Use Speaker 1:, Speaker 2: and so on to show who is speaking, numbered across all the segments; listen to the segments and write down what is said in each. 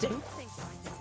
Speaker 1: don't think I know.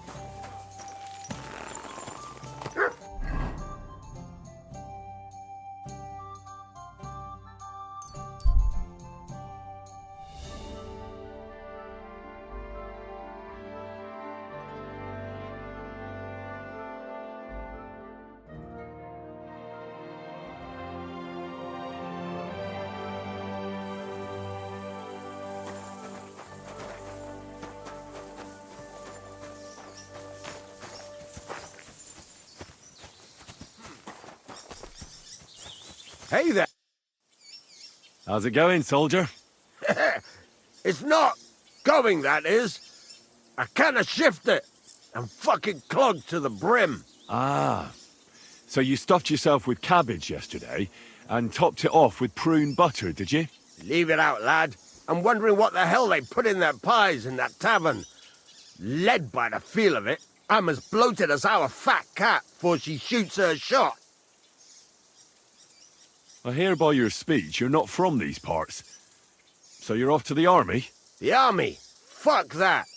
Speaker 2: Hey there!
Speaker 3: How's it going, soldier?
Speaker 2: It's not going, that is. I kinda shifted. I'm fucking clogged to the brim.
Speaker 3: Ah. So you stuffed yourself with cabbage yesterday and topped it off with prune butter, did you?
Speaker 2: Leave it out, lad. I'm wondering what the hell they put in their pies in that tavern. Led by the feel of it, I'm as bloated as our fat cat before she shoots her shot.
Speaker 3: I hear by your speech you're not from these parts. So you're off to the army?
Speaker 2: The army? Fuck that.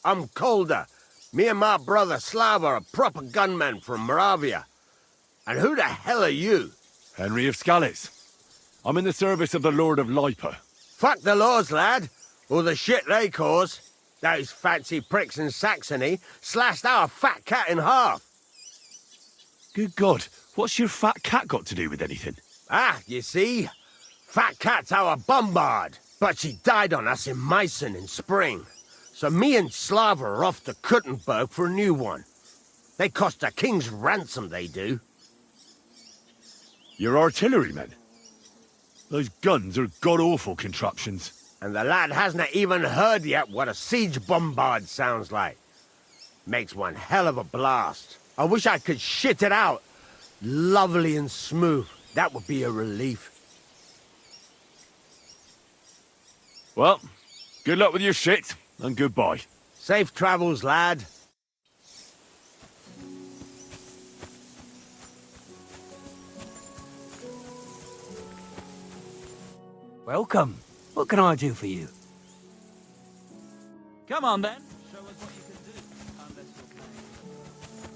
Speaker 2: I'm colder. Me and my brother Slava are proper gunmen from Moravia. And who the hell are you?
Speaker 3: Henry of Skalitz. I'm in the service of the Lord of Lipa.
Speaker 2: Fuck the laws, lad. Or the shit they cause. Those fancy pricks in Saxony slashed our fat cat in half.
Speaker 3: Good God, what's your fat cat got to do with anything?
Speaker 2: Ah, you see? Fat cat's our bombard. But she died on us in Meissen in spring. So me and Slava are off to Kuttenberg for a new one. They cost a king's ransom, they do.
Speaker 3: You're artillerymen? Those guns are god-awful contraptions.
Speaker 2: And the lad hasn't even heard yet what a siege bombard sounds like. Makes one hell of a blast. I wish I could shit it out. Lovely and smooth. That would be a relief.
Speaker 3: Well, good luck with your shit, and goodbye.
Speaker 2: Safe travels, lad.
Speaker 4: Welcome. What can I do for you?
Speaker 5: Come on then, show us what you can do, unless you're playing.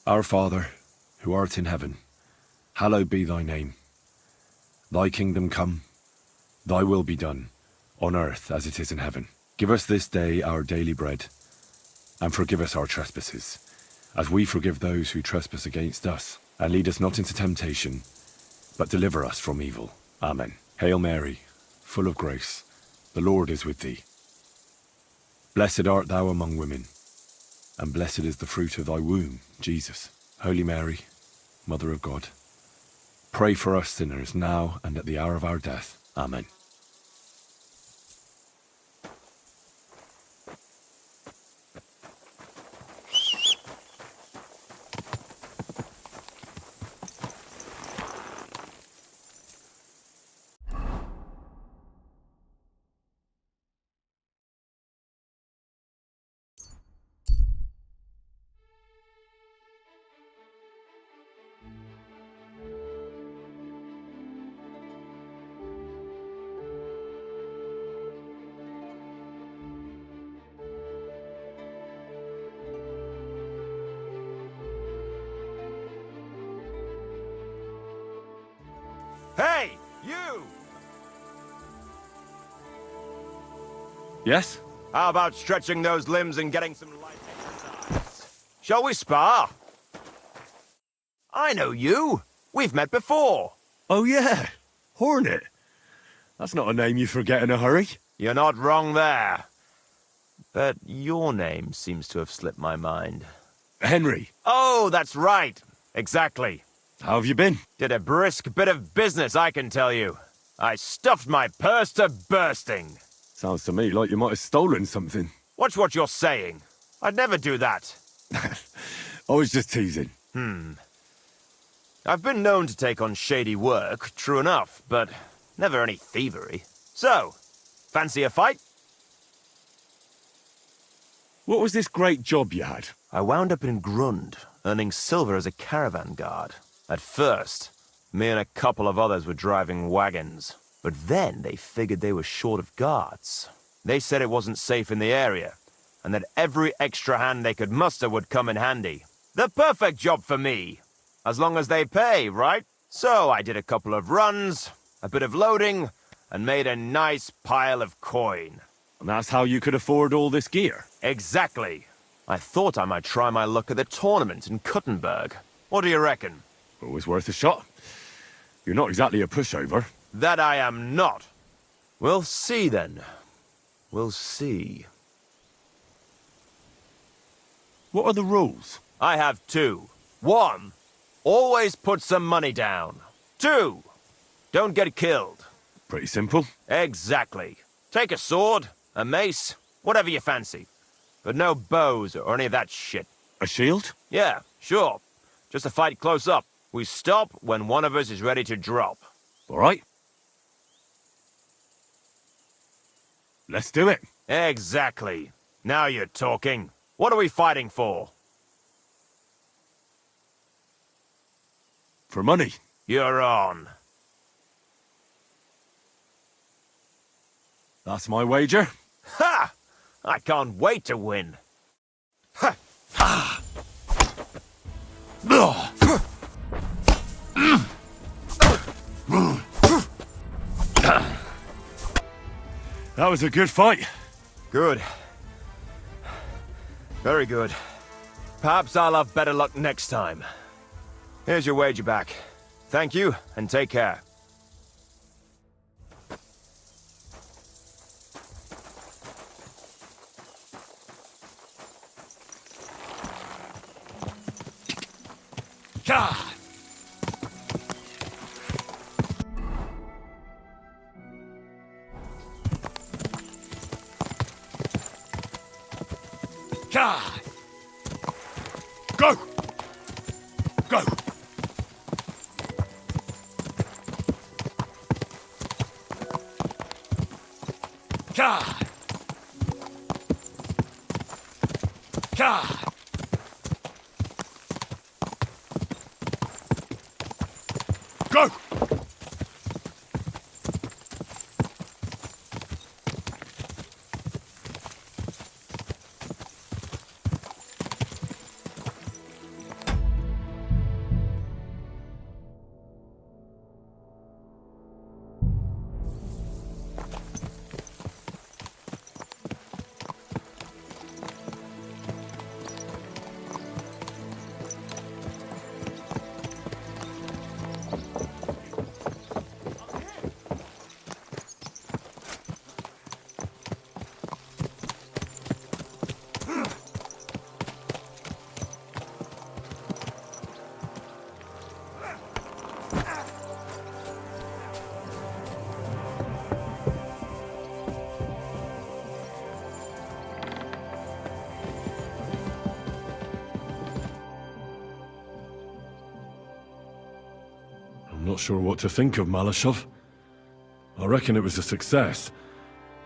Speaker 3: Our Father, who art in heaven, hallowed be thy name. Thy kingdom come, thy will be done, on earth as it is in heaven. Give us this day our daily bread, and forgive us our trespasses, as we forgive those who trespass against us. And lead us not into temptation, but deliver us from evil. Amen. Hail Mary, full of grace, the Lord is with thee. Blessed art thou among women, and blessed is the fruit of thy womb, Jesus. Holy Mary, Mother of God, pray for us sinners now and at the hour of our death. Amen.
Speaker 2: Hey, you!
Speaker 3: Yes?
Speaker 6: How about stretching those limbs and getting some light exercise? Shall we spar? I know you. We've met before.
Speaker 3: Oh yeah, Hornet. That's not a name you forget in a hurry.
Speaker 6: You're not wrong there. But your name seems to have slipped my mind.
Speaker 3: Henry,
Speaker 6: Oh, that's right. Exactly.
Speaker 3: how have you been?
Speaker 6: Did a brisk bit of business, I can tell you. I stuffed my purse to bursting.
Speaker 3: Sounds to me like you might have stolen something.
Speaker 6: Watch what you're saying. I'd never do that.
Speaker 3: I was just teasing.
Speaker 6: I've been known to take on shady work, true enough, but never any thievery. So, fancy a fight?
Speaker 3: What was this great job you had?
Speaker 6: I wound up in Grund, earning silver as a caravan guard. At first, me and a couple of others were driving wagons. But then they figured they were short of guards. They said it wasn't safe in the area, and that every extra hand they could muster would come in handy. The perfect job for me, as long as they pay, right? So I did a couple of runs, a bit of loading, and made a nice pile of coin.
Speaker 3: And that's how you could afford all this gear?
Speaker 6: Exactly. I thought I might try my luck at the tournament in Kuttenberg. What do you reckon?
Speaker 3: Always worth a shot. You're not exactly a pushover.
Speaker 6: That I am not. We'll see then. We'll see.
Speaker 3: What are the rules?
Speaker 6: I have two. One, always put some money down. Two, don't get killed.
Speaker 3: Pretty simple.
Speaker 6: Exactly. Take a sword, a mace, whatever you fancy. But no bows or any of that shit.
Speaker 3: A shield?
Speaker 6: Yeah, sure. Just a fight close up. We stop when one of us is ready to drop.
Speaker 3: All right. Let's do it.
Speaker 6: Exactly. Now you're talking. What are we fighting for?
Speaker 3: For money.
Speaker 6: You're on.
Speaker 3: That's my wager.
Speaker 6: Ha! I can't wait to win.
Speaker 3: That was a good fight.
Speaker 6: Good. Very good. Perhaps I'll have better luck next time. Here's your wager back. Thank you, and take care.
Speaker 3: God. God. Go. Go. God. God. Go. I'm not sure what to think of Malashov. I reckon it was a success.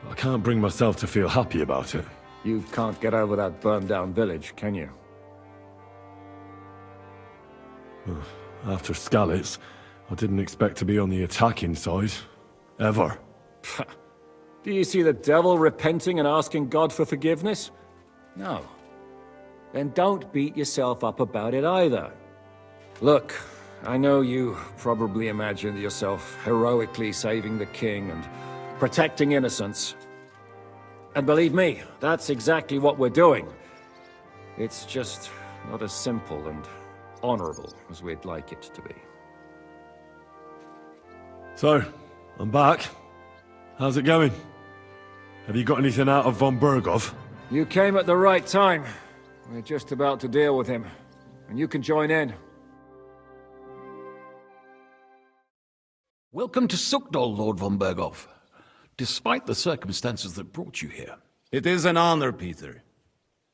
Speaker 3: I can't bring myself to feel happy about it.
Speaker 1: You can't get over that burned-down village, can you?
Speaker 3: After Skalitz, I didn't expect to be on the attacking side. Ever.
Speaker 1: Do you see the devil repenting and asking God for forgiveness? No. Then don't beat yourself up about it either. Look, I know you probably imagined yourself heroically saving the king and protecting innocents. And believe me, that's exactly what we're doing. It's just not as simple and honorable as we'd like it to be.
Speaker 3: So, I'm back. How's it going? Have you got anything out of von Bergov?
Speaker 1: You came at the right time. We're just about to deal with him, and you can join in.
Speaker 7: Welcome to Sukdal, Lord von Bergov. Despite the circumstances that brought you here.
Speaker 8: It is an honor, Peter.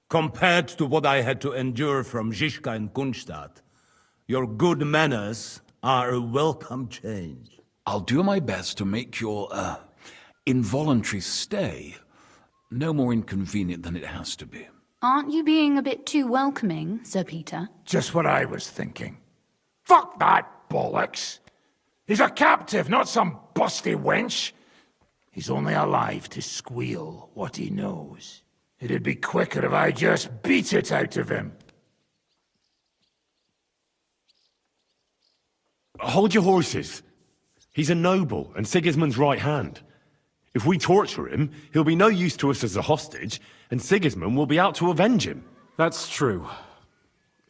Speaker 8: Compared to what I had to endure from Zizka and Kunstadt, your good manners are a welcome change.
Speaker 7: I'll do my best to make your, involuntary stay no more inconvenient than it has to be.
Speaker 9: Aren't you being a bit too welcoming, Sir Peter?
Speaker 10: Just what I was thinking. Fuck that bollocks! He's a captive, not some busty wench. He's only alive to squeal what he knows. It'd be quicker if I just beat it out of him.
Speaker 3: Hold your horses. He's a noble and Sigismund's right hand. If we torture him, he'll be no use to us as a hostage, and Sigismund will be out to avenge him.
Speaker 11: That's true.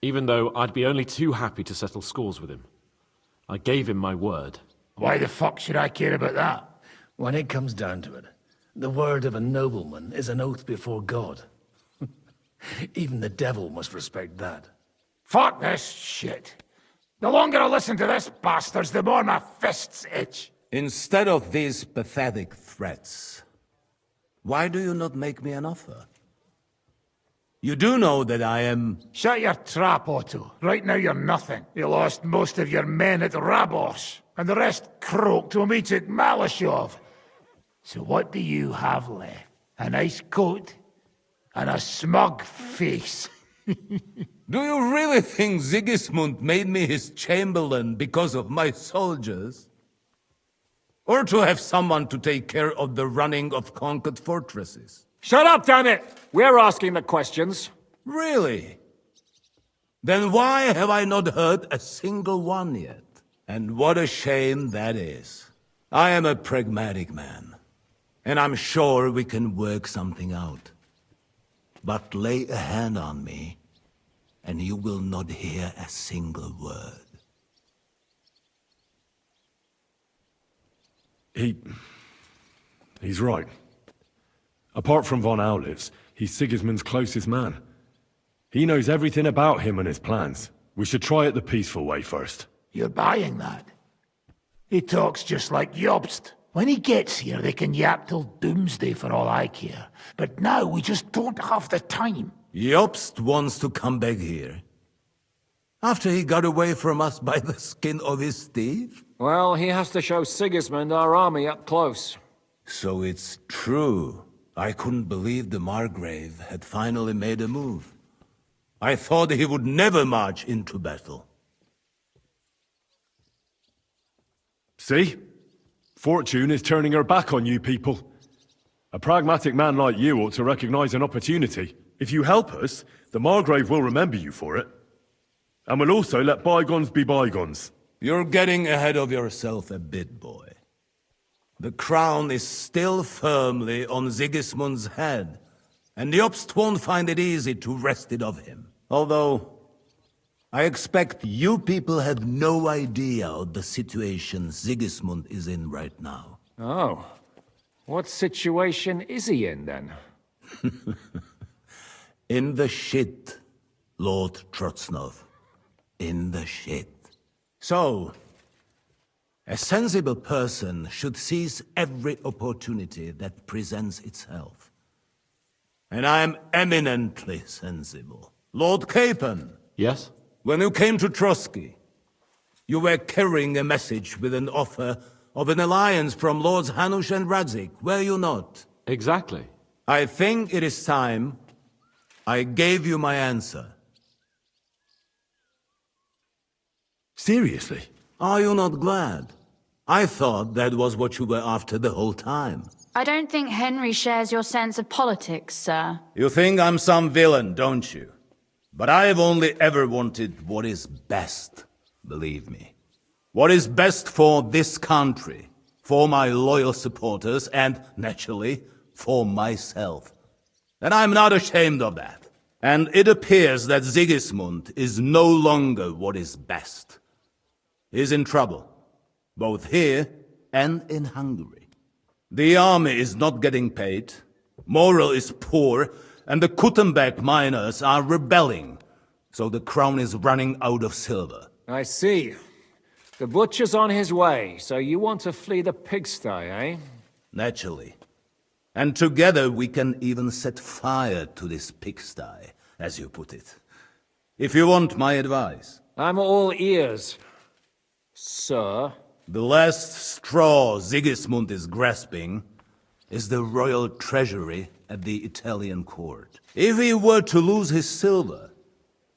Speaker 11: Even though I'd be only too happy to settle scores with him. I gave him my word.
Speaker 10: Why the fuck should I care about that?
Speaker 12: When it comes down to it, the word of a nobleman is an oath before God. Even the devil must respect that.
Speaker 10: Fuck this shit. The longer I listen to this bastards, the more my fists itch.
Speaker 8: Instead of these pathetic threats, why do you not make me an offer? You do know that I am...
Speaker 10: Shut your trap, Otto. Right now you're nothing. You lost most of your men at Rabos, and the rest croaked when we took Malashov. So what do you have left? A nice coat and a smug face.
Speaker 8: Do you really think Sigismund made me his chamberlain because of my soldiers? Or to have someone to take care of the running of conquered fortresses?
Speaker 1: Shut up, damn it! We're asking the questions.
Speaker 8: Really? Then why have I not heard a single one yet? And what a shame that is. I am a pragmatic man, and I'm sure we can work something out. But lay a hand on me, and you will not hear a single word.
Speaker 3: He's right. Apart from von Aulitz, he's Sigismund's closest man. He knows everything about him and his plans. We should try it the peaceful way first.
Speaker 10: You're buying that? He talks just like Jobst. When he gets here, they can yap till doomsday for all I care. But now we just don't have the time.
Speaker 8: Jobst wants to come back here. After he got away from us by the skin of his teeth?
Speaker 1: Well, he has to show Sigismund our army up close.
Speaker 8: So it's true. I couldn't believe the Margrave had finally made a move. I thought he would never march into battle.
Speaker 3: See? Fortune is turning her back on you people. A pragmatic man like you ought to recognize an opportunity. If you help us, the Margrave will remember you for it. And will also let bygones be bygones.
Speaker 8: You're getting ahead of yourself a bit, boy. The crown is still firmly on Sigismund's head, and the Jobst won't find it easy to wrest it of him. Although, I expect you people have no idea of the situation Sigismund is in right now.
Speaker 1: Oh. What situation is he in, then?
Speaker 8: In the shit, Lord Trotznov. In the shit. So, a sensible person should seize every opportunity that presents itself. And I am eminently sensible. Lord Capon.
Speaker 11: Yes?
Speaker 8: When you came to Trotsky, you were carrying a message with an offer of an alliance from Lords Hanush and Radzik, were you not?
Speaker 11: Exactly.
Speaker 8: I think it is time I gave you my answer.
Speaker 3: Seriously?
Speaker 8: Are you not glad? I thought that was what you were after the whole time.
Speaker 9: I don't think Henry shares your sense of politics, sir.
Speaker 8: You think I'm some villain, don't you? But I have only ever wanted what is best, believe me. What is best for this country, for my loyal supporters, and, naturally, for myself. And I'm not ashamed of that. And it appears that Sigismund is no longer what is best. He's in trouble, both here and in Hungary. The army is not getting paid, morale is poor, and the Kuttenberg miners are rebelling, so the crown is running out of silver.
Speaker 1: I see. The butcher's on his way, so you want to flee the pigsty, eh?
Speaker 8: Naturally. And together we can even set fire to this pigsty, as you put it. If you want my advice.
Speaker 1: I'm all ears, sir.
Speaker 8: The last straw Sigismund is grasping is the royal treasury at the Italian court. If he were to lose his silver,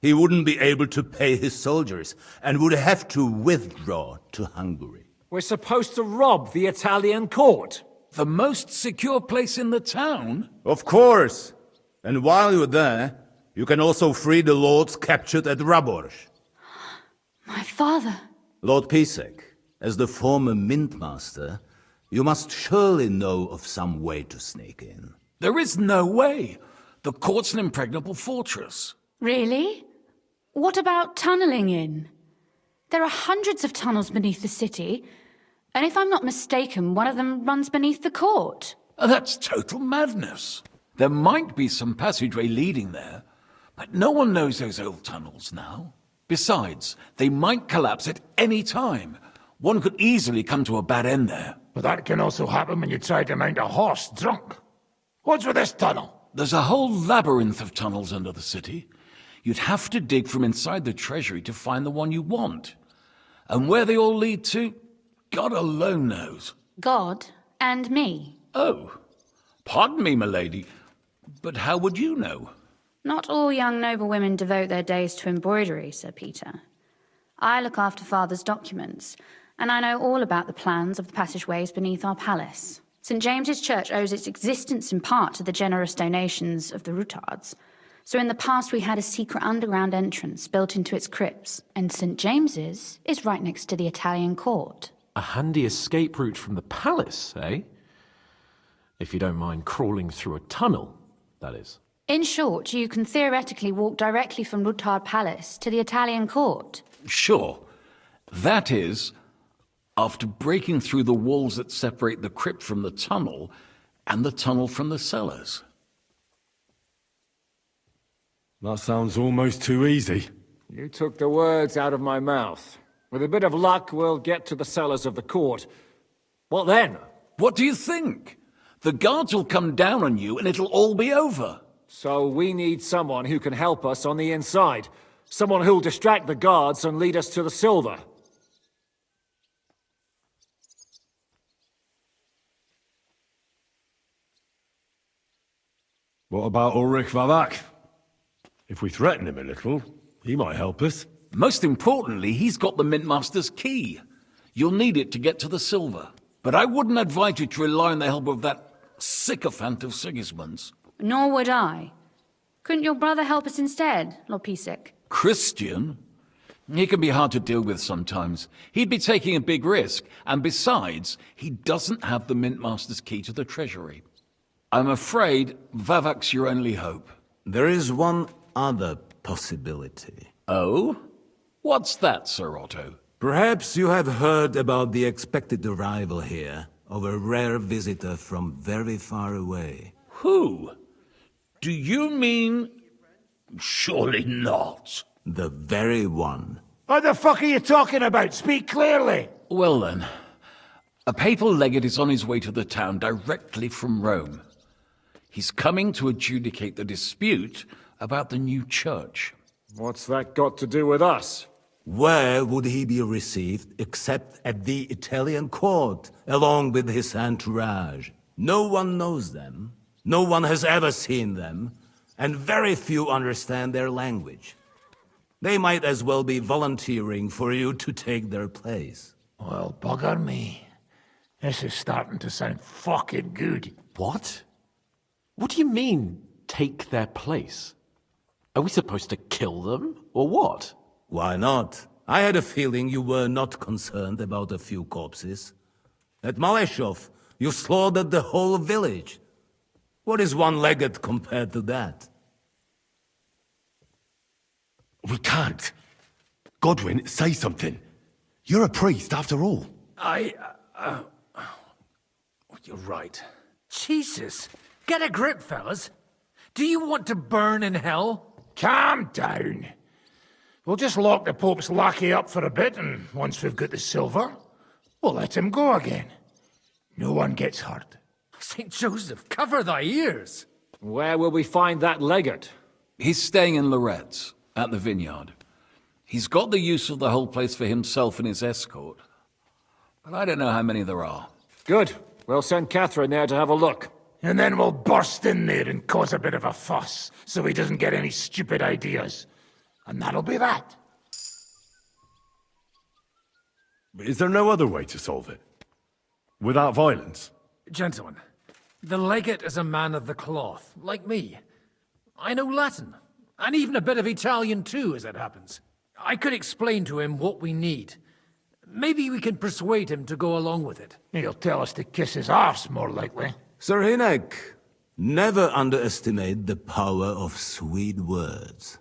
Speaker 8: he wouldn't be able to pay his soldiers and would have to withdraw to Hungary.
Speaker 1: We're supposed to rob the Italian court.
Speaker 7: The most secure place in the town?
Speaker 8: Of course. And while you're there, you can also free the lords captured at Raborz.
Speaker 9: My father.
Speaker 8: Lord Pisek, as the former mintmaster, you must surely know of some way to sneak in.
Speaker 7: There is no way. The court's an impregnable fortress.
Speaker 9: Really? What about tunneling in? There are hundreds of tunnels beneath the city, and if I'm not mistaken, one of them runs beneath the court.
Speaker 7: That's total madness. There might be some passageway leading there, but no one knows those old tunnels now. Besides, they might collapse at any time. One could easily come to a bad end there.
Speaker 10: But that can also happen when you try to mount a horse drunk. What's with this tunnel?
Speaker 7: There's a whole labyrinth of tunnels under the city. You'd have to dig from inside the treasury to find the one you want. And where they all lead to, God alone knows.
Speaker 9: God and me.
Speaker 7: Oh, pardon me, milady, but how would you know?
Speaker 9: Not all young noblewomen devote their days to embroidery, Sir Peter. I look after Father's documents, and I know all about the plans of the passageways beneath our palace. St. James's Church owes its existence in part to the generous donations of the Routards. So in the past we had a secret underground entrance built into its crypts, and St. James's is right next to the Italian court.
Speaker 11: A handy escape route from the palace, eh? If you don't mind crawling through a tunnel, that is.
Speaker 9: In short, you can theoretically walk directly from Routard Palace to the Italian court.
Speaker 7: Sure. That is, after breaking through the walls that separate the crypt from the tunnel, and the tunnel from the cellars.
Speaker 3: That sounds almost too easy.
Speaker 1: You took the words out of my mouth. With a bit of luck, we'll get to the cellars of the court. What then?
Speaker 7: What do you think? The guards will come down on you and it'll all be over.
Speaker 1: So we need someone who can help us on the inside. Someone who'll distract the guards and lead us to the silver.
Speaker 3: What about Ulrich Vavak? If we threaten him a little, he might help us.
Speaker 7: Most importantly, he's got the Mintmaster's key. You'll need it to get to the silver. But I wouldn't advise you to rely on the help of that sycophant of Sigismund's.
Speaker 9: Nor would I. Couldn't your brother help us instead, Lord Pisek?
Speaker 7: Christian? He can be hard to deal with sometimes. He'd be taking a big risk, and besides, he doesn't have the Mintmaster's key to the treasury. I'm afraid Vavak's your only hope.
Speaker 8: There is one other possibility.
Speaker 7: Oh? What's that, Sir Otto?
Speaker 8: Perhaps you have heard about the expected arrival here of a rare visitor from very far away.
Speaker 7: Who? Do you mean... Surely not.
Speaker 8: The very one.
Speaker 10: What the fuck are you talking about? Speak clearly.
Speaker 7: Well then, a papal legate is on his way to the town directly from Rome. He's coming to adjudicate the dispute about the new church.
Speaker 1: What's that got to do with us?
Speaker 8: Where would he be received except at the Italian court, along with his entourage? No one knows them, no one has ever seen them, and very few understand their language. They might as well be volunteering for you to take their place.
Speaker 10: Well, bugger me. This is starting to sound fucking good.
Speaker 11: What? What do you mean, take their place? Are we supposed to kill them, or what?
Speaker 8: Why not? I had a feeling you were not concerned about a few corpses. At Maleshov, you slaughtered the whole village. What is one legate compared to that?
Speaker 3: We can't. Godwin, say something. You're a priest, after all.
Speaker 12: You're right. Jesus! Get a grip, fellas. Do you want to burn in hell?
Speaker 10: Calm down. We'll just lock the Pope's lackey up for a bit, and once we've got the silver, we'll let him go again. No one gets hurt.
Speaker 12: St. Joseph, cover thy ears!
Speaker 1: Where will we find that legate?
Speaker 7: He's staying in Loretz, at the vineyard. He's got the use of the whole place for himself and his escort. But I don't know how many there are.
Speaker 1: Good. We'll send Catherine there to have a look.
Speaker 10: And then we'll burst in there and cause a bit of a fuss, so he doesn't get any stupid ideas. And that'll be that.
Speaker 3: Is there no other way to solve it? Without violence?
Speaker 12: Gentlemen, the legate is a man of the cloth, like me. I know Latin, and even a bit of Italian too, as it happens. I could explain to him what we need. Maybe we can persuade him to go along with it.
Speaker 10: He'll tell us to kiss his arse, more likely.
Speaker 8: Sir Hinek, never underestimate the power of sweet words.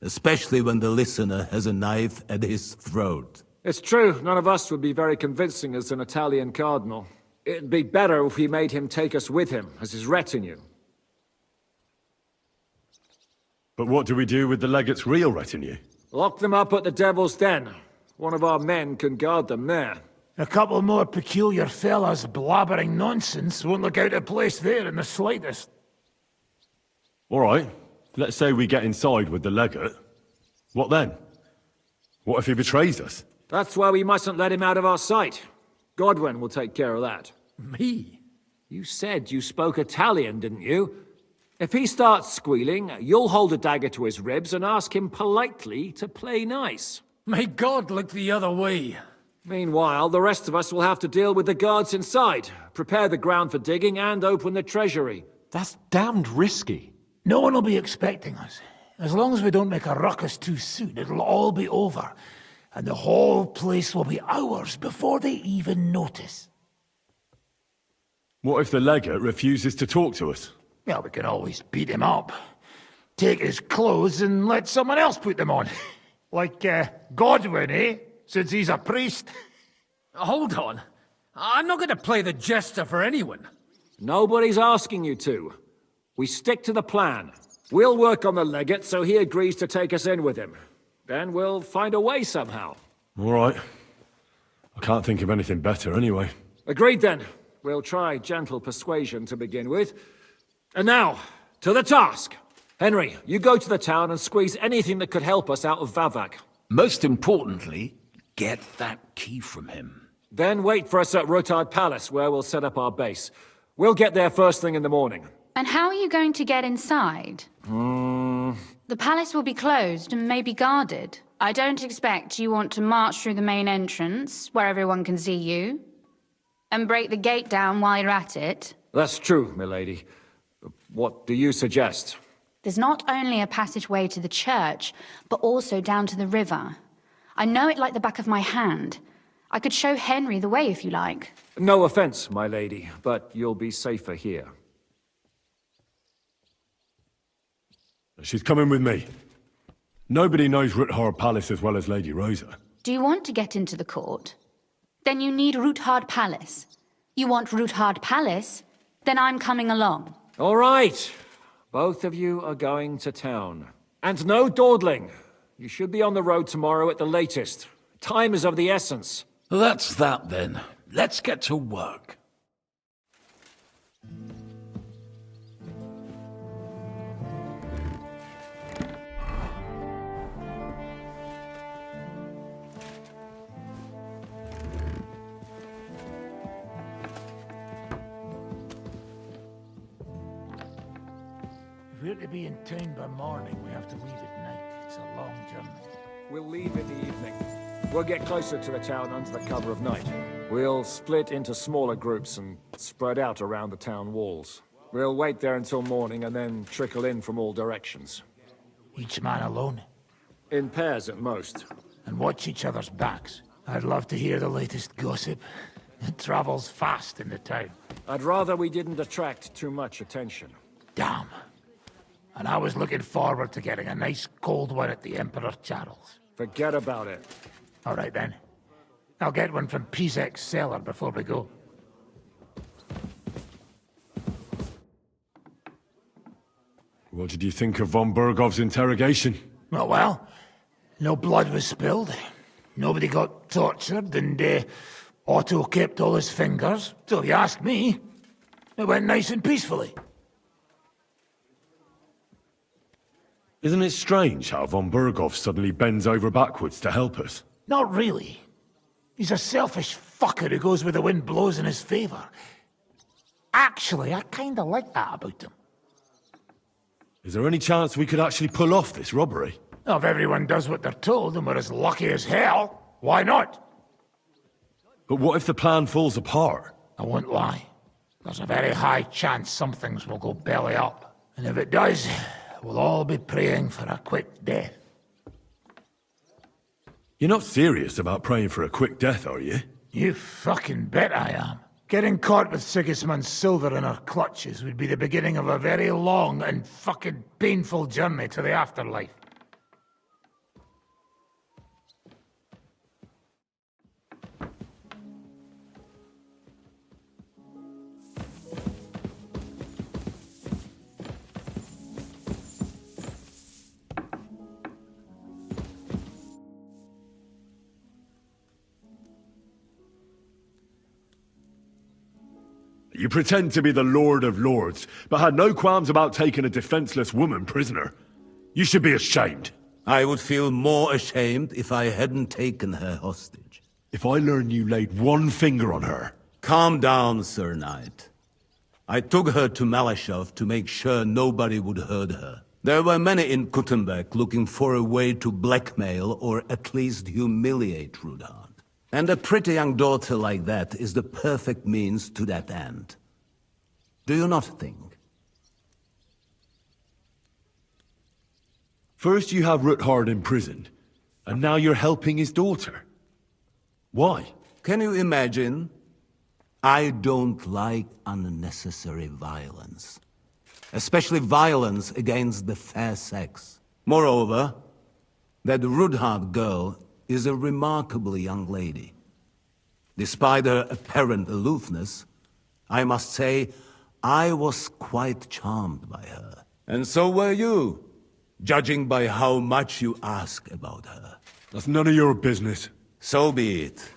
Speaker 8: Especially when the listener has a knife at his throat.
Speaker 1: It's true, none of us would be very convincing as an Italian cardinal. It'd be better if we made him take us with him, as his retinue.
Speaker 3: But what do we do with the legate's real retinue?
Speaker 1: Lock them up at the Devil's Den. One of our men can guard them there.
Speaker 10: A couple more peculiar fellas blabbering nonsense won't look out of place there in the slightest.
Speaker 3: All right, let's say we get inside with the legate. What then? What if he betrays us?
Speaker 1: That's why we mustn't let him out of our sight. Godwin will take care of that.
Speaker 12: Me?
Speaker 1: You said you spoke Italian, didn't you? If he starts squealing, you'll hold a dagger to his ribs and ask him politely to play nice.
Speaker 12: May God look the other way.
Speaker 1: Meanwhile, the rest of us will have to deal with the guards inside, prepare the ground for digging, and open the treasury.
Speaker 11: That's damned risky.
Speaker 10: No one will be expecting us. As long as we don't make a ruckus too soon, it'll all be over. And the whole place will be ours before they even notice.
Speaker 3: What if the legate refuses to talk to us?
Speaker 10: Well, we can always beat him up. Take his clothes and let someone else put them on. Like, Godwin, eh? Since he's a priest.
Speaker 12: Hold on. I'm not going to play the jester for anyone.
Speaker 1: Nobody's asking you to. We stick to the plan. We'll work on the legate so he agrees to take us in with him. Then we'll find a way somehow.
Speaker 3: All right. I can't think of anything better anyway.
Speaker 1: Agreed then. We'll try gentle persuasion to begin with. And now, to the task. Henry, you go to the town and squeeze anything that could help us out of Vavak.
Speaker 7: Most importantly, get that key from him.
Speaker 1: Then wait for us at Rotard Palace, where we'll set up our base. We'll get there first thing in the morning.
Speaker 9: And how are you going to get inside? The palace will be closed and maybe guarded. I don't expect you want to march through the main entrance, where everyone can see you, and break the gate down while you're at it.
Speaker 1: That's true, milady. What do you suggest?
Speaker 9: There's not only a passageway to the church, but also down to the river. I know it like the back of my hand. I could show Henry the way if you like.
Speaker 1: No offense, my lady, but you'll be safer here.
Speaker 3: She's coming with me. Nobody knows Ruthard Palace as well as Lady Rosa.
Speaker 9: Do you want to get into the court? Then you need Ruthard Palace. You want Ruthard Palace? Then I'm coming along.
Speaker 1: All right. Both of you are going to town. And no dawdling. You should be on the road tomorrow at the latest. Time is of the essence.
Speaker 7: That's that then. Let's get to work.
Speaker 10: If we're to be in town by morning, we have to leave at night. It's a long journey.
Speaker 1: We'll leave in the evening. We'll get closer to the town under the cover of night. We'll split into smaller groups and spread out around the town walls. We'll wait there until morning and then trickle in from all directions.
Speaker 10: Each man alone.
Speaker 1: In pairs at most.
Speaker 10: And watch each other's backs. I'd love to hear the latest gossip. It travels fast in the town.
Speaker 1: I'd rather we didn't attract too much attention.
Speaker 10: Damn. And I was looking forward to getting a nice cold one at the Emperor Charles.
Speaker 1: Forget about it.
Speaker 10: All right then. I'll get one from Pizek's cellar before we go.
Speaker 3: What did you think of von Bergov's interrogation?
Speaker 10: Oh, well, no blood was spilled. Nobody got tortured, and Otto kept all his fingers. So if you ask me, it went nice and peacefully.
Speaker 3: Isn't it strange how von Bergov suddenly bends over backwards to help us?
Speaker 10: Not really. He's a selfish fucker who goes where the wind blows in his favor. Actually, I kinda like that about him.
Speaker 3: Is there any chance we could actually pull off this robbery?
Speaker 10: If everyone does what they're told and we're as lucky as hell, why not?
Speaker 3: But what if the plan falls apart?
Speaker 10: I won't lie. There's a very high chance some things will go belly up. And if it does, we'll all be praying for a quick death.
Speaker 3: You're not serious about praying for a quick death, are you?
Speaker 10: You fucking bet I am. Getting caught with Sigismund's silver in our clutches would be the beginning of a very long and fucking painful journey to the afterlife.
Speaker 3: You pretend to be the Lord of Lords, but had no qualms about taking a defenseless woman prisoner. You should be ashamed.
Speaker 8: I would feel more ashamed if I hadn't taken her hostage.
Speaker 3: If I learn you laid one finger on her...
Speaker 8: Calm down, Sir Knight. I took her to Malashov to make sure nobody would hurt her. There were many in Kuttenberg looking for a way to blackmail or at least humiliate Rudhard. And a pretty young daughter like that is the perfect means to that end. Do you not think?
Speaker 3: First you have Ruthard imprisoned, and now you're helping his daughter. Why?
Speaker 8: Can you imagine? I don't like unnecessary violence. Especially violence against the fair sex. Moreover, that Rudhard girl is a remarkably young lady. Despite her apparent aloofness, I must say, I was quite charmed by her. And so were you, judging by how much you ask about her.
Speaker 3: That's none of your business.
Speaker 8: So be it.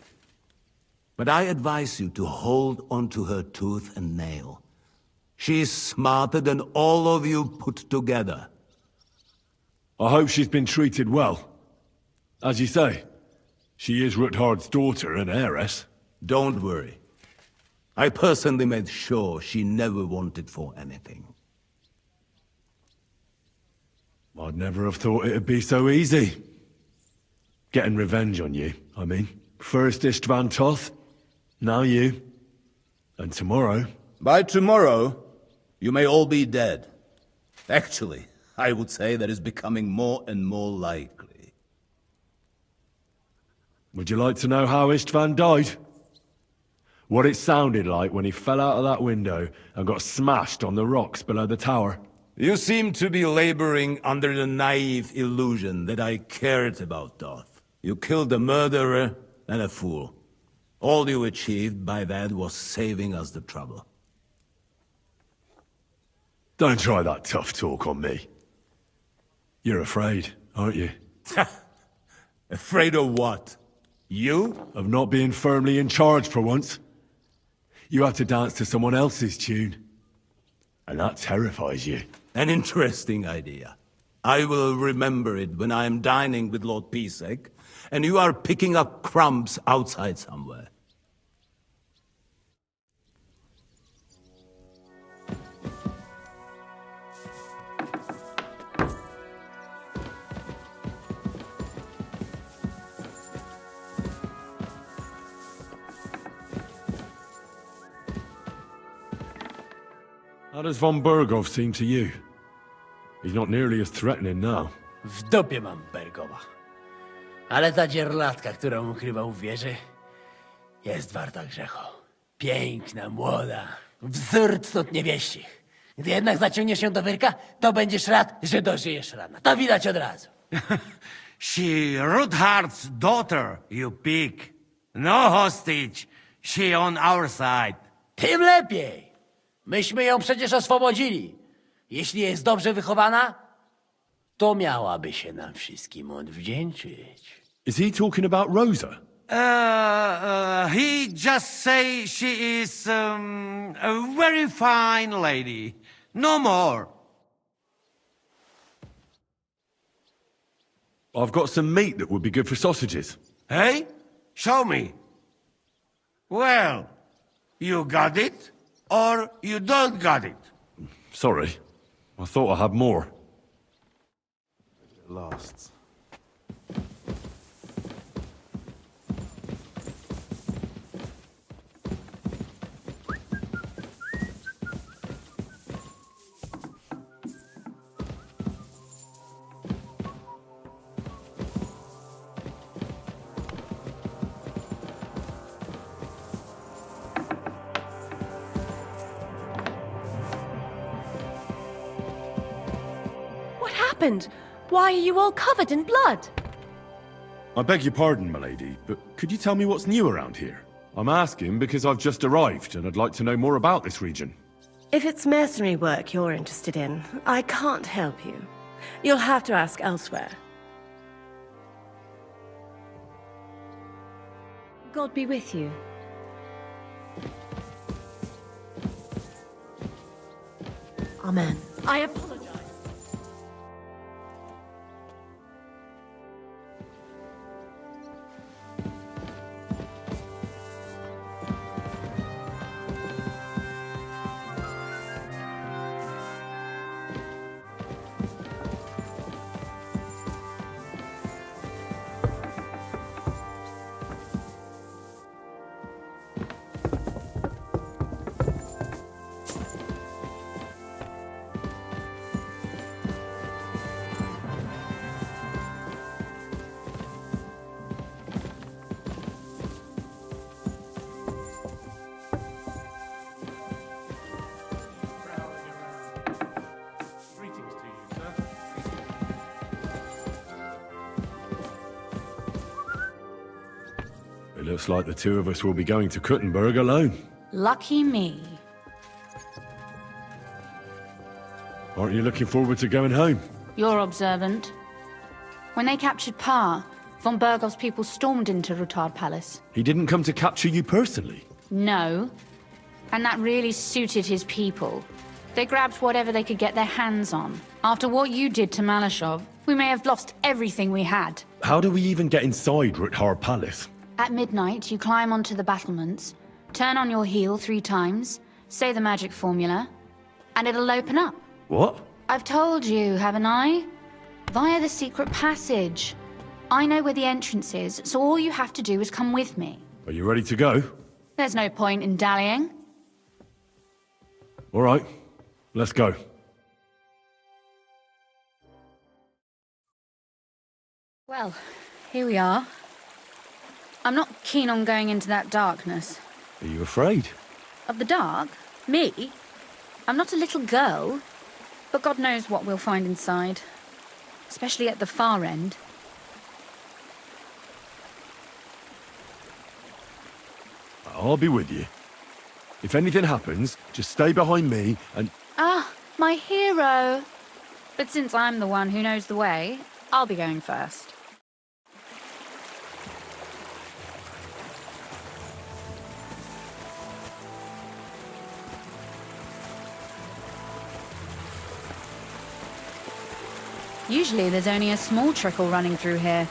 Speaker 8: But I advise you to hold onto her tooth and nail. She's smarter than all of you put together.
Speaker 3: I hope she's been treated well. As you say, she is Ruthard's daughter and heiress.
Speaker 8: Don't worry. I personally made sure she never wanted for anything.
Speaker 3: I'd never have thought it'd be so easy. Getting revenge on you, I mean. First Istvan Toth, now you. And tomorrow...
Speaker 8: By tomorrow, you may all be dead. Actually, I would say that is becoming more and more likely.
Speaker 3: Would you like to know how Istvan died? What it sounded like when he fell out of that window and got smashed on the rocks below the tower?
Speaker 8: You seem to be laboring under the naive illusion that I cared about Toth. You killed a murderer and a fool. All you achieved by that was saving us the trouble.
Speaker 3: Don't try that tough talk on me. You're afraid, aren't you?
Speaker 8: Afraid of what? You?
Speaker 3: Of not being firmly in charge for once. You have to dance to someone else's tune. And that terrifies you.
Speaker 8: An interesting idea. I will remember it when I am dining with Lord Pisek, and you are picking up crumbs outside somewhere.
Speaker 3: How does von Bergov seem to you? He's not nearly as threatening now.
Speaker 4: W dupie mam Bergowa. Ale ta dzierlatka, którą ukrywał w wieży, jest warta grzechu. Piękna, młoda, wzór cnót niewieścich. Gdy jednak zaciągniesz się do wyrka, to będziesz rad, że dożyjesz rana. To widać od razu.
Speaker 2: She Ruthard's daughter, you pig. No hostage. She on our side.
Speaker 4: Tym lepiej. Myśmy ją przecież oswobodzili. Jeśli jest dobrze wychowana, to miałaby się nam wszystkim odwdzięczyć.
Speaker 3: Is he talking about Rosa?
Speaker 2: He just say she is a very fine lady. No more.
Speaker 3: I've got some meat that would be good for sausages.
Speaker 2: Hey? Show me. Well, you got it? Or you don't got it?
Speaker 3: Sorry. I thought I had more.
Speaker 6: Lost.
Speaker 13: What happened? Why are you all covered in blood?
Speaker 3: I beg your pardon, milady, but could you tell me what's new around here? I'm asking because I've just arrived, and I'd like to know more about this region.
Speaker 13: If it's mercenary work you're interested in, I can't help you. You'll have to ask elsewhere. God be with you. Amen. I apologize.
Speaker 12: Greetings to you, sir.
Speaker 3: It looks like the two of us will be going to Kuttenberg alone.
Speaker 9: Lucky me.
Speaker 3: Aren't you looking forward to going home?
Speaker 9: You're observant. When they captured Pa, von Burgov's people stormed into Rutard Palace.
Speaker 3: He didn't come to capture you personally.
Speaker 9: No. And that really suited his people. They grabbed whatever they could get their hands on. After what you did to Malashov, we may have lost everything we had.
Speaker 3: How do we even get inside Rutard Palace?
Speaker 9: At midnight, you climb onto the battlements, turn on your heel 3 times, say the magic formula, and it'll open up.
Speaker 3: What?
Speaker 9: I've told you, haven't I? Via the secret passage. I know where the entrance is, so all you have to do is come with me.
Speaker 3: Are you ready to go?
Speaker 9: There's no point in dallying.
Speaker 3: All right, let's go.
Speaker 9: Well, here we are. I'm not keen on going into that darkness.
Speaker 3: Are you afraid?
Speaker 9: Of the dark? Me? I'm not a little girl. But God knows what we'll find inside. Especially at the far end.
Speaker 3: I'll be with you. If anything happens, just stay behind me and...
Speaker 9: Ah, my hero! But since I'm the one who knows the way, I'll be going first. Usually there's only a small trickle running through here.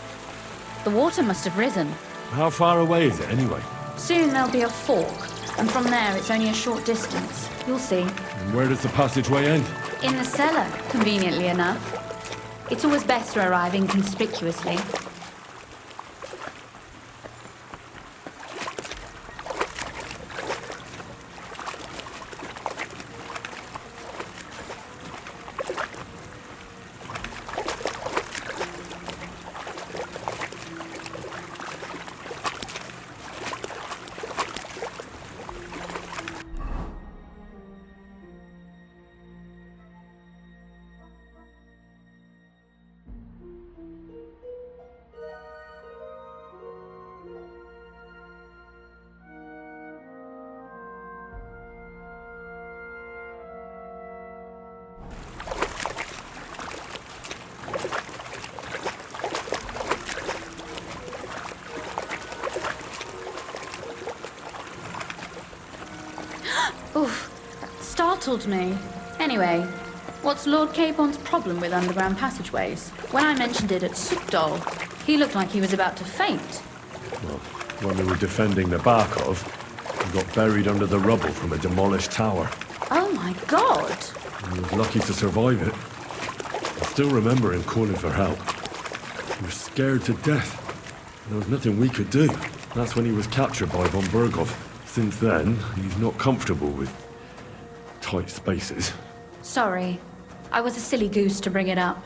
Speaker 9: The water must have risen.
Speaker 3: How far away is it anyway?
Speaker 9: Soon there'll be a fork, and from there it's only a short distance. You'll see.
Speaker 3: And where does the passageway end?
Speaker 9: In the cellar, conveniently enough. It's always best to arrive inconspicuously. Oof, that startled me. Anyway, what's Lord Capon's problem with underground passageways? When I mentioned it at Sukdol, he looked like he was about to faint.
Speaker 3: Well, when we were defending the Barkov, He got buried under the rubble from a demolished tower.
Speaker 9: Oh my god!
Speaker 3: He was lucky to survive it. I still remember him calling for help. He was scared to death. There was nothing we could do. That's when he was captured by von Berghoff. Since then, he's not comfortable with tight spaces.
Speaker 9: Sorry. I was a silly goose to bring it up.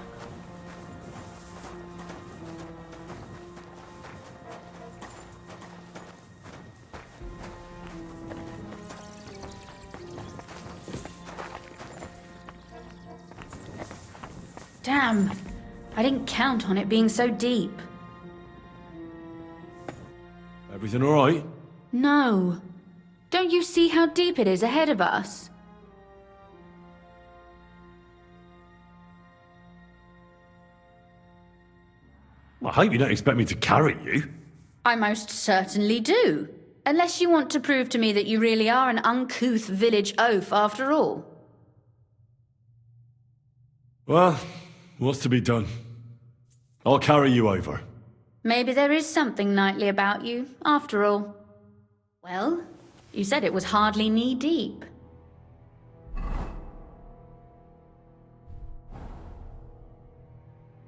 Speaker 9: Damn. I didn't count on it being so deep.
Speaker 3: Everything all right?
Speaker 9: No. Don't you see how deep it is ahead of us?
Speaker 3: I hope you don't expect me to carry you.
Speaker 9: I most certainly do. Unless you want to prove to me that you really are an uncouth village oaf after all.
Speaker 3: Well, what's to be done? I'll carry you over.
Speaker 9: Maybe there is something knightly about you, after all. Well, you said it was hardly knee-deep.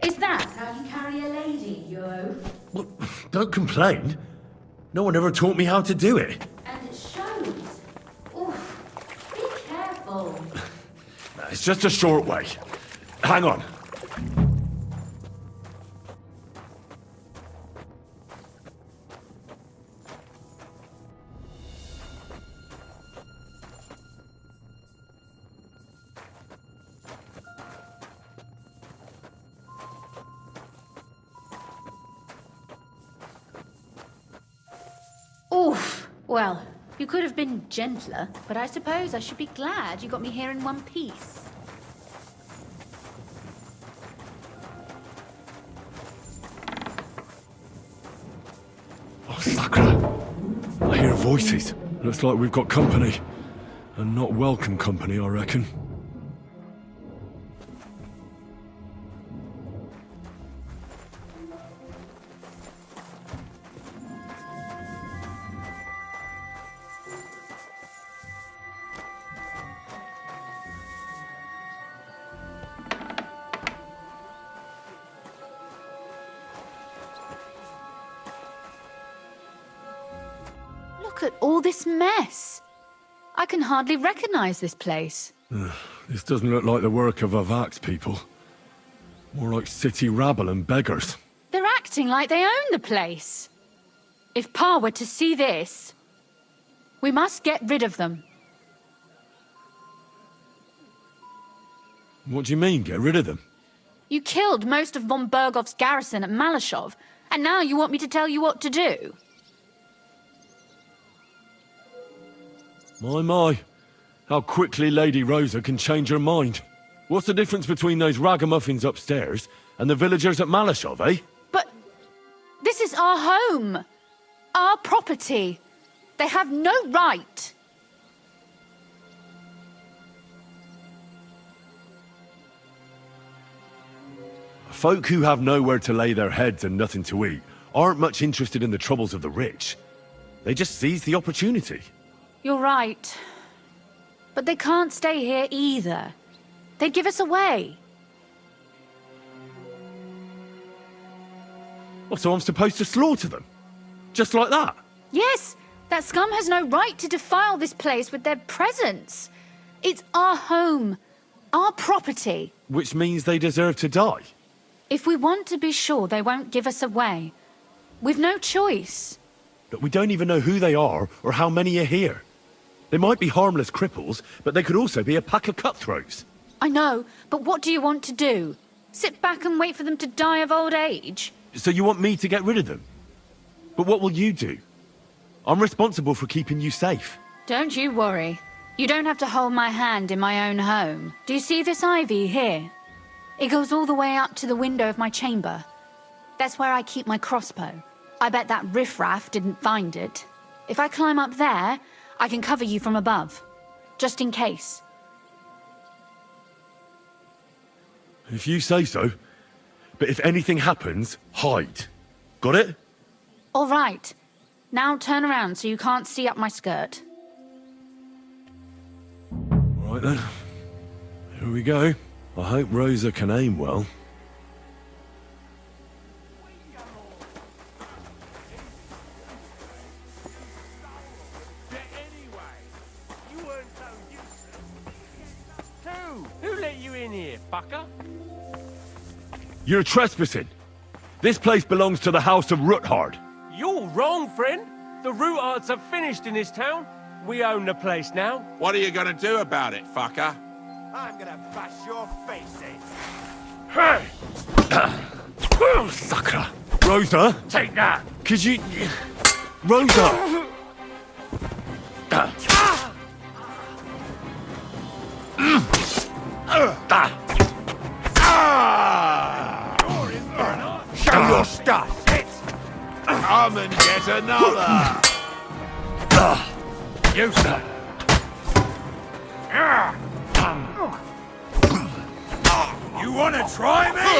Speaker 9: Is that how you carry a lady, you oaf?
Speaker 3: Well, don't complain. No one ever taught me how to do it.
Speaker 9: And it shows. Oof. Be careful.
Speaker 3: It's just a short way. Hang on.
Speaker 9: Oof. Well, you could have been gentler, but I suppose I should be glad you got me here in one piece.
Speaker 3: Oh, Sakra! I hear voices. Looks like we've got company. And not welcome company, I reckon.
Speaker 9: Look at all this mess. I can hardly recognize this place.
Speaker 3: This doesn't look like the work of Avak's people. More like city rabble and beggars.
Speaker 9: They're acting like they own the place. If Pa were to see this, we must get rid of them.
Speaker 3: What do you mean, get rid of them?
Speaker 9: You killed most of von Berghoff's garrison at Malashov, and now you want me to tell you what to do?
Speaker 3: My. How quickly Lady Rosa can change her mind. What's the difference between those ragamuffins upstairs and the villagers at Malashov, eh?
Speaker 9: But this is our home. Our property. They have no right.
Speaker 3: Folk who have nowhere to lay their heads and nothing to eat aren't much interested in the troubles of the rich. They just seize the opportunity.
Speaker 9: You're right. But they can't stay here either. They'd give us away.
Speaker 3: Well, so I'm supposed to slaughter them? Just like that?
Speaker 9: Yes, that scum has no right to defile this place with their presence. It's our home, our property.
Speaker 3: Which means they deserve to die.
Speaker 9: If we want to be sure they won't give us away, we've no choice.
Speaker 3: But we don't even know who they are or how many are here. They might be harmless cripples, but they could also be a pack of cutthroats.
Speaker 9: I know, but what do you want to do? Sit back and wait for them to die of old age?
Speaker 3: So you want me to get rid of them? But what will you do? I'm responsible for keeping you safe.
Speaker 9: Don't you worry. You don't have to hold my hand in my own home. Do you see this ivy here? It goes all the way up to the window of my chamber. That's where I keep my crossbow. I bet that riffraff didn't find it. If I climb up there, I can cover you from above. Just in case.
Speaker 3: If you say so. But if anything happens, hide. Got it?
Speaker 9: All right. Now turn around so you can't see up my skirt.
Speaker 3: Right then. Here we go. I hope Rosa can aim well.
Speaker 2: Who let you in here, fucker?
Speaker 3: You're trespassing. This place belongs to the House of Roothard.
Speaker 2: You're wrong, friend. The Rootards are finished in this town. We own the place now.
Speaker 14: What are you gonna do about it, fucker?
Speaker 2: I'm gonna bash your face in.
Speaker 3: Hey! Sucker! Rosa?
Speaker 10: Take that!
Speaker 3: Could you... Rosa!
Speaker 10: Show your stuff!
Speaker 14: Come and get another!
Speaker 10: You, sir!
Speaker 14: You wanna try me?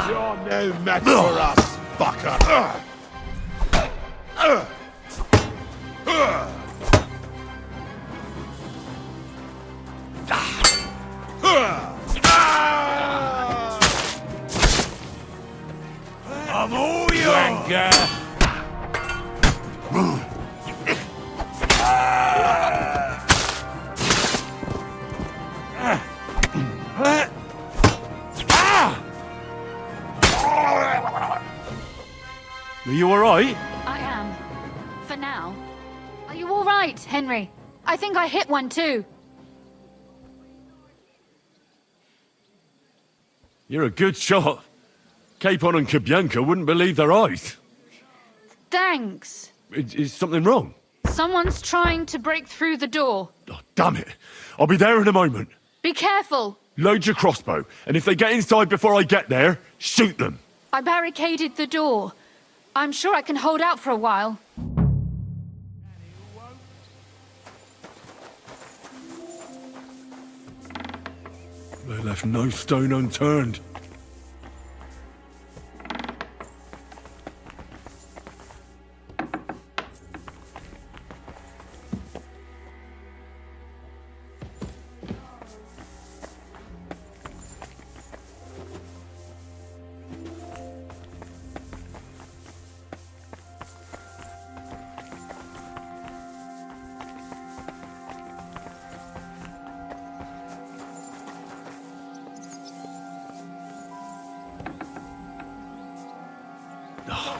Speaker 14: You're no match for us, fucker! I'm all yours!
Speaker 3: Are you alright?
Speaker 9: I am. For now. Are you all right, Henry? I think I hit one too.
Speaker 3: You're a good shot. Capon and Kabianka wouldn't believe their eyes.
Speaker 9: Thanks.
Speaker 3: Is something wrong?
Speaker 9: Someone's trying to break through the door.
Speaker 3: Oh, damn it. I'll be there in a moment.
Speaker 9: Be careful.
Speaker 3: Load your crossbow, and if they get inside before I get there, shoot them.
Speaker 9: I barricaded the door. I'm sure I can hold out for a while.
Speaker 3: They left no stone unturned.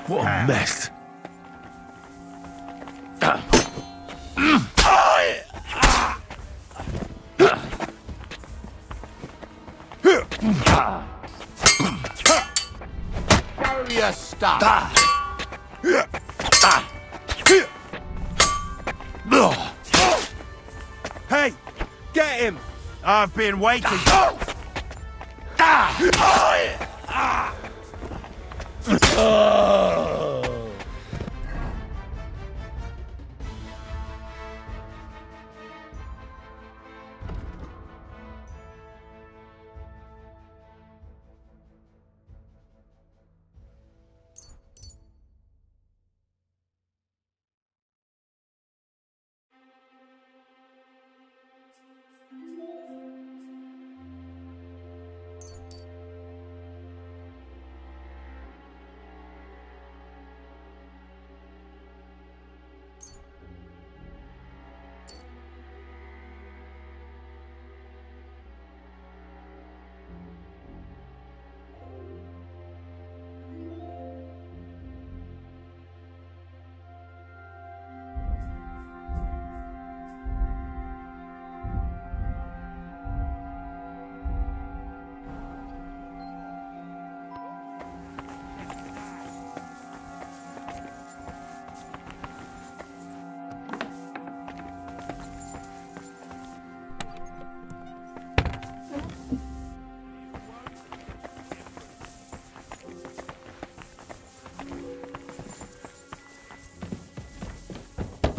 Speaker 3: What a mess.
Speaker 2: Show your stuff. Hey, get him. I've been waiting.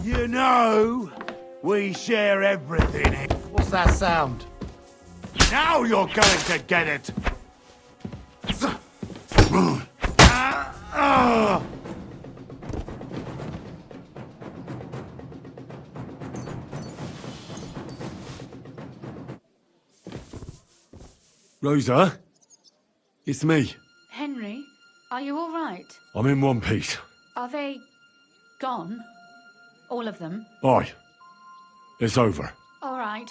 Speaker 10: You know, we share everything here.
Speaker 4: What's that sound?
Speaker 10: Now you're going to get it!
Speaker 3: Rosa? It's me.
Speaker 9: Henry, are you all right?
Speaker 3: I'm in one piece.
Speaker 9: Are they gone? All of them?
Speaker 3: Aye. It's over.
Speaker 9: All right.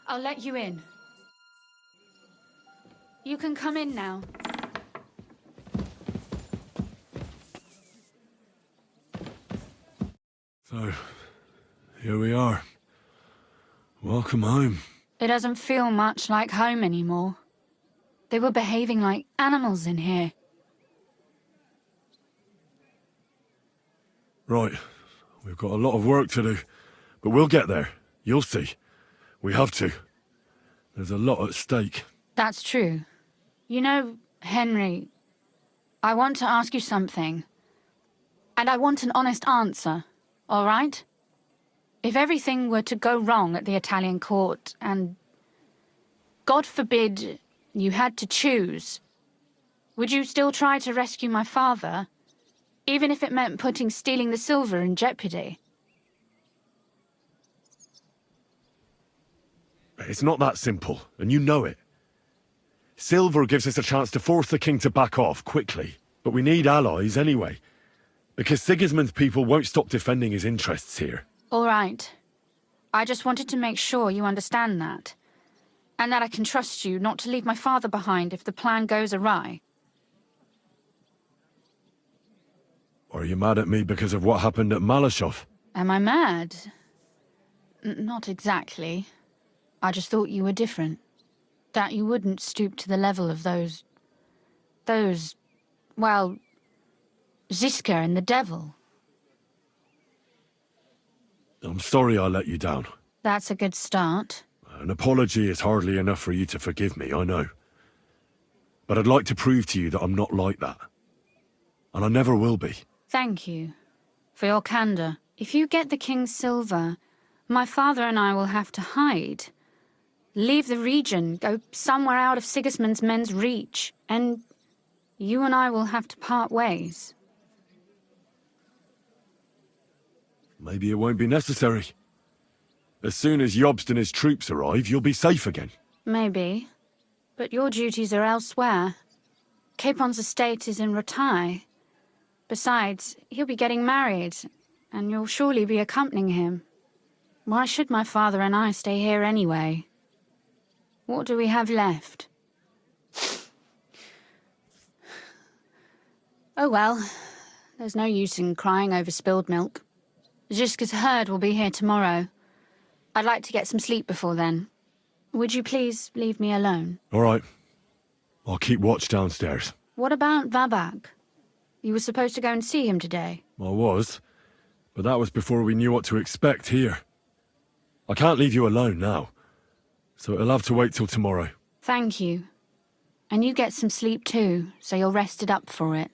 Speaker 9: I'll let you in. You can come in now.
Speaker 3: So, here we are. Welcome home.
Speaker 9: It doesn't feel much like home anymore. They were behaving like animals in here.
Speaker 3: Right. We've got a lot of work to do. But we'll get there. You'll see. We have to. There's a lot at stake.
Speaker 9: That's true. You know, Henry, I want to ask you something. And I want an honest answer, all right? If everything were to go wrong at the Italian court and, God forbid, you had to choose, would you still try to rescue my father, even if it meant putting stealing the silver in jeopardy?
Speaker 3: It's not that simple, and you know it. Silver gives us a chance to force the king to back off quickly, but we need allies anyway, because Sigismund's people won't stop defending his interests here.
Speaker 9: All right. I just wanted to make sure you understand that, and that I can trust you not to leave my father behind if the plan goes awry.
Speaker 3: Are you mad at me because of what happened at Malashov?
Speaker 9: Am I mad? Not exactly. I just thought you were different. That you wouldn't stoop to the level of those, well, Ziska and the devil.
Speaker 3: I'm sorry I let you down.
Speaker 9: That's a good start.
Speaker 3: An apology is hardly enough for you to forgive me, I know. But I'd like to prove to you that I'm not like that. And I never will be.
Speaker 9: Thank you for your candor. If you get the king's silver, my father and I will have to hide. Leave the region, go somewhere out of Sigismund's men's reach, and you and I will have to part ways.
Speaker 3: Maybe it won't be necessary. As soon as Jobst and his troops arrive, you'll be safe again.
Speaker 9: Maybe. But your duties are elsewhere. Capon's estate is in Ratai. Besides, he'll be getting married, and you'll surely be accompanying him. Why should my father and I stay here anyway? What do we have left? Oh well, there's no use in crying over spilled milk. Ziska's herd will be here tomorrow. I'd like to get some sleep before then. Would you please leave me alone?
Speaker 3: All right. I'll keep watch downstairs.
Speaker 9: What about Vabak? You were supposed to go and see him today.
Speaker 3: I was, but that was before we knew what to expect here. I can't leave you alone now, so it'll have to wait till tomorrow.
Speaker 9: Thank you. And you get some sleep too, so you're rested up for it.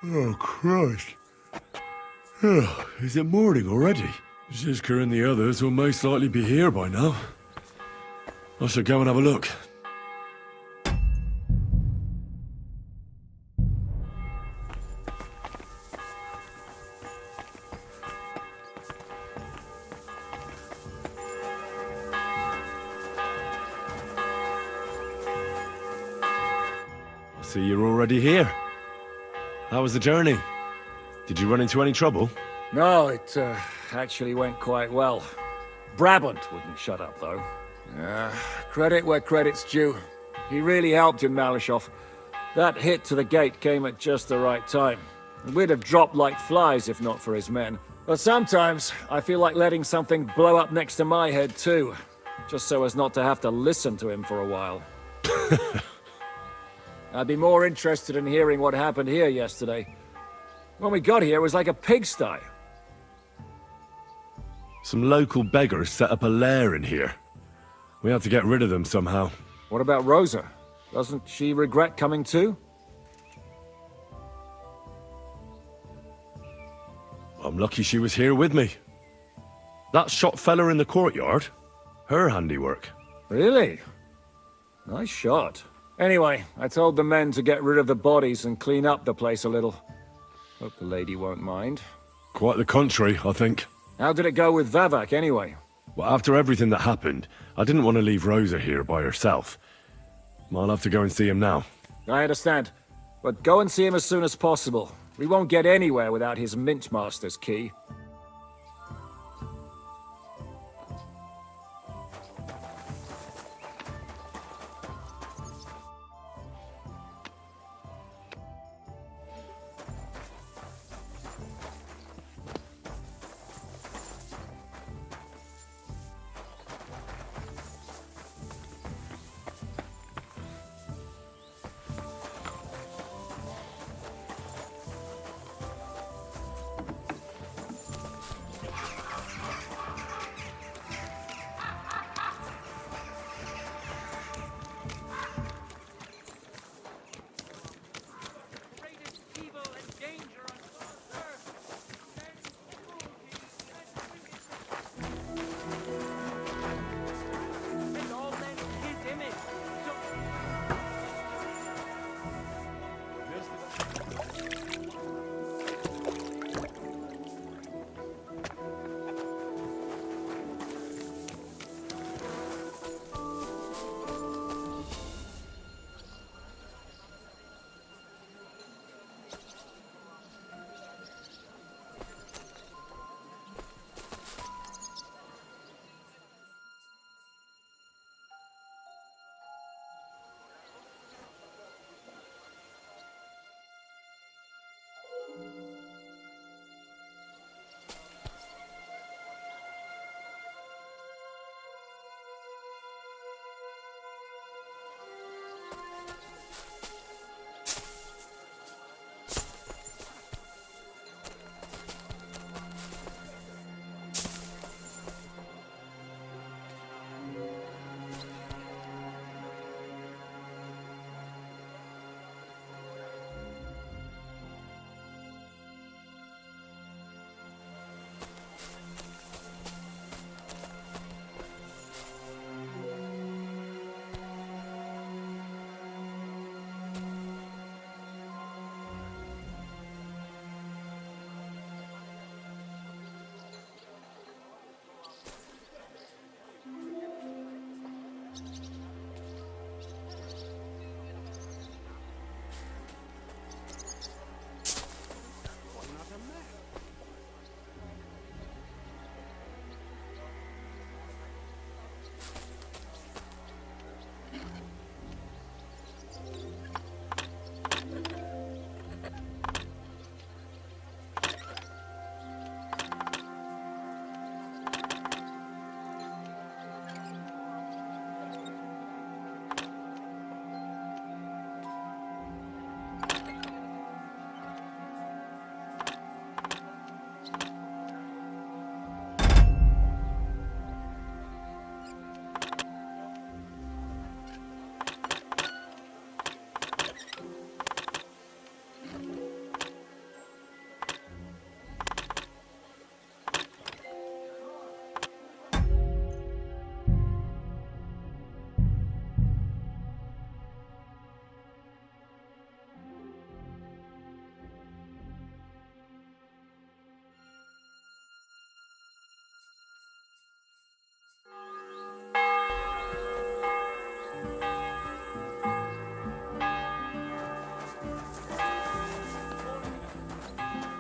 Speaker 3: Oh, Christ. Oh, is it morning already? Zizka and the others will most likely be here by now. I should go and have a look. I see you're already here. How was the journey? Did you run into any trouble?
Speaker 1: No, it actually went quite well. Brabant wouldn't shut up, though. Credit where credit's due. He really helped in Malishov. That hit to the gate came at just the right time. We'd have dropped like flies if not for his men. But sometimes, I feel like letting something blow up next to my head too. Just so as not to have to listen to him for a while. I'd be more interested in hearing what happened here yesterday. When we got here, it was like a pigsty.
Speaker 3: Some local beggars set up a lair in here. We had to get rid of them somehow.
Speaker 1: What about Rosa? Doesn't she regret coming too?
Speaker 3: I'm lucky she was here with me. That shot fella in the courtyard, her handiwork.
Speaker 1: Really? Nice shot. Anyway, I told the men to get rid of the bodies and clean up the place a little. Hope the lady won't mind.
Speaker 3: Quite the contrary, I think.
Speaker 1: How did it go with Vavak, anyway?
Speaker 3: Well, after everything that happened, I didn't want to leave Rosa here by herself. I'll have to go and see him now.
Speaker 1: I understand. But go and see him as soon as possible. We won't get anywhere without his Mintmaster's key.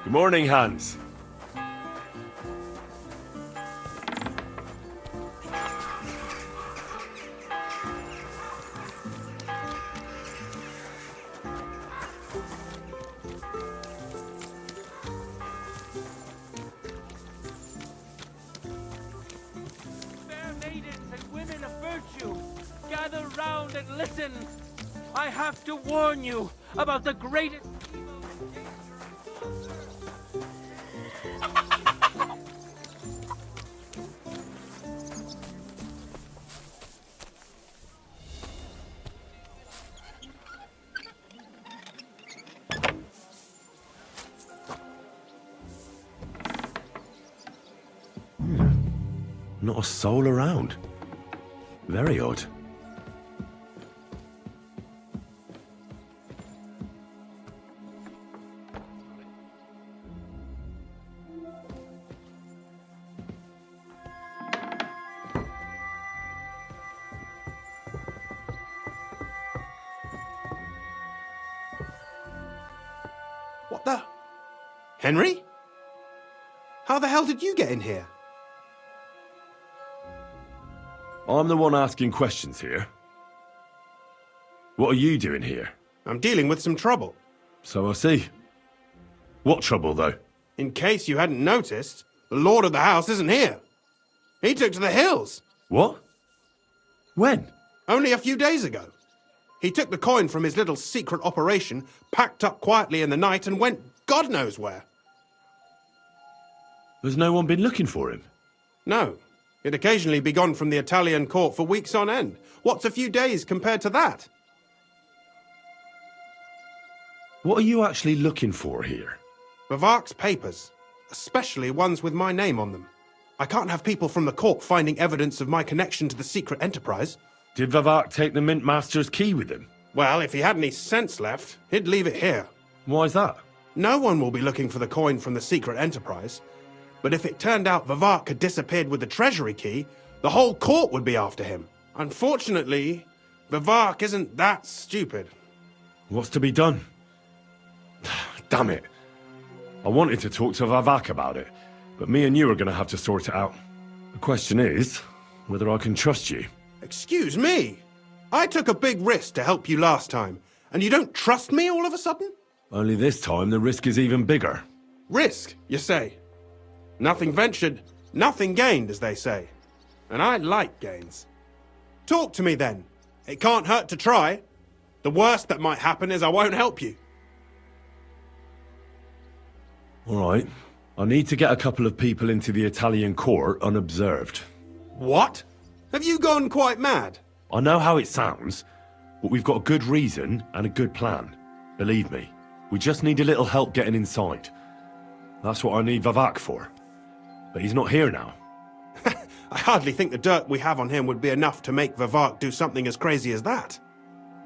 Speaker 3: Good morning, Hans.
Speaker 5: Fair maidens and women of virtue, gather round and listen. I have to warn you about the greatest evil and danger
Speaker 3: Not a soul around. Very odd.
Speaker 15: What the? Henry? How the hell did you get in here?
Speaker 3: I'm the one asking questions here. What are you doing here?
Speaker 15: I'm dealing with some trouble.
Speaker 3: So I see. What trouble, though?
Speaker 15: In case you hadn't noticed, the lord of the house isn't here. He took to the hills.
Speaker 3: What? When?
Speaker 15: Only a few days ago. He took the coin from his little secret operation, packed up quietly in the night, and went God knows where.
Speaker 3: Has no one been looking for him?
Speaker 15: No. He'd occasionally be gone from the Italian court for weeks on end. What's a few days compared to that?
Speaker 3: What are you actually looking for here?
Speaker 15: Bavark's papers, especially ones with my name on them. I can't have people from the court finding evidence of my connection to the secret enterprise.
Speaker 3: Did Bavark take the Mint Master's key with him?
Speaker 15: Well, if he had any sense left, he'd leave it here.
Speaker 3: Why's that?
Speaker 15: No one will be looking for the coin from the secret enterprise. But if it turned out Bavark had disappeared with the treasury key, the whole court would be after him. Unfortunately, Bavark isn't that stupid.
Speaker 3: What's to be done? Damn it. I wanted to talk to Vavak about it, but me and you are going to have to sort it out. The question is, whether I can trust you.
Speaker 15: Excuse me? I took a big risk to help you last time, and you don't trust me all of a sudden?
Speaker 3: Only this time the risk is even bigger.
Speaker 15: Risk, you say? Nothing ventured, nothing gained, as they say. And I like gains. Talk to me then. It can't hurt to try. The worst that might happen is I won't help you.
Speaker 3: All right. I need to get a couple of people into the Italian court unobserved.
Speaker 15: What? Have you gone quite mad?
Speaker 3: I know how it sounds, but we've got a good reason and a good plan. Believe me, we just need a little help getting inside. That's what I need Vavak for. but he's not here now.
Speaker 15: I hardly think the dirt we have on him would be enough to make Vivart do something as crazy as that.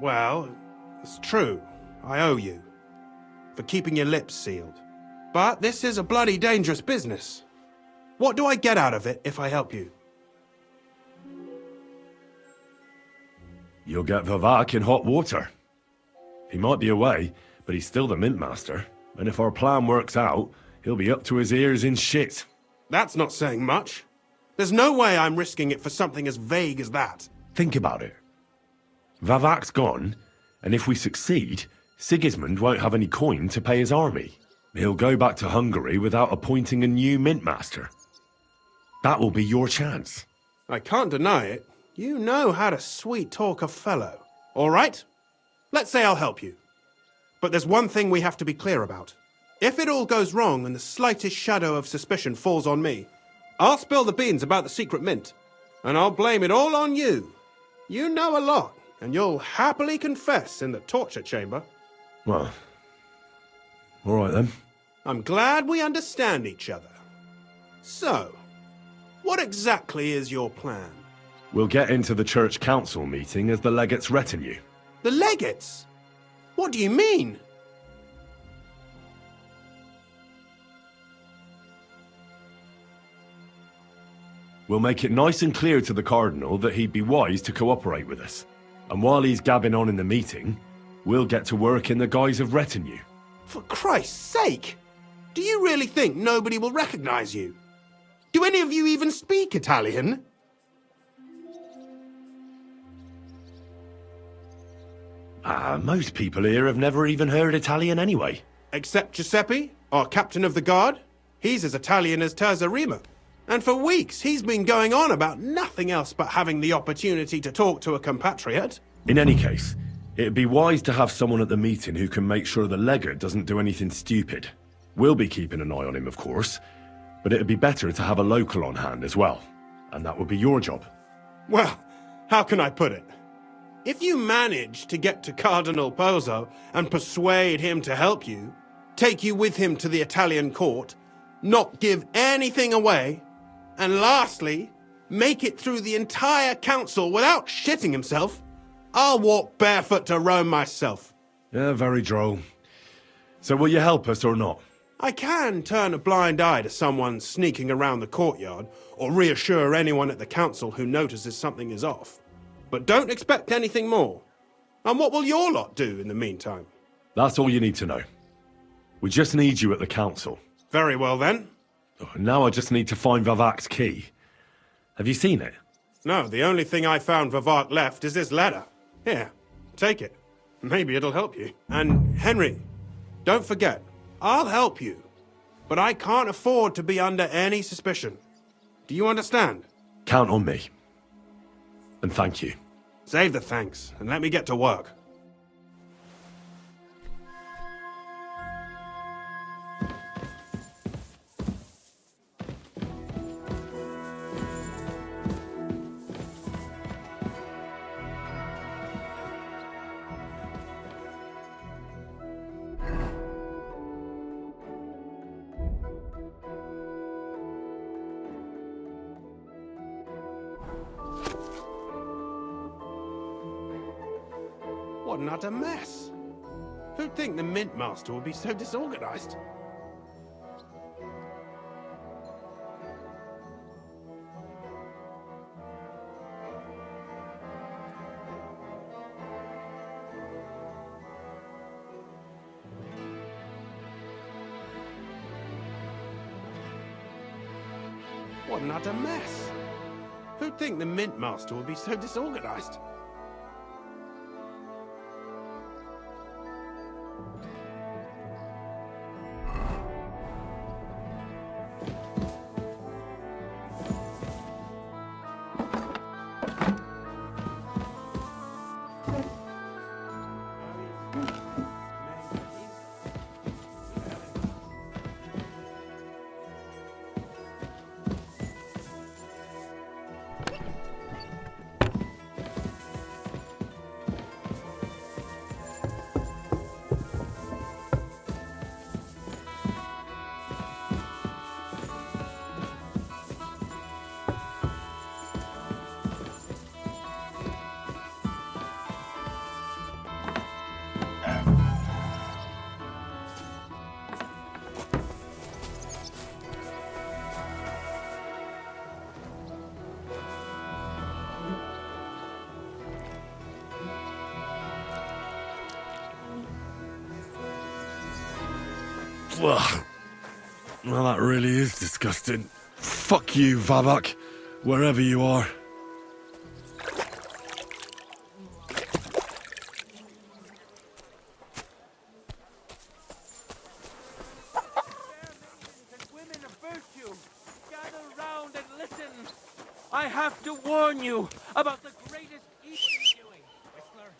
Speaker 15: Well, it's true. I owe you. For keeping your lips sealed. But this is a bloody dangerous business. What do I get out of it if I help you?
Speaker 3: You'll get Vivak in hot water. He might be away, but he's still the Mint Master. And if our plan works out, he'll be up to his ears in shit.
Speaker 15: That's not saying much. There's no way I'm risking it for something as vague as that.
Speaker 3: Think about it. Vavak's gone, and if we succeed, Sigismund won't have any coin to pay his army. He'll go back to Hungary without appointing a new Mint Master. That will be your chance.
Speaker 15: I can't deny it. You know how to sweet-talk a fellow. All right? Let's say I'll help you. But there's one thing we have to be clear about. If it all goes wrong and the slightest shadow of suspicion falls on me, I'll spill the beans about the secret mint, and I'll blame it all on you. You know a lot, and you'll happily confess in the torture chamber.
Speaker 3: Well, all right then.
Speaker 15: I'm glad we understand each other. So, what exactly is your plan?
Speaker 3: We'll get into the church council meeting as the legate's retinue.
Speaker 15: The legates? What do you mean?
Speaker 3: We'll make it nice and clear to the Cardinal that he'd be wise to cooperate with us. And while he's gabbing on in the meeting, we'll get to work in the guise of retinue.
Speaker 15: For Christ's sake! Do you really think nobody will recognize you? Do any of you even speak Italian?
Speaker 3: Most people here have never even heard Italian anyway.
Speaker 15: Except Giuseppe, our captain of the guard. He's as Italian as Terza Rima. And for weeks, he's been going on about nothing else but having the opportunity to talk to a compatriot.
Speaker 3: In any case, it'd be wise to have someone at the meeting who can make sure the legate doesn't do anything stupid. We'll be keeping an eye on him, of course, but it'd be better to have a local on hand as well. And that would be your job.
Speaker 15: Well, how can I put it? If you manage to get to Cardinal Pozzo and persuade him to help you, take you with him to the Italian court, not give anything away, and lastly, make it through the entire council without shitting himself, I'll walk barefoot to Rome myself.
Speaker 3: Yeah, very droll. So will you help us or not?
Speaker 15: I can turn a blind eye to someone sneaking around the courtyard, or reassure anyone at the council who notices something is off. But don't expect anything more. And what will your lot do in the meantime?
Speaker 3: That's all you need to know. We just need you at the council.
Speaker 15: Very well then.
Speaker 3: Now I just need to find Vavak's key. Have you seen it?
Speaker 15: No, the only thing I found Vivart left is this letter. Here, take it. Maybe it'll help you. And Henry, don't forget, I'll help you. But I can't afford to be under any suspicion. Do you understand?
Speaker 3: Count on me. And thank you.
Speaker 15: Save the thanks, and let me get to work. What an utter mess. Who'd think the Mint Master would be so disorganized? What an utter mess. Who'd think the Mint Master would be so disorganized?
Speaker 3: Well, that really is disgusting. Fuck you, Vabak, wherever you are.
Speaker 5: Women of virtue, gather round and listen. I have to warn you about the greatest evil you're doing, Whistler.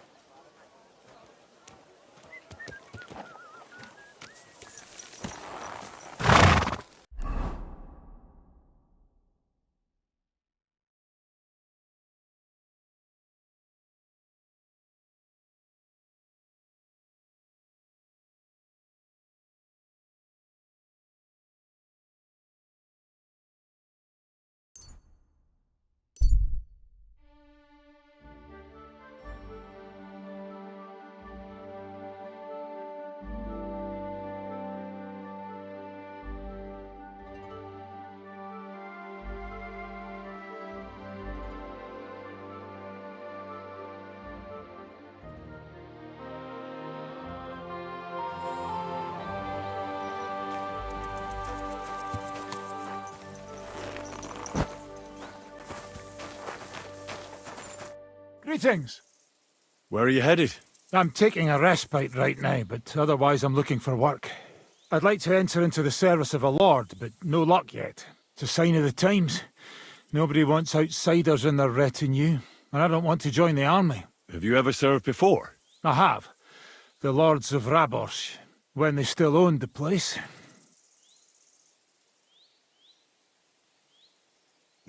Speaker 10: Greetings.
Speaker 3: Where are you headed?
Speaker 10: I'm taking a respite right now, but otherwise I'm looking for work. I'd like to enter into the service of a lord, but no luck yet. It's a sign of the times. Nobody wants outsiders in their retinue, and I don't want to join the army.
Speaker 3: Have you ever served before?
Speaker 10: I have. The lords of Rabos, when they still owned the place.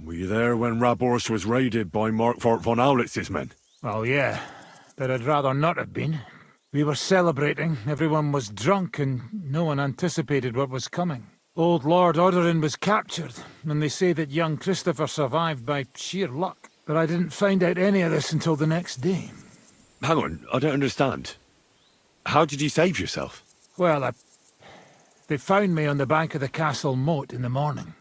Speaker 3: Were you there when Rabors was raided by Markfort von Aulitz's men?
Speaker 10: Oh yeah, but I'd rather not have been. We were celebrating, everyone was drunk, and no one anticipated what was coming. Old Lord Odorin was captured, and they say that young Christopher survived by sheer luck. But I didn't find out any of this until the next day.
Speaker 3: Hang on, I don't understand. How did you save yourself?
Speaker 10: Well, they found me on the bank of the castle moat in the morning.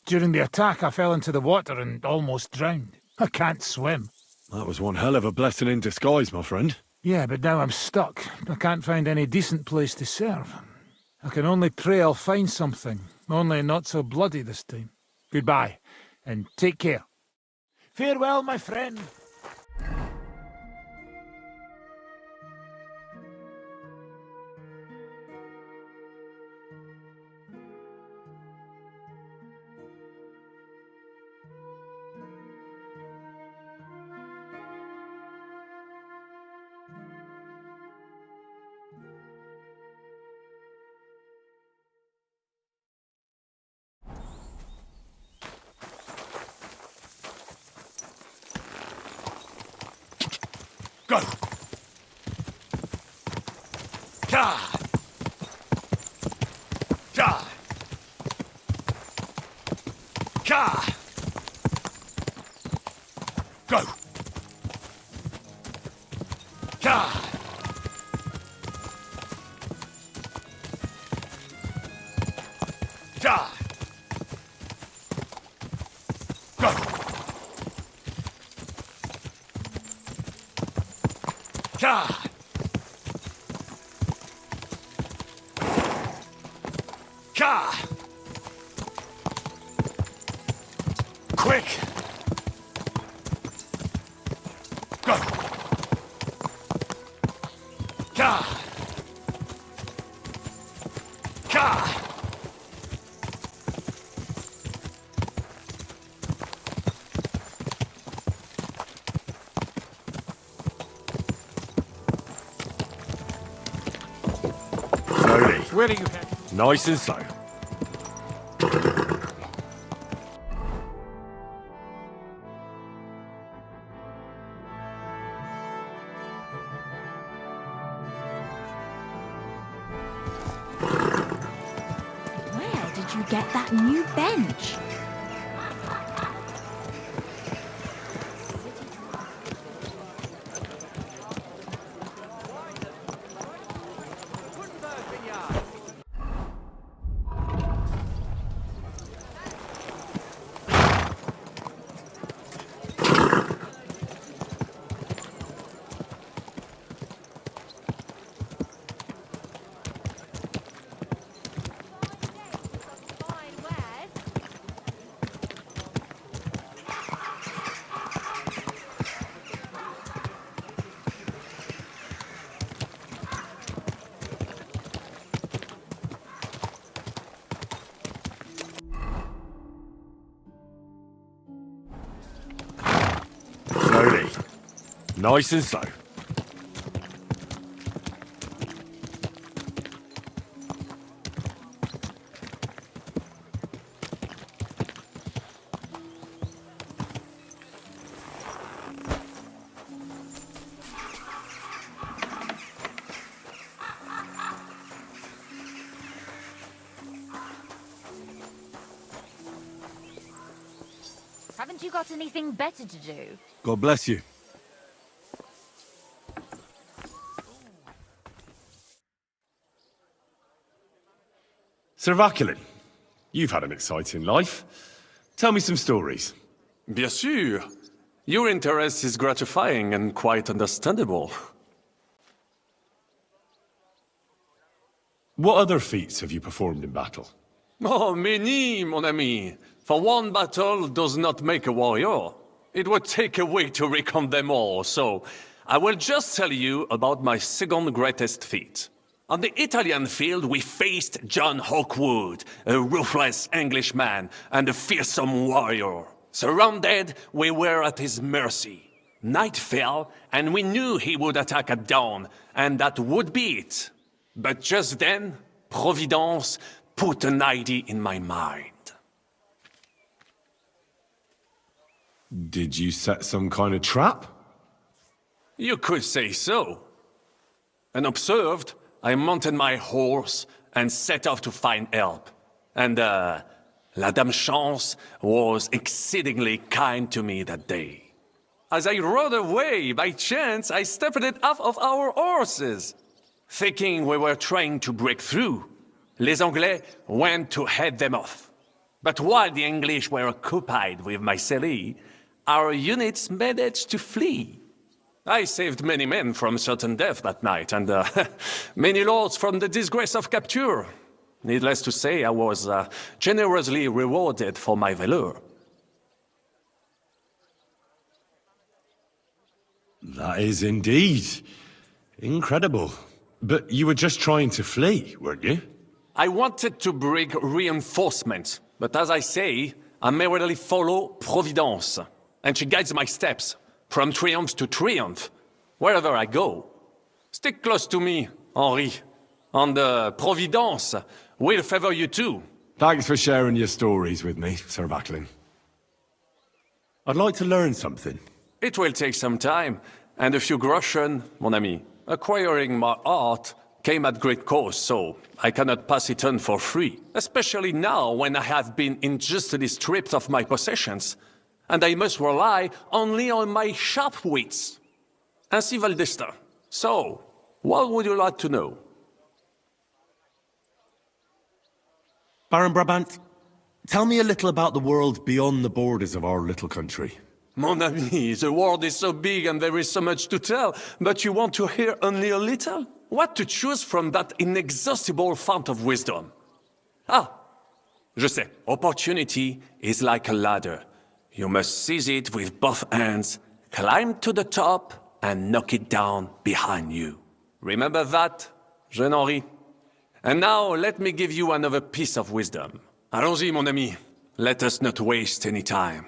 Speaker 10: During the attack, I fell into the water and almost drowned. I can't swim.
Speaker 3: That was one hell of a blessing in disguise, my friend.
Speaker 10: Yeah, but now I'm stuck. I can't find any decent place to serve. I can only pray I'll find something, only not so bloody this time. Goodbye, and take care. Farewell, my friend.
Speaker 3: Go! Ja! Ja! Ja! Go! Ja! Ja! Go! Ja! Ja! Quick! Go! Ja! Ja! Slowly.
Speaker 10: Where are you headed?
Speaker 3: Nice and slow.
Speaker 16: Where did you get that new bench?
Speaker 3: Nice and so.
Speaker 16: Haven't you got anything better to do?
Speaker 3: God bless you. Sir Vaculin, you've had an exciting life. Tell me some stories.
Speaker 17: Bien sûr. Your interest is gratifying and quite understandable.
Speaker 3: What other feats have you performed in battle?
Speaker 17: Oh, many, mon ami. For one battle does not make a warrior. It would take a week to recount them all, so I will just tell you about my second greatest feat. On the Italian field, we faced John Hawkwood, a ruthless Englishman and a fearsome warrior. Surrounded, we were at his mercy. Night fell, and we knew he would attack at dawn, and that would be it. But just then, Providence put an idea in my mind.
Speaker 3: Did you set some kind of trap?
Speaker 17: You could say so. Unobserved, I mounted my horse and set off to find help. And, La Dame Chance was exceedingly kind to me that day. As I rode away, by chance, I stepped it off of our horses. Thinking we were trying to break through, les Anglais went to head them off. But while the English were occupied with Myceli, our units managed to flee. I saved many men from certain death that night, and many lords from the disgrace of capture. Needless to say, I was generously rewarded for my valor.
Speaker 3: That is indeed incredible. But you were just trying to flee, weren't you?
Speaker 17: I wanted to bring reinforcements, but as I say, I merely follow Providence, and she guides my steps, from triumph to triumph, wherever I go. Stick close to me, Henri, and Providence will favor you too.
Speaker 3: Thanks for sharing your stories with me, Sir Vaculin. I'd like to learn something.
Speaker 17: It will take some time, and a few groschen, mon ami. Acquiring my art came at great cost, so I cannot pass it on for free. Especially now, when I have been injustly stripped of my possessions, and I must rely only on my sharp wits. Ainsi va le destin. So, what would you like to know?
Speaker 3: Baron Brabant, tell me a little about the world beyond the borders of our little country.
Speaker 17: Mon ami, the world is so big and there is so much to tell, but you want to hear only a little? What to choose from that inexhaustible fount of wisdom? Ah, je sais. Opportunity is like a ladder. You must seize it with both hands, climb to the top, and knock it down behind you. Remember that, jeune Henri? And now, let me give you another piece of wisdom. Allons-y, mon ami. Let us not waste any time.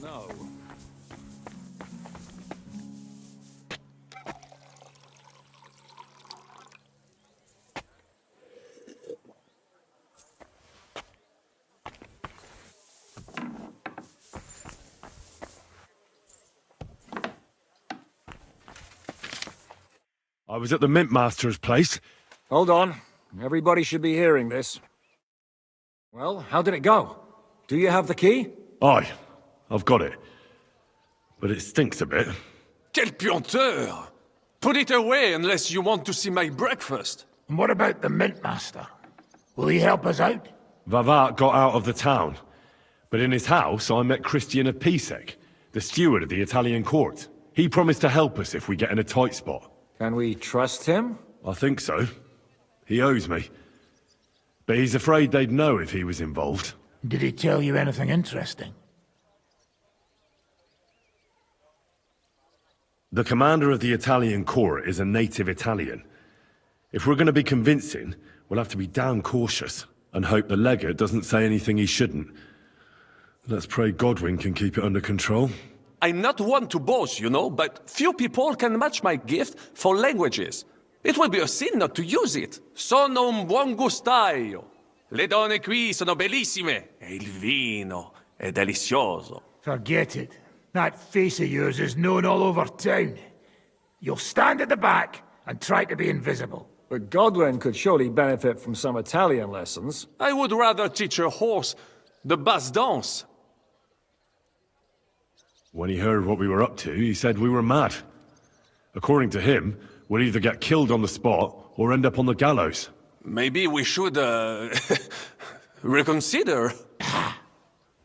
Speaker 1: No.
Speaker 3: I was at the Mint Master's place.
Speaker 1: Hold on. Everybody should be hearing this. Well, how did it go? Do you have the key?
Speaker 3: Aye, I've got it. But it stinks a bit.
Speaker 17: Quelle puanteur! Put it away unless you want to see my breakfast.
Speaker 10: And what about the Mint Master? Will he help us out?
Speaker 3: Vavat got out of the town. But in his house, I met Christian of Pisek, the steward of the Italian court. He promised to help us if we get in a tight spot.
Speaker 1: Can we trust him?
Speaker 3: I think so. He owes me. But he's afraid they'd know if he was involved.
Speaker 10: Did he tell you anything interesting?
Speaker 3: The commander of the Italian court is a native Italian. If we're going to be convincing, we'll have to be damn cautious and hope the legate doesn't say anything he shouldn't. Let's pray Godwin can keep it under control.
Speaker 17: I'm not one to boast, you know, but few people can match my gift for languages. It would be a sin not to use it. Sono un buon gustaio. Le donne qui sono bellissime. E il vino è delizioso.
Speaker 10: Forget it. That face of yours is known all over town. You'll stand at the back and try to be invisible.
Speaker 1: But Godwin could surely benefit from some Italian lessons.
Speaker 17: I would rather teach a horse the basse danse.
Speaker 3: When he heard what we were up to, he said we were mad. According to him, we'll either get killed on the spot or end up on the gallows.
Speaker 17: Maybe we should, reconsider.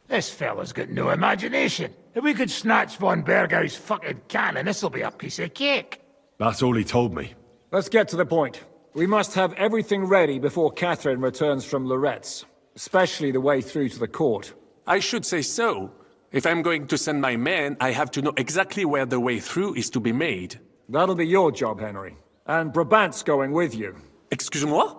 Speaker 10: This fella's got no imagination. If we could snatch von Bergau's fucking cannon, this'll be a piece of cake.
Speaker 3: That's all he told me.
Speaker 1: Let's get to the point. We must have everything ready before Catherine returns from Loretz, especially the way through to the court.
Speaker 17: I should say so. If I'm going to send my men, I have to know exactly where the way through is to be made.
Speaker 1: That'll be your job, Henry. And Brabant's going with you.
Speaker 17: Excuse-moi?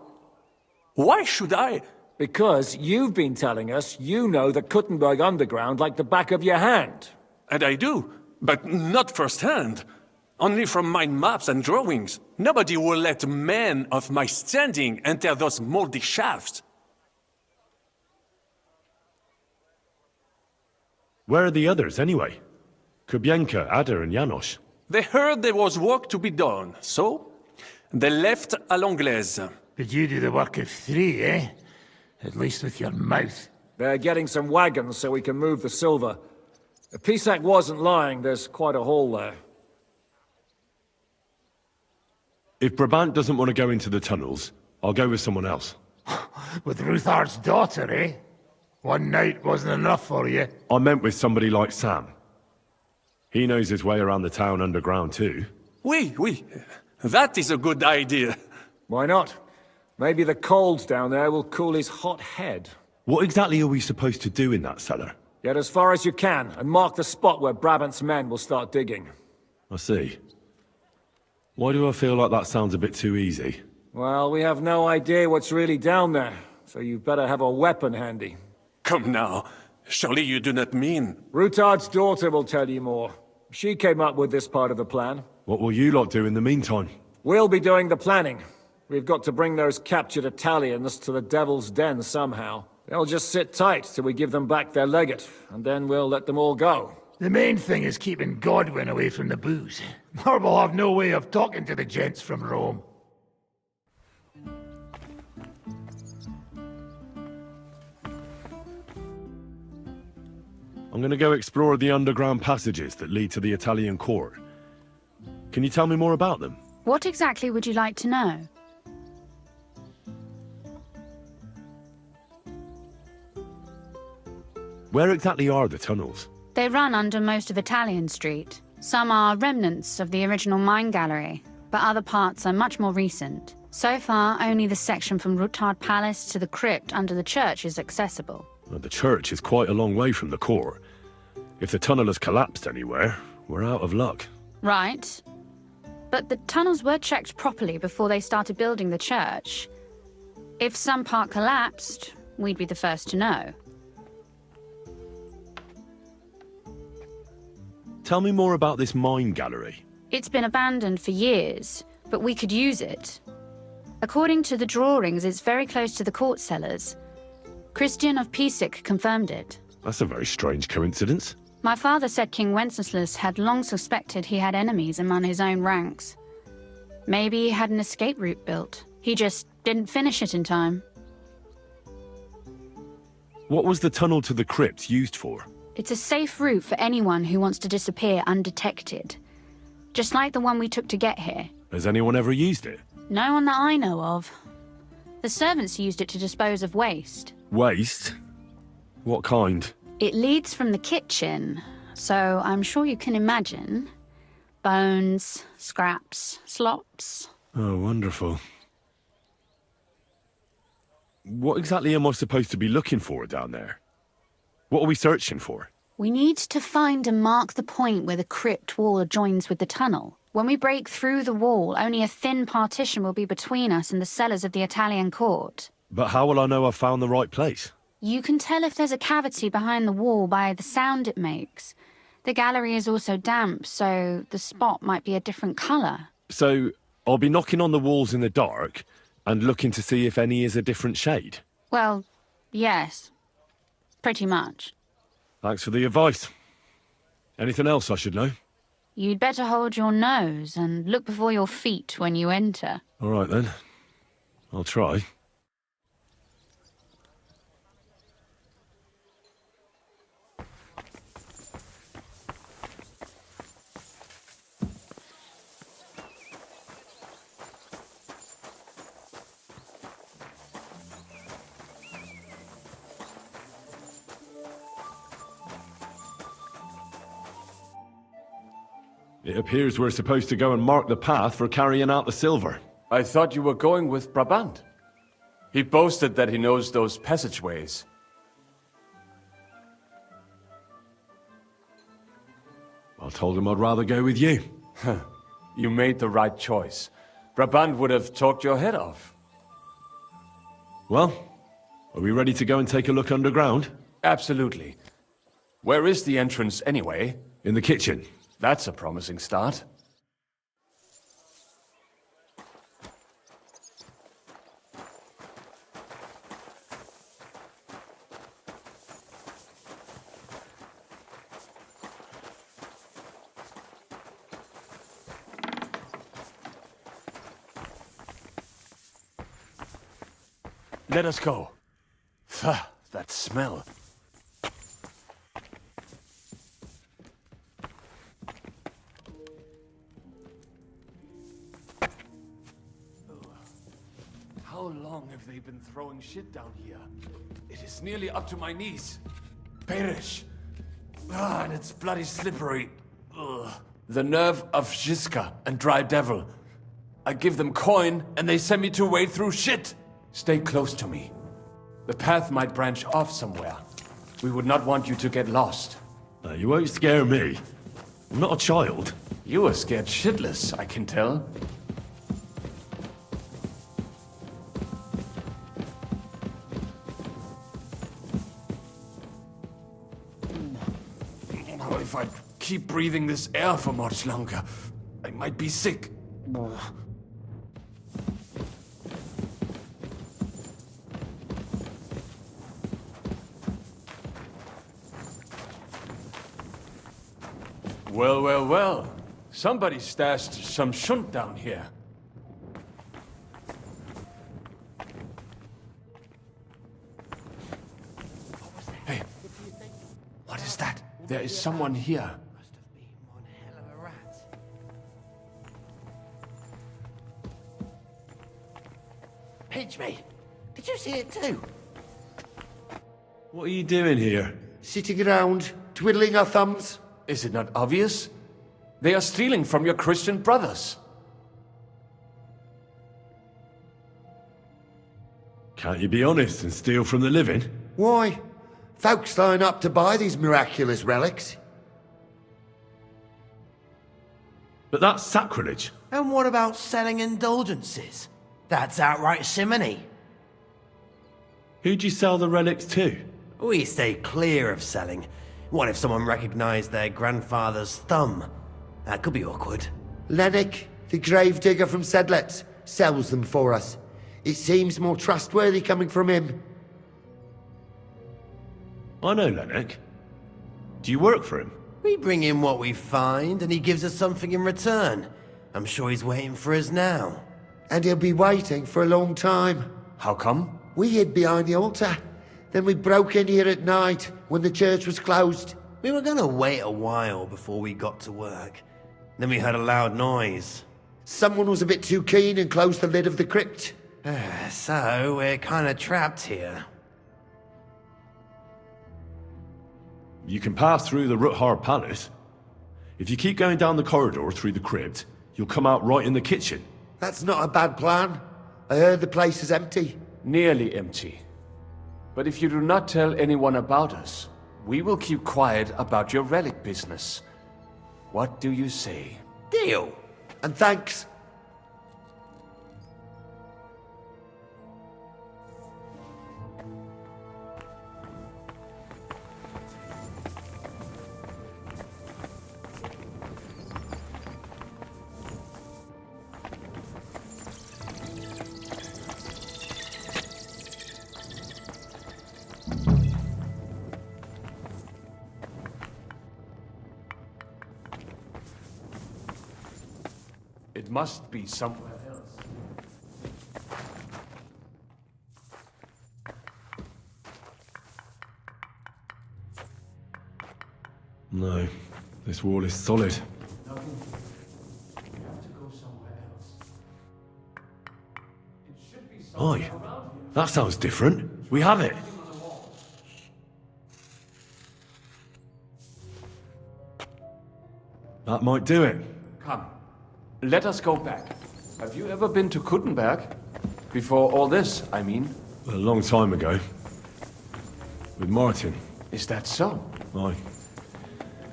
Speaker 17: Why should I?
Speaker 1: Because you've been telling us you know the Kuttenberg underground like the back of your hand.
Speaker 17: And I do, but not firsthand. Only from mind maps and drawings. Nobody will let men of my standing enter those moldy shafts.
Speaker 3: Where are the others, anyway? Kubienka, Ada, and Janos.
Speaker 17: They heard there was work to be done, so they left à l'anglaise.
Speaker 10: Did you do the work of 3, eh? At least with your mouth.
Speaker 1: They're getting some wagons so we can move the silver. If Pisak wasn't lying, there's quite a haul there.
Speaker 3: If Brabant doesn't want to go into the tunnels, I'll go with someone else.
Speaker 10: With Ruthar's daughter, eh? One night wasn't enough for you.
Speaker 3: I meant with somebody like Sam. He knows his way around the town underground too.
Speaker 17: Oui. That is a good idea.
Speaker 1: Why not? Maybe the cold down there will cool his hot head.
Speaker 3: What exactly are we supposed to do in that cellar?
Speaker 1: Get as far as you can, and mark the spot where Brabant's men will start digging.
Speaker 3: I see. Why do I feel like that sounds a bit too easy?
Speaker 1: Well, we have no idea what's really down there, so you better have a weapon handy.
Speaker 17: Come now. Surely you do not mean...
Speaker 1: Rutard's daughter will tell you more. She came up with this part of the plan.
Speaker 3: What will you lot do in the meantime?
Speaker 1: We'll be doing the planning. We've got to bring those captured Italians to the Devil's Den somehow. They'll just sit tight till we give them back their legate, and then we'll let them all go.
Speaker 10: The main thing is keeping Godwin away from the booze. Or we'll have no way of talking to the gents from Rome.
Speaker 3: I'm gonna go explore the underground passages that lead to the Italian court. Can you tell me more about them?
Speaker 9: What exactly would you like to know?
Speaker 3: Where exactly are the tunnels?
Speaker 9: They run under most of Italian Street. Some are remnants of the original mine gallery, but other parts are much more recent. So far, only the section from Rutard Palace to the crypt under the church is accessible.
Speaker 3: Well, the church is quite a long way from the court. If the tunnel has collapsed anywhere, we're out of luck.
Speaker 9: Right. But the tunnels were checked properly before they started building the church. If some part collapsed, we'd be the first to know.
Speaker 3: Tell me more about this mine gallery.
Speaker 9: It's been abandoned for years, but we could use it. According to the drawings, it's very close to the court cellars. Christian of Pisek confirmed it.
Speaker 3: That's a very strange coincidence.
Speaker 9: My father said King Wenceslas had long suspected he had enemies among his own ranks. Maybe he had an escape route built. He just didn't finish it in time.
Speaker 3: What was the tunnel to the crypt used for?
Speaker 9: It's a safe route for anyone who wants to disappear undetected. Just like the one we took to get here.
Speaker 3: Has anyone ever used it?
Speaker 9: No one that I know of. The servants used it to dispose of waste.
Speaker 3: Waste? What kind?
Speaker 9: It leads from the kitchen, so I'm sure you can imagine. Bones, scraps, slops.
Speaker 3: Oh, wonderful. What exactly am I supposed to be looking for down there? What are we searching for?
Speaker 9: We need to find and mark the point where the crypt wall joins with the tunnel. When we break through the wall, only a thin partition will be between us and the cellars of the Italian court.
Speaker 3: But how will I know I've found the right place?
Speaker 9: You can tell if there's a cavity behind the wall by the sound it makes. The gallery is also damp, so the spot might be a different colour.
Speaker 3: So, I'll be knocking on the walls in the dark and looking to see if any is a different shade?
Speaker 9: Well, yes. Pretty much.
Speaker 3: Thanks for the advice. Anything else I should know?
Speaker 9: You'd better hold your nose and look before your feet when you enter.
Speaker 3: All right then. I'll try. It appears we're supposed to go and mark the path for carrying out the silver.
Speaker 18: I thought you were going with Brabant. He boasted that he knows those passageways.
Speaker 3: I told him I'd rather go with you.
Speaker 18: You made the right choice. Brabant would have talked your head off.
Speaker 3: Well, are we ready to go and take a look underground?
Speaker 18: Absolutely. Where is the entrance anyway?
Speaker 3: In the kitchen.
Speaker 18: That's a promising start. Let us go. That smell. How long have they been throwing shit down here? It is nearly up to my knees. Perish. And it's bloody slippery. Ugh. The nerve of Jiska and Dry Devil. I give them coin, and they send me to wade through shit. Stay close to me. The path might branch off somewhere. We would not want you to get lost.
Speaker 3: You won't scare me. I'm not a child.
Speaker 18: You are scared shitless, I can tell. If I keep breathing this air for much longer, I might be sick. Well. Somebody stashed some shunt down here. Hey, what is that? There is someone here.
Speaker 2: Pinch me. Did you see it too?
Speaker 3: What are you doing here?
Speaker 2: Sitting around, twiddling our thumbs.
Speaker 18: Is it not obvious? They are stealing from your Christian brothers.
Speaker 3: Can't you be honest and steal from the living?
Speaker 2: Why? Folks line up to buy these miraculous relics.
Speaker 3: But that's sacrilege.
Speaker 4: And what about selling indulgences? That's outright simony.
Speaker 3: Who'd you sell the relics to?
Speaker 4: We stay clear of selling. What if someone recognized their grandfather's thumb? That could be awkward.
Speaker 2: Lennox, the gravedigger from Sedlets, sells them for us. It seems more trustworthy coming from him.
Speaker 3: I know Lennox. Do you work for him?
Speaker 4: We bring him what we find, and he gives us something in return. I'm sure he's waiting for us now.
Speaker 2: And he'll be waiting for a long time.
Speaker 18: How come?
Speaker 2: We hid behind the altar.
Speaker 19: Then we broke in here at night when the church was closed.
Speaker 2: We were gonna wait a while before we got to work. Then we heard a loud noise.
Speaker 19: Someone was a bit too keen and closed the lid of the crypt.
Speaker 2: So we're kinda trapped here.
Speaker 3: You can pass through the Ruthar Palace. If you keep going down the corridor through the crypt, you'll come out right in the kitchen.
Speaker 19: That's not a bad plan. I heard the place is empty.
Speaker 18: Nearly empty. But if you do not tell anyone about us, we will keep quiet about your relic business. What do you say?
Speaker 2: Deal.
Speaker 19: And thanks.
Speaker 18: It must be somewhere else.
Speaker 3: No, this wall is solid.
Speaker 18: Nothing. We have to go somewhere else. It should be somewhere
Speaker 3: Aye,
Speaker 18: around here.
Speaker 3: that sounds different. We have it. That might do it.
Speaker 18: Come. Let us go back. Have you ever been to Kuttenberg? Before all this, I mean.
Speaker 3: A long time ago. With Martin.
Speaker 18: Is that so?
Speaker 3: Aye.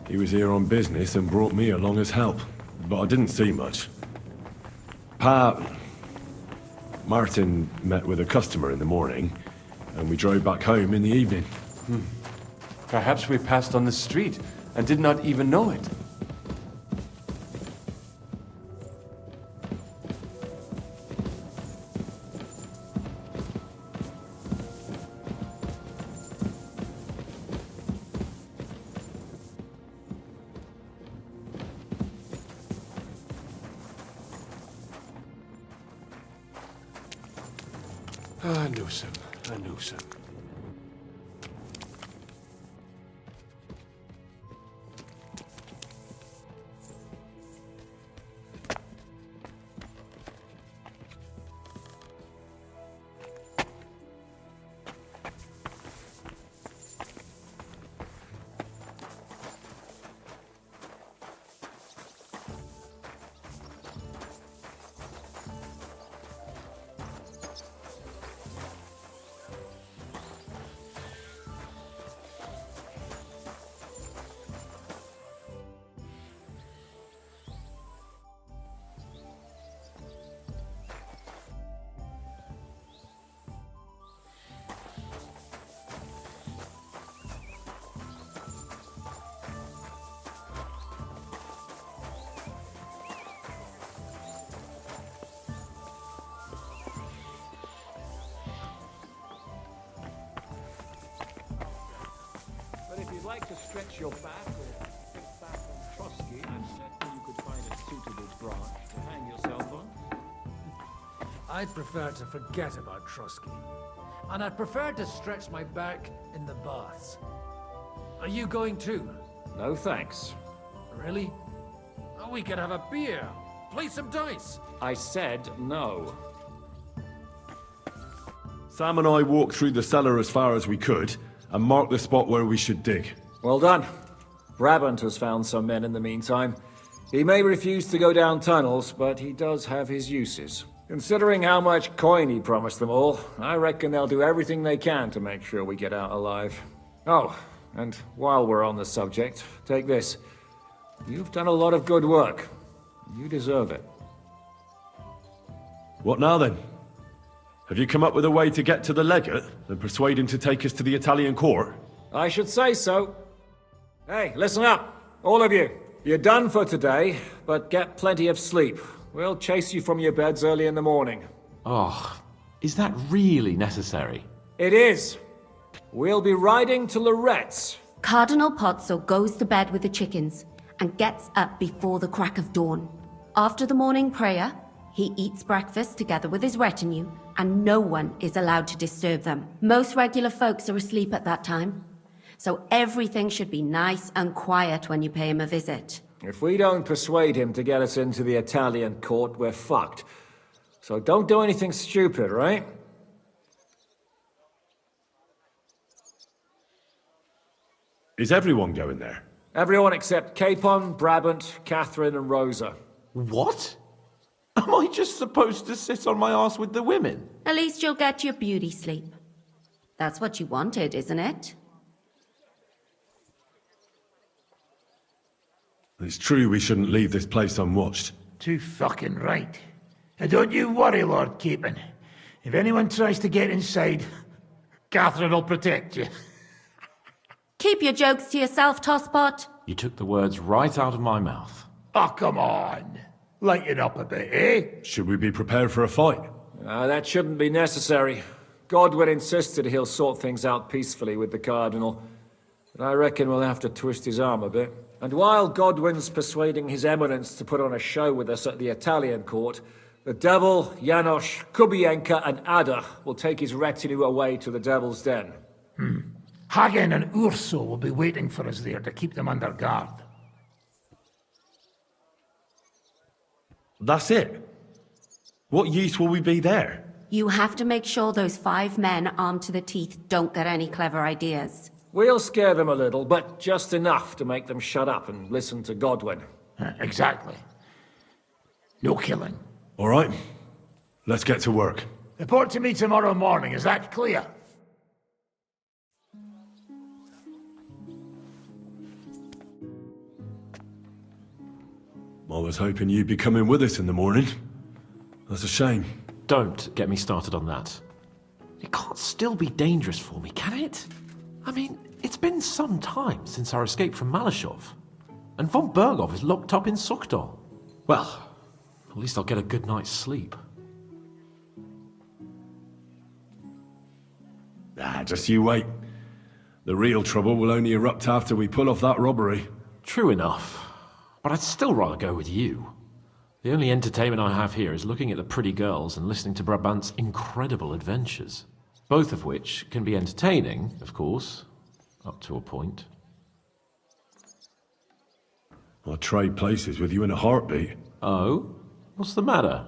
Speaker 3: He was here on business and brought me along as help. But I didn't see much. Martin met with a customer in the morning, and we drove back home in the evening.
Speaker 18: Perhaps we passed on the street and did not even know it. I knew some. I knew some.
Speaker 1: But if you'd like to stretch your back or think back on Trotsky, I'm certain you could find a suitable branch to hang yourself on.
Speaker 12: I'd prefer to forget about Trotsky. And I'd prefer to stretch my back in the baths. Are you going too?
Speaker 1: No thanks.
Speaker 12: Really? Oh, we could have a beer. Play some dice.
Speaker 1: I said no.
Speaker 3: Sam and I walked through the cellar as far as we could, and marked the spot where we should dig.
Speaker 1: Well done. Brabant has found some men in the meantime. He may refuse to go down tunnels, but he does have his uses. Considering how much coin he promised them all, I reckon they'll do everything they can to make sure we get out alive. Oh, and while we're on the subject, take this. You've done a lot of good work. You deserve it.
Speaker 3: What now then? Have you come up with a way to get to the legate and persuade him to take us to the Italian court?
Speaker 1: I should say so. Hey, listen up, all of you. You're done for today, but get plenty of sleep. We'll chase you from your beds early in the morning.
Speaker 11: Oh, is that really necessary?
Speaker 1: It is. We'll be riding to Lorette's.
Speaker 20: Cardinal Pozzo goes to bed with the chickens and gets up before the crack of dawn. After the morning prayer, he eats breakfast together with his retinue and no one is allowed to disturb them. Most regular folks are asleep at that time, so everything should be nice and quiet when you pay him a visit.
Speaker 1: If we don't persuade him to get us into the Italian court, we're fucked. So don't do anything stupid, right?
Speaker 3: Is everyone going there?
Speaker 1: Everyone except Capon, Brabant, Catherine, and Rosa.
Speaker 11: What? Am I just supposed to sit on my ass with the women?
Speaker 20: At least you'll get your beauty sleep. That's what you wanted, isn't it?
Speaker 3: It's true we shouldn't leave this place unwatched.
Speaker 10: Too fucking right. And don't you worry, Lord Capon. If anyone tries to get inside, Catherine will protect you.
Speaker 20: Keep your jokes to yourself, Tosspot.
Speaker 11: You took the words right out of my mouth.
Speaker 10: Oh, come on. Lighten up a bit, eh?
Speaker 3: Should we be prepared for a fight?
Speaker 1: That shouldn't be necessary. Godwin insisted he'll sort things out peacefully with the Cardinal. But I reckon we'll have to twist his arm a bit. And while Godwin's persuading His Eminence to put on a show with us at the Italian court, the Devil, Janosch, Kubienka, and Ada will take his retinue away to the Devil's Den.
Speaker 10: Hagen and Urso will be waiting for us there to keep them under guard.
Speaker 3: That's it? What use will we be there?
Speaker 20: You have to make sure those 5 men armed to the teeth don't get any clever ideas.
Speaker 1: We'll scare them a little, but just enough to make them shut up and listen to Godwin.
Speaker 10: Exactly. No killing.
Speaker 3: All right. Let's get to work.
Speaker 10: Report to me tomorrow morning, is that clear?
Speaker 3: I was hoping you'd be coming with us in the morning. That's a shame.
Speaker 11: Don't get me started on that. It can't still be dangerous for me, can it? I mean, it's been some time since our escape from Malashov. And von Bergov is locked up in Sukdal. Well, at least I'll get a good night's sleep.
Speaker 3: Just you wait. The real trouble will only erupt after we pull off that robbery.
Speaker 11: True enough. But I'd still rather go with you. The only entertainment I have here is looking at the pretty girls and listening to Brabant's incredible adventures. Both of which can be entertaining, of course, up to a point.
Speaker 3: I'll trade places with you in a heartbeat.
Speaker 11: Oh? What's the matter?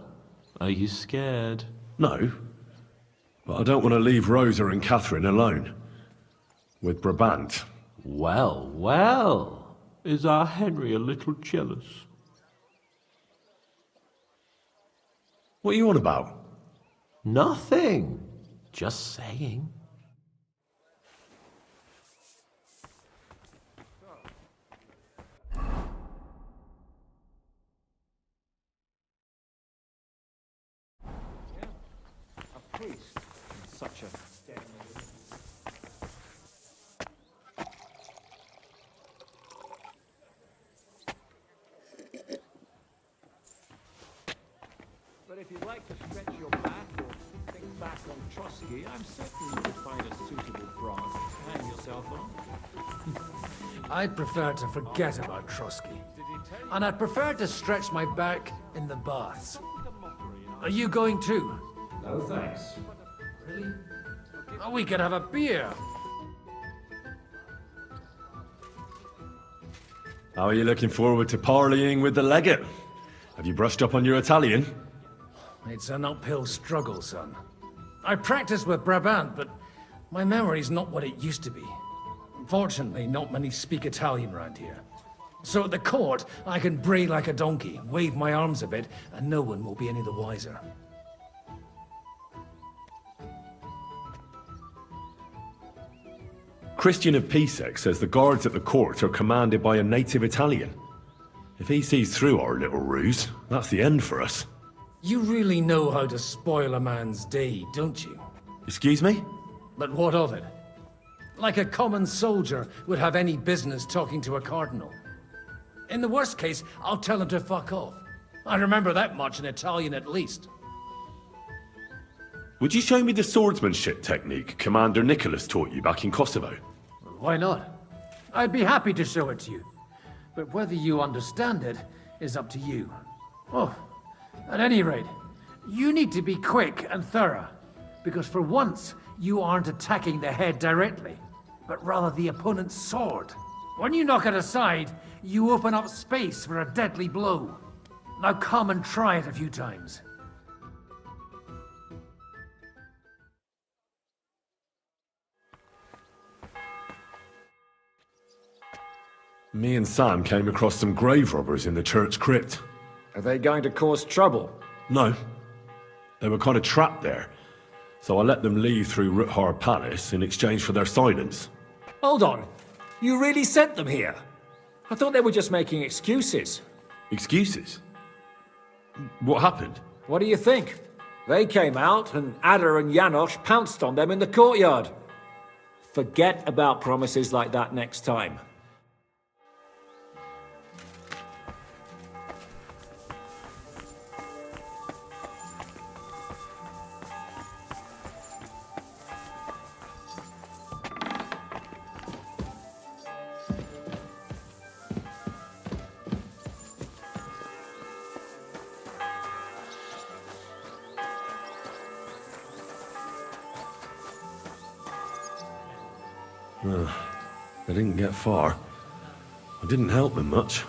Speaker 11: Are you scared?
Speaker 3: No. But I don't want to leave Rosa and Catherine alone. With Brabant.
Speaker 11: Well, well. Is our Henry a little jealous?
Speaker 3: What are you on about?
Speaker 11: Nothing. Just saying.
Speaker 1: A priest. Such a damn. But if you'd like to stretch your back or think back on Trotsky, I'm certain you could find a suitable bronze to hang yourself on.
Speaker 12: I'd prefer to forget about Trotsky. And I'd prefer to stretch my back in the baths. Are you going too?
Speaker 1: No thanks.
Speaker 12: Really? Oh, we could have a beer.
Speaker 3: How are you looking forward to parleying with the legate? Have you brushed up on your Italian?
Speaker 12: It's an uphill struggle, son. I practiced with Brabant, but my memory's not what it used to be. Fortunately, not many speak Italian round here. So at the court, I can bray like a donkey, wave my arms a bit, and no one will be any the wiser.
Speaker 3: Christian of Pisek says the guards at the court are commanded by a native Italian. If he sees through our little ruse, that's the end for us.
Speaker 12: You really know how to spoil a man's day, don't you?
Speaker 3: Excuse me?
Speaker 12: But what of it? Like a common soldier would have any business talking to a cardinal. In the worst case, I'll tell him to fuck off. I remember that much in Italian at least.
Speaker 3: Would you show me the swordsmanship technique Commander Nicholas taught you back in Kosovo?
Speaker 12: Why not? I'd be happy to show it to you. But whether you understand it is up to you. Oh, at any rate, You need to be quick and thorough, because for once, you aren't attacking the head directly, but rather the opponent's sword. When you knock it aside, you open up space for a deadly blow. Now come and try it a few times.
Speaker 3: Me and Sam came across some grave robbers in the church crypt.
Speaker 1: Are they going to cause trouble?
Speaker 3: No. They were kind of trapped there, so I let them leave through Ruthar Palace in exchange for their silence.
Speaker 1: Hold on. You really sent them here? I thought they were just making excuses.
Speaker 3: Excuses? What happened?
Speaker 1: What do you think? They came out, and Ada and Janosch pounced on them in the courtyard. Forget about promises like that next time.
Speaker 3: They didn't get far. I didn't help them much.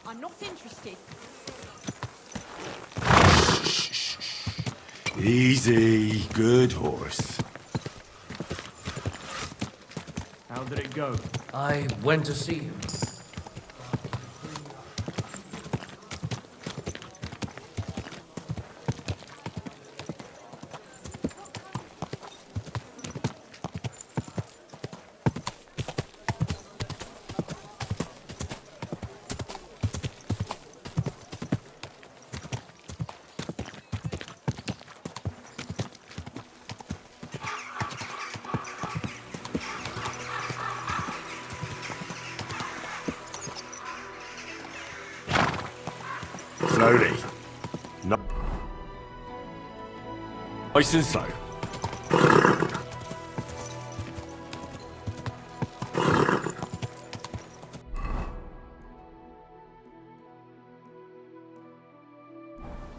Speaker 16: I'm not interested.
Speaker 3: Easy, good horse.
Speaker 18: How did it go?
Speaker 12: I went to see him.
Speaker 3: Slowly. No. Nice and slow.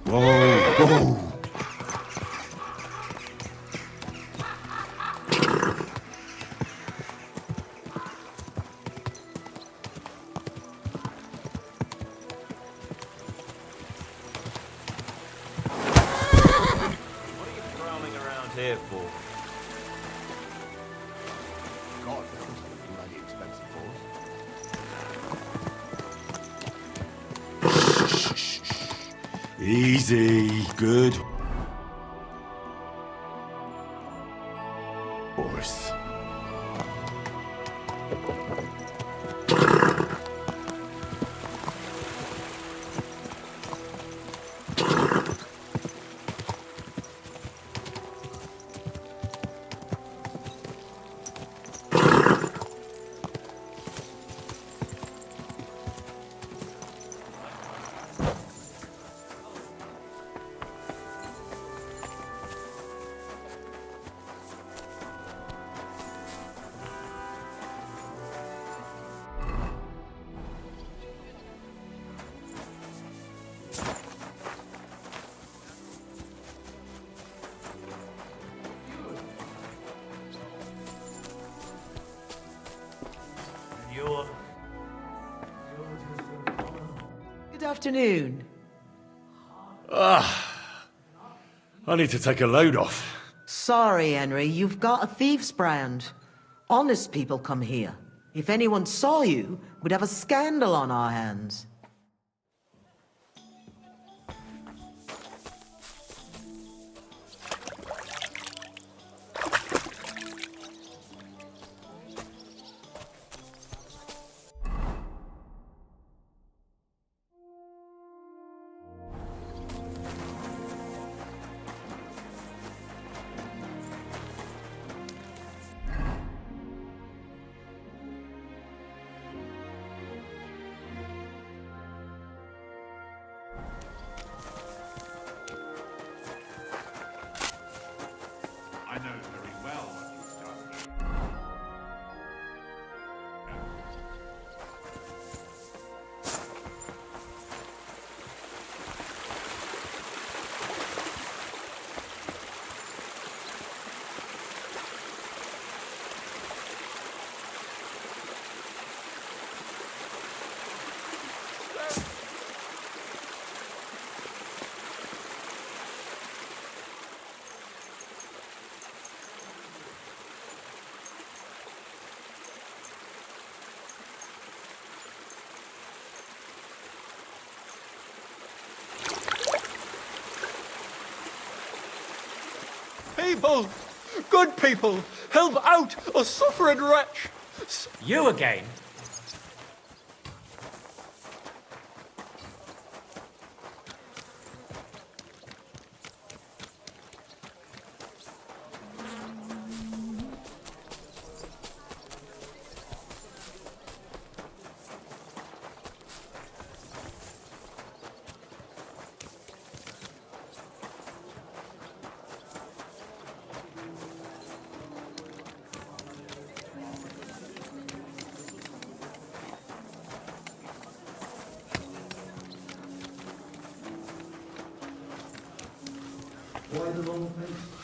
Speaker 3: Whoa, whoa.
Speaker 6: Here for?
Speaker 14: God, that was a bloody expensive horse.
Speaker 3: Easy, good horse.
Speaker 21: Good afternoon.
Speaker 3: I need to take a load off.
Speaker 21: Sorry, Henry, you've got a thief's brand. Honest people come here. If anyone saw you, we'd have a scandal on our hands.
Speaker 7: people! Good people! Help out a suffering wretch!
Speaker 12: You again?
Speaker 19: Why the long face?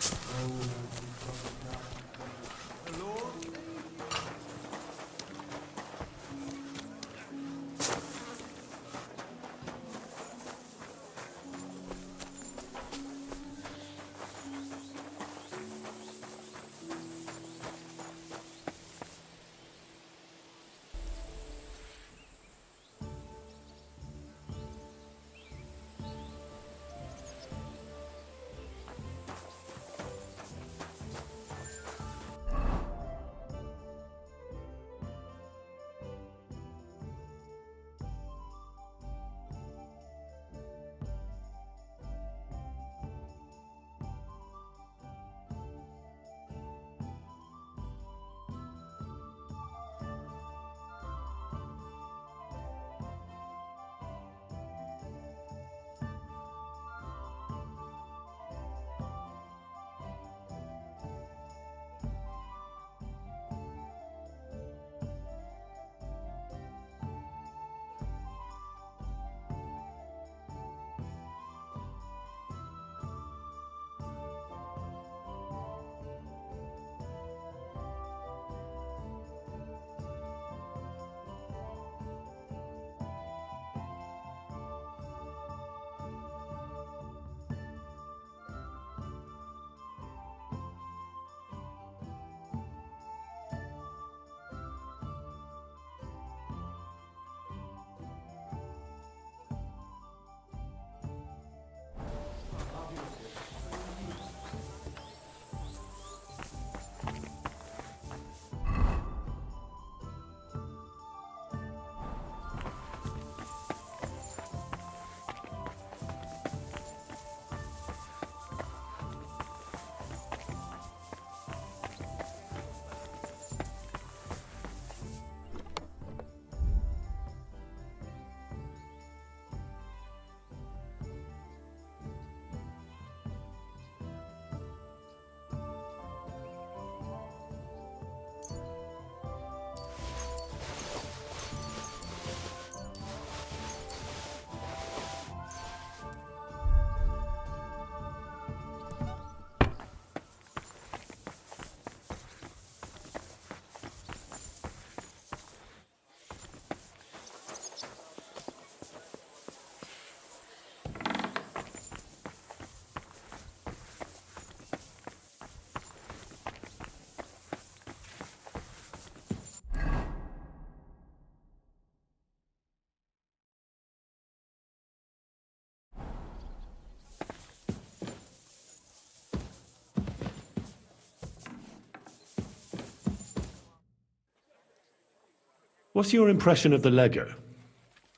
Speaker 3: What's your impression of the Lego?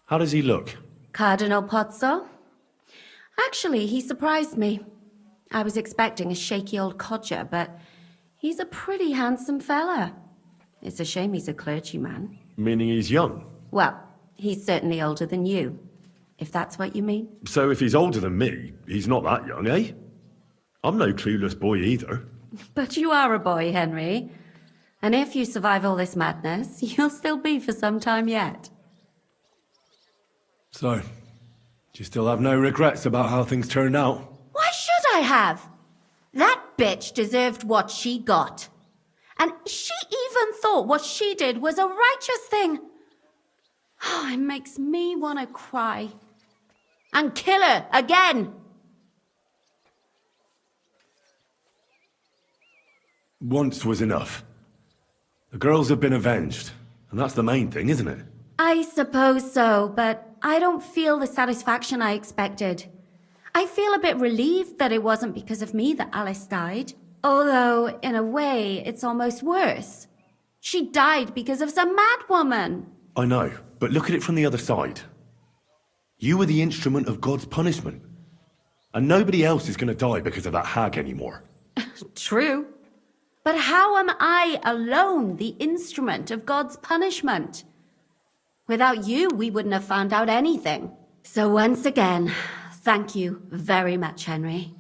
Speaker 3: How does he look?
Speaker 20: Cardinal Pozzo? Actually, he surprised me. I was expecting a shaky old codger, but he's a pretty handsome fella. It's a shame he's a clergyman.
Speaker 3: Meaning he's young?
Speaker 20: Well, he's certainly older than you, if that's what you mean.
Speaker 3: So if he's older than me, he's not that young, eh? I'm no clueless boy either.
Speaker 20: But you are a boy, Henry. And if you survive all this madness, you'll still be for some time yet.
Speaker 3: So, do you still have no regrets about how things turned out?
Speaker 20: Why should I have? That bitch deserved what she got. And she even thought what she did was a righteous thing. Oh, it makes me want to cry. And kill her again.
Speaker 3: Once was enough. The girls have been avenged, and that's the main thing, isn't it?
Speaker 20: I suppose so, but I don't feel the satisfaction I expected. I feel a bit relieved that it wasn't because of me that Alice died. Although, in a way, it's almost worse. She died because of some madwoman.
Speaker 3: I know, but look at it from the other side. You were the instrument of God's punishment. And nobody else is going to die because of that hag anymore.
Speaker 20: True. But how am I alone the instrument of God's punishment? Without you, we wouldn't have found out anything. So once again, thank you very much, Henry.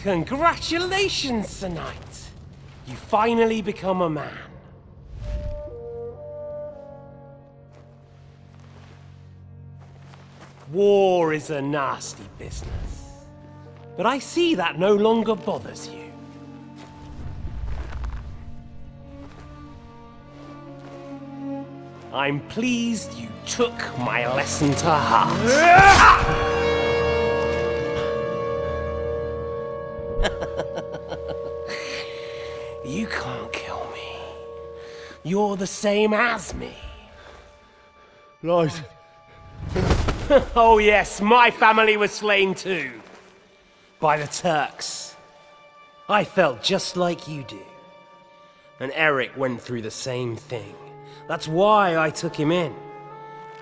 Speaker 2: Congratulations, Sir Knight. You finally become a man. War is a nasty business. But I see that no longer bothers you. I'm pleased you took my lesson to heart. You can't kill me. You're the same as me.
Speaker 14: Right.
Speaker 2: Oh yes, my family was slain too. By the Turks. I felt just like you do. And Eric went through the same thing. That's why I took him in.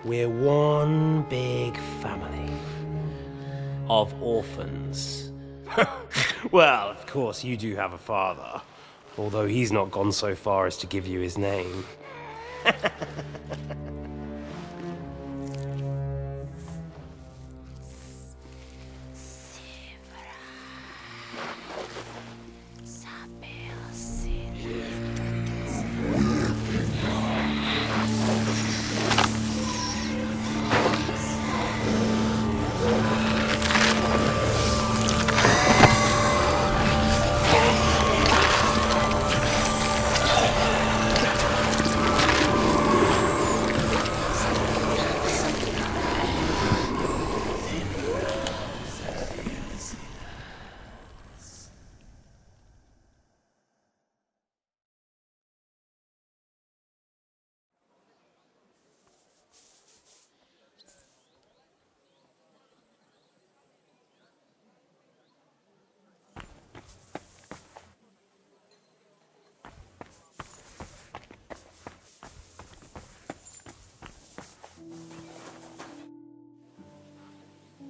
Speaker 2: We're one big family. Of orphans. Well, of course, you do have a father. Although he's not gone so far as to give you his name.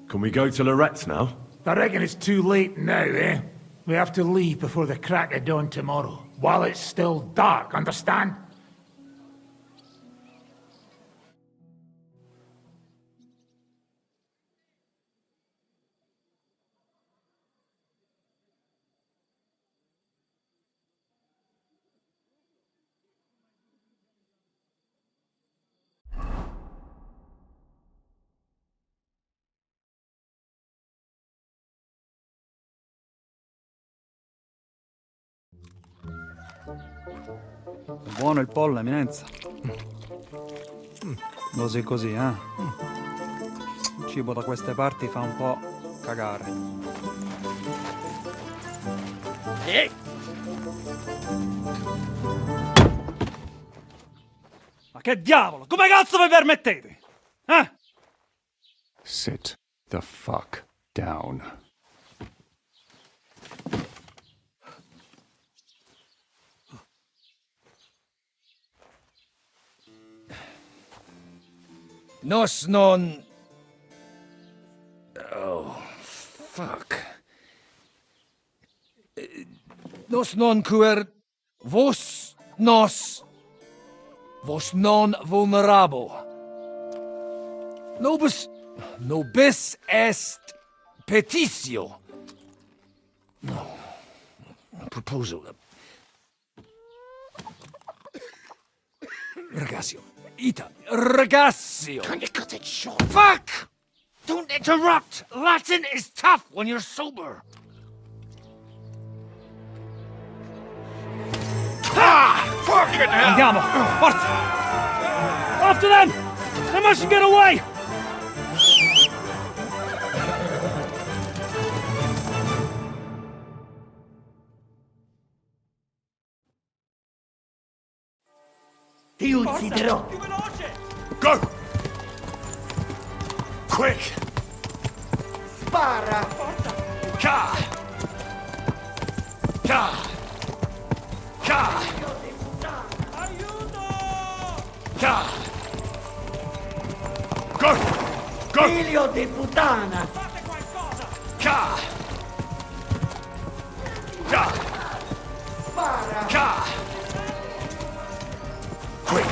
Speaker 3: Can we go to Lorette's now?
Speaker 10: I reckon it's too late now, eh? We have to leave before the crack of dawn tomorrow, while it's still dark, understand?
Speaker 8: Buono il pollo, eminenza. Così così, eh? Il cibo da queste parti fa un po' cagare. Ma che diavolo? Come cazzo vi permettete? Eh?
Speaker 22: Sit the fuck down.
Speaker 23: Nos non... Oh, fuck. Nos non quer... Vos nos... Vos non vulnerabo. Nobis est petitio. No. Proposal. Ragazio. Ita. Ragazio.
Speaker 10: Can you cut it short? Fuck! Don't interrupt! Latin is tough when you're sober.
Speaker 12: Ah!
Speaker 10: Fucking hell!
Speaker 12: Andiamo! Forza! After them! They mustn't get away!
Speaker 10: Ti ucciderò!
Speaker 14: Go! Quick!
Speaker 10: Spara!
Speaker 14: Ka! Ka! Ka! Ka! Go! Go!
Speaker 10: Figlio di puttana!
Speaker 14: Ka! Ka!
Speaker 10: Spara!
Speaker 14: Ka! Quick!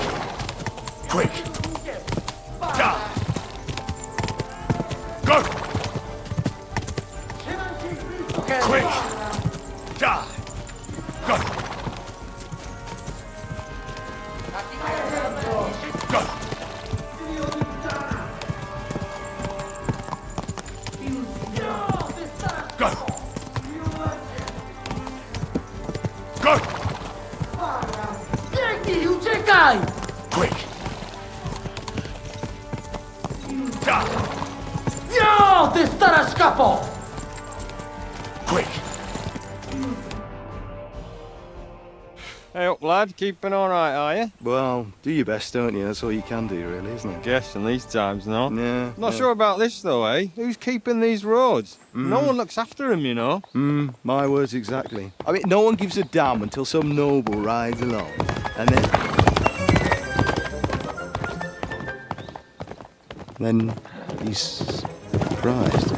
Speaker 14: Quick! Ka! Go! Quick! Ka! Go! Go! Go! Go!
Speaker 10: Vieni, uciekaj!
Speaker 14: Quick! Ka!
Speaker 10: No, ty stara szkapo!
Speaker 14: Quick!
Speaker 24: Hey up, lad. Keeping all right, are you?
Speaker 25: Well, do your best, don't you? That's all you can do, really, isn't it?
Speaker 24: Guess in these times, no?
Speaker 25: Yeah.
Speaker 24: Not sure about this, though, eh? Who's keeping these roads? No one looks after them, you know.
Speaker 25: My words exactly. I mean, no one gives a damn until some noble rides along. And then he's surprised.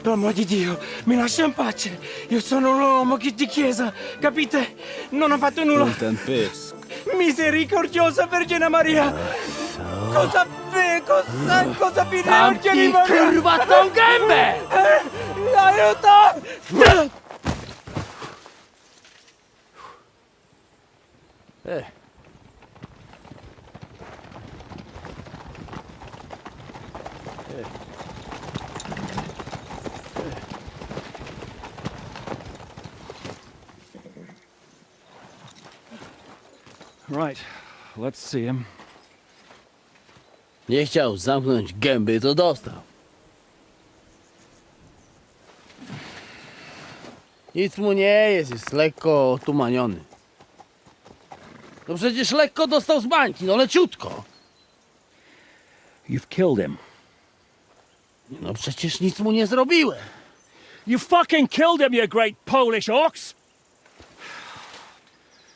Speaker 10: Per amor di Dio, mi lascia in pace. Io sono un uomo di chiesa, capite? Non ho fatto nulla. Misericordiosa Vergine Maria. Cosa vi Vergine Maria? Kurva un gambe! Aiuto!
Speaker 8: Right, let's see him.
Speaker 4: Nie chciał zamknąć gęby, to dostał. Nic mu nie jest lekko otumaniony.
Speaker 5: No przecież lekko dostał z bańki, no leciutko.
Speaker 23: You've killed him.
Speaker 5: No przecież nic mu nie zrobiłem.
Speaker 23: You fucking killed him, you great Polish ox!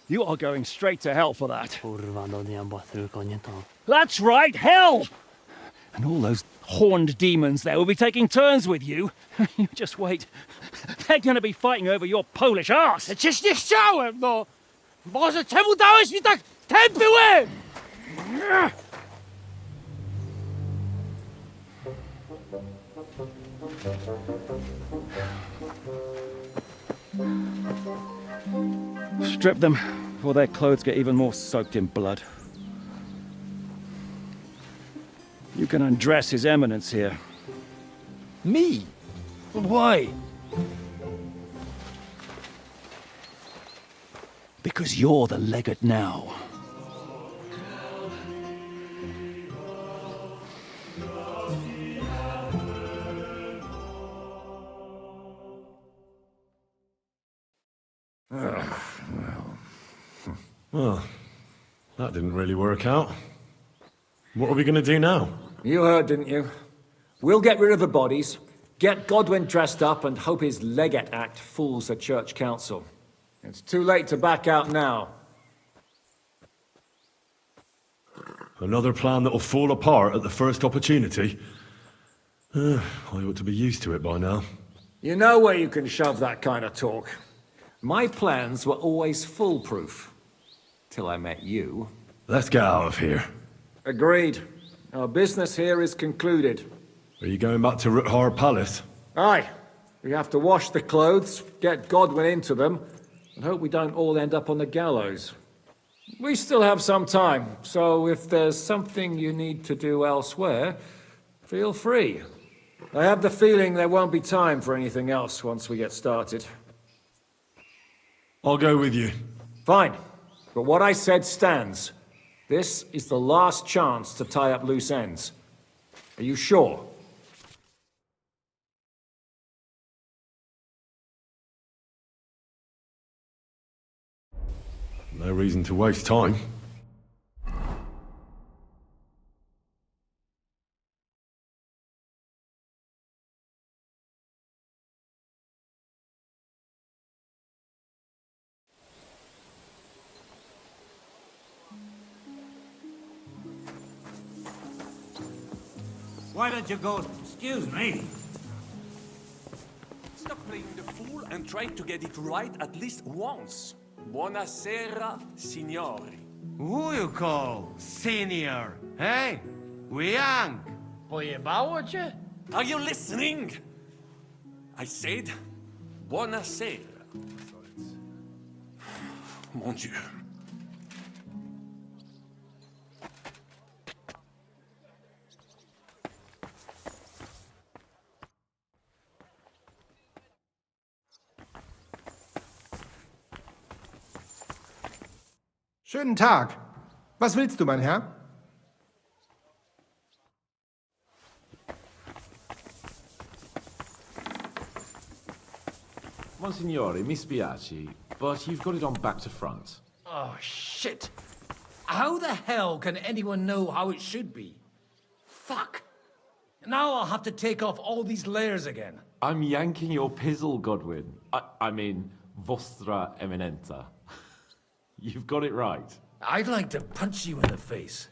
Speaker 23: You are going straight to hell for that.
Speaker 5: Kurwa, do diabła, tylko nie to.
Speaker 23: That's right, hell! And all those horned demons there will be taking turns with you. You just wait. They're gonna be fighting over your Polish ass.
Speaker 5: Przecież nie chciałem, no! Boże, czemu dałeś mi tak tępy łeb?
Speaker 23: Strip them before their clothes get even more soaked in blood. You can undress His Eminence here.
Speaker 5: Me?
Speaker 23: But why? Because you're the legate now.
Speaker 3: Well, that didn't really work out. What are we going to do now?
Speaker 1: You heard, didn't you? We'll get rid of the bodies, get Godwin dressed up, and hope his Legate Act fools the Church Council. It's too late to back out now.
Speaker 3: Another plan that'll fall apart at the first opportunity? I ought to be used to it by now.
Speaker 1: You know where you can shove that kind of talk. My plans were always foolproof. Till I met you.
Speaker 3: Let's get out of here.
Speaker 1: Agreed. Our business here is concluded.
Speaker 3: Are you going back to Ruthar Palace?
Speaker 1: Aye. We have to wash the clothes, get Godwin into them, and hope we don't all end up on the gallows. We still have some time, so if there's something you need to do elsewhere, feel free. I have the feeling there won't be time for anything else once we get started.
Speaker 3: I'll go with you.
Speaker 1: Fine. But what I said stands. This is the last chance to tie up loose ends. Are you sure?
Speaker 3: No reason to waste time.
Speaker 9: Why don't you go... Excuse me.
Speaker 18: Stop playing the fool and try to get it right at least once. Buonasera, signori.
Speaker 2: Who you call senior? Hey, we young.
Speaker 5: Pojebało cię?
Speaker 18: Are you listening? I said, buonasera. Mon Dieu.
Speaker 13: Schönen Tag. Was willst du, mein Herr?
Speaker 11: Monsignore, mi spiace, but you've got it on back to front.
Speaker 12: Oh, shit. How the hell can anyone know how it should be? Fuck. Now I'll have to take off all these layers again.
Speaker 11: I'm yanking your pizzle, Godwin. I mean, Vostra Eminenta. You've got it right.
Speaker 12: I'd like to punch you in the face,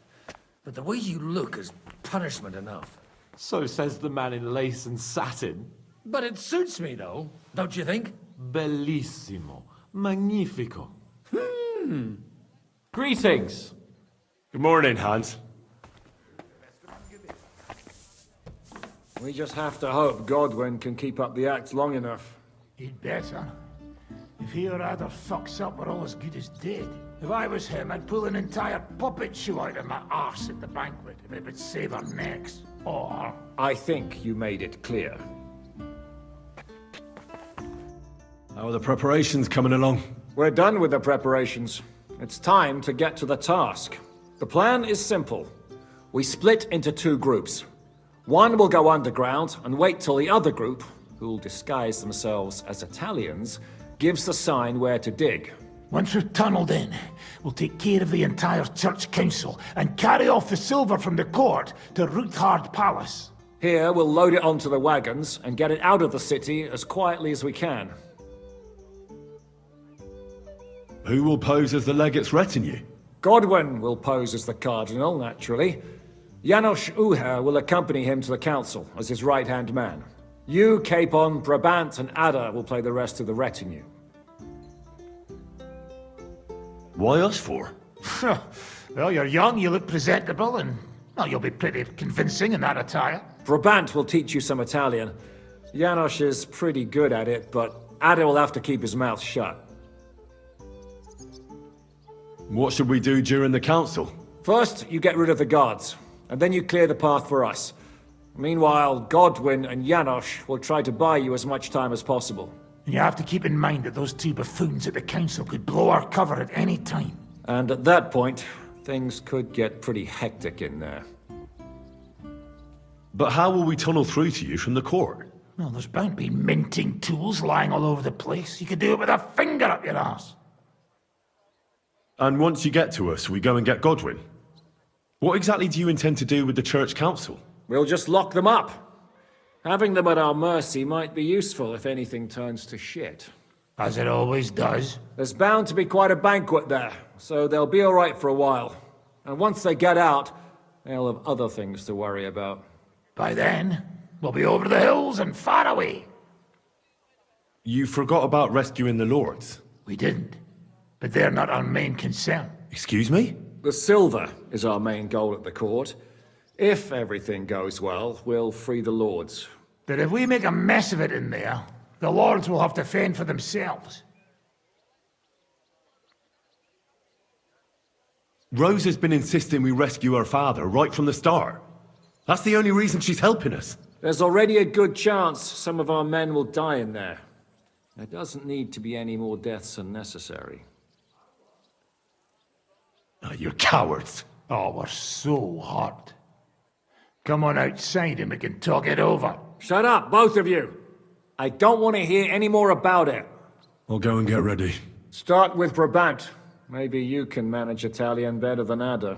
Speaker 12: but the way you look is punishment enough.
Speaker 11: So says the man in lace and satin.
Speaker 12: But it suits me, though, don't you think?
Speaker 11: Bellissimo. Magnifico. Greetings.
Speaker 3: Good morning, Hans.
Speaker 1: We just have to hope Godwin can keep up the act long enough.
Speaker 10: He'd better. If he or other fucks up, we're all as good as dead. If I was him, I'd pull an entire puppet show out of my arse at the banquet if it would save our necks. Or...
Speaker 1: I think you made it clear.
Speaker 3: How are the preparations coming along?
Speaker 1: We're done with the preparations. It's time to get to the task. The plan is simple. We split into two groups. One will go underground and wait till the other group, who'll disguise themselves as Italians, gives the sign where to dig.
Speaker 10: Once we've tunneled in, we'll take care of the entire church council and carry off the silver from the court to Ruthard Palace.
Speaker 1: Here, we'll load it onto the wagons and get it out of the city as quietly as we can.
Speaker 3: Who will pose as the legate's retinue?
Speaker 1: Godwin will pose as the cardinal, naturally. Janos Uher will accompany him to the council as his right-hand man. You, Capon, Brabant, and Ada will play the rest of the retinue.
Speaker 3: Why us for?
Speaker 10: Well, you're young, you look presentable, and, well, you'll be pretty convincing in that attire.
Speaker 1: Brabant will teach you some Italian. Janos is pretty good at it, but Ada will have to keep his mouth shut.
Speaker 3: What should we do during the council?
Speaker 1: First, you get rid of the guards, and then you clear the path for us. Meanwhile, Godwin and Janos will try to buy you as much time as possible.
Speaker 10: And you have to keep in mind that those two buffoons at the council could blow our cover at any time.
Speaker 1: And at that point, things could get pretty hectic in there.
Speaker 3: But how will we tunnel through to you from the court?
Speaker 10: Well, there's bound to be minting tools lying all over the place. You could do it with a finger up your ass.
Speaker 3: And once you get to us, we go and get Godwin. What exactly do you intend to do with the church council?
Speaker 1: We'll just lock them up. Having them at our mercy might be useful if anything turns to shit.
Speaker 10: As it always does.
Speaker 1: There's bound to be quite a banquet there, so they'll be all right for a while. And once they get out, they'll have other things to worry about.
Speaker 10: By then, we'll be over the hills and far away.
Speaker 3: You forgot about rescuing the lords.
Speaker 10: We didn't. But they're not our main concern.
Speaker 3: Excuse me?
Speaker 1: The silver is our main goal at the court. If everything goes well, we'll free the lords.
Speaker 10: But if we make a mess of it in there, the lords will have to fend for themselves.
Speaker 3: Rose has been insisting we rescue her father right from the start. That's the only reason she's helping us.
Speaker 1: There's already a good chance some of our men will die in there. There doesn't need to be any more deaths unnecessary.
Speaker 3: You're cowards.
Speaker 10: Oh, we're so hot. Come on outside and we can talk it over.
Speaker 1: Shut up, both of you! I don't want to hear any more about it.
Speaker 3: I'll go and get ready.
Speaker 1: Start with Brabant. Maybe you can manage Italian better than Ada.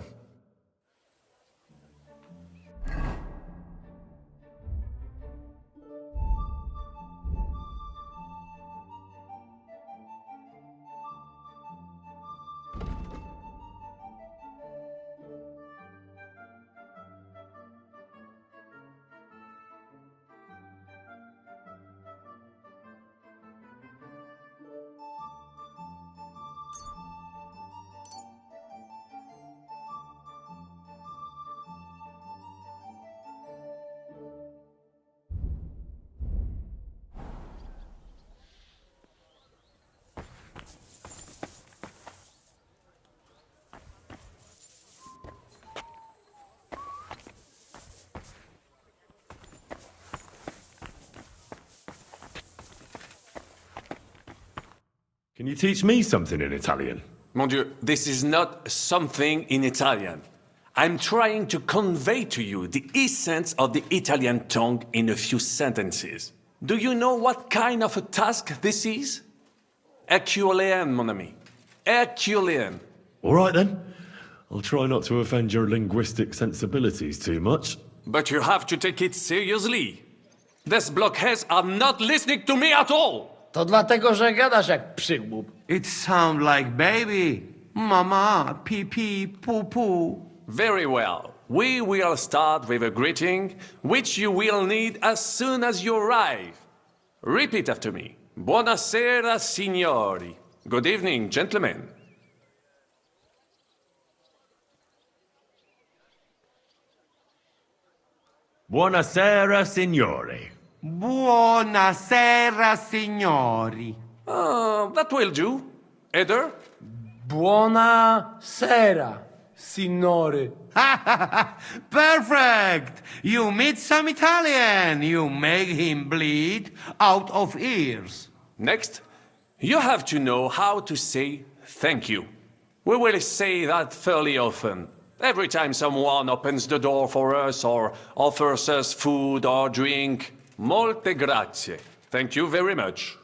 Speaker 3: Can you teach me something in Italian?
Speaker 18: Mon Dieu, this is not something in Italian. I'm trying to convey to you the essence of the Italian tongue in a few sentences. Do you know what kind of a task this is? Herculean, mon ami. Herculean.
Speaker 3: All right then. I'll try not to offend your linguistic sensibilities too much.
Speaker 18: But you have to take it seriously. These blockheads are not listening to me at all.
Speaker 4: To dlatego, że gadasz jak przygłup.
Speaker 2: It sounds like baby. Mama, pee pee, poo poo.
Speaker 18: Very well. We will start with a greeting, which you will need as soon as you arrive. Repeat after me. Buonasera, signori. Good evening, gentlemen.
Speaker 3: Buonasera, signore.
Speaker 2: Buonasera, signori.
Speaker 18: That will do. Eder?
Speaker 4: Buonasera, signore.
Speaker 2: Perfect! You meet some Italian. You make him bleed out of ears.
Speaker 18: Next, you have to know how to say thank you. We will say that fairly often. Every time someone opens the door for us or offers us food or drink. Molte grazie. Thank you very much.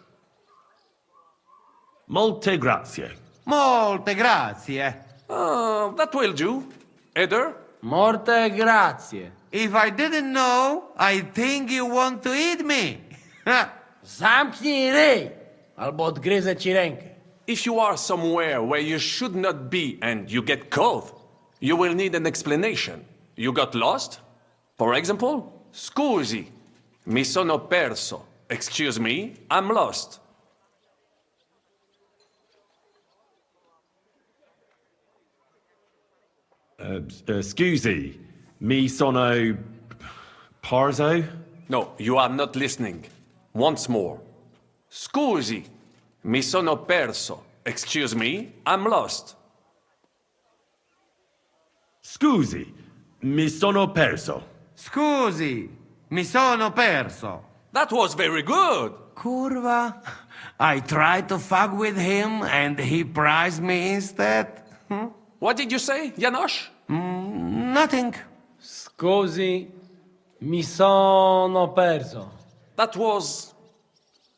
Speaker 3: Molte grazie.
Speaker 2: Molte grazie.
Speaker 18: That will do. Eder?
Speaker 4: Morte grazie.
Speaker 2: If I didn't know, I think you want to eat me.
Speaker 4: Zamknij ryj, albo odgryzę ci rękę.
Speaker 18: If you are somewhere where you should not be and you get caught, you will need an explanation. You got lost? For example, scusi, mi sono perso. Excuse me, I'm lost.
Speaker 3: Scusi, mi sono parzo?
Speaker 18: No, you are not listening. Once more. Scusi, mi sono perso. Excuse me, I'm lost.
Speaker 3: Scusi, mi sono perso.
Speaker 2: Scusi, mi sono perso.
Speaker 18: That was very good.
Speaker 2: Curva. I tried to fuck with him and he prized me instead.
Speaker 18: What did you say, Janosch?
Speaker 2: Nothing.
Speaker 4: Scusi, mi sono perso.
Speaker 18: That was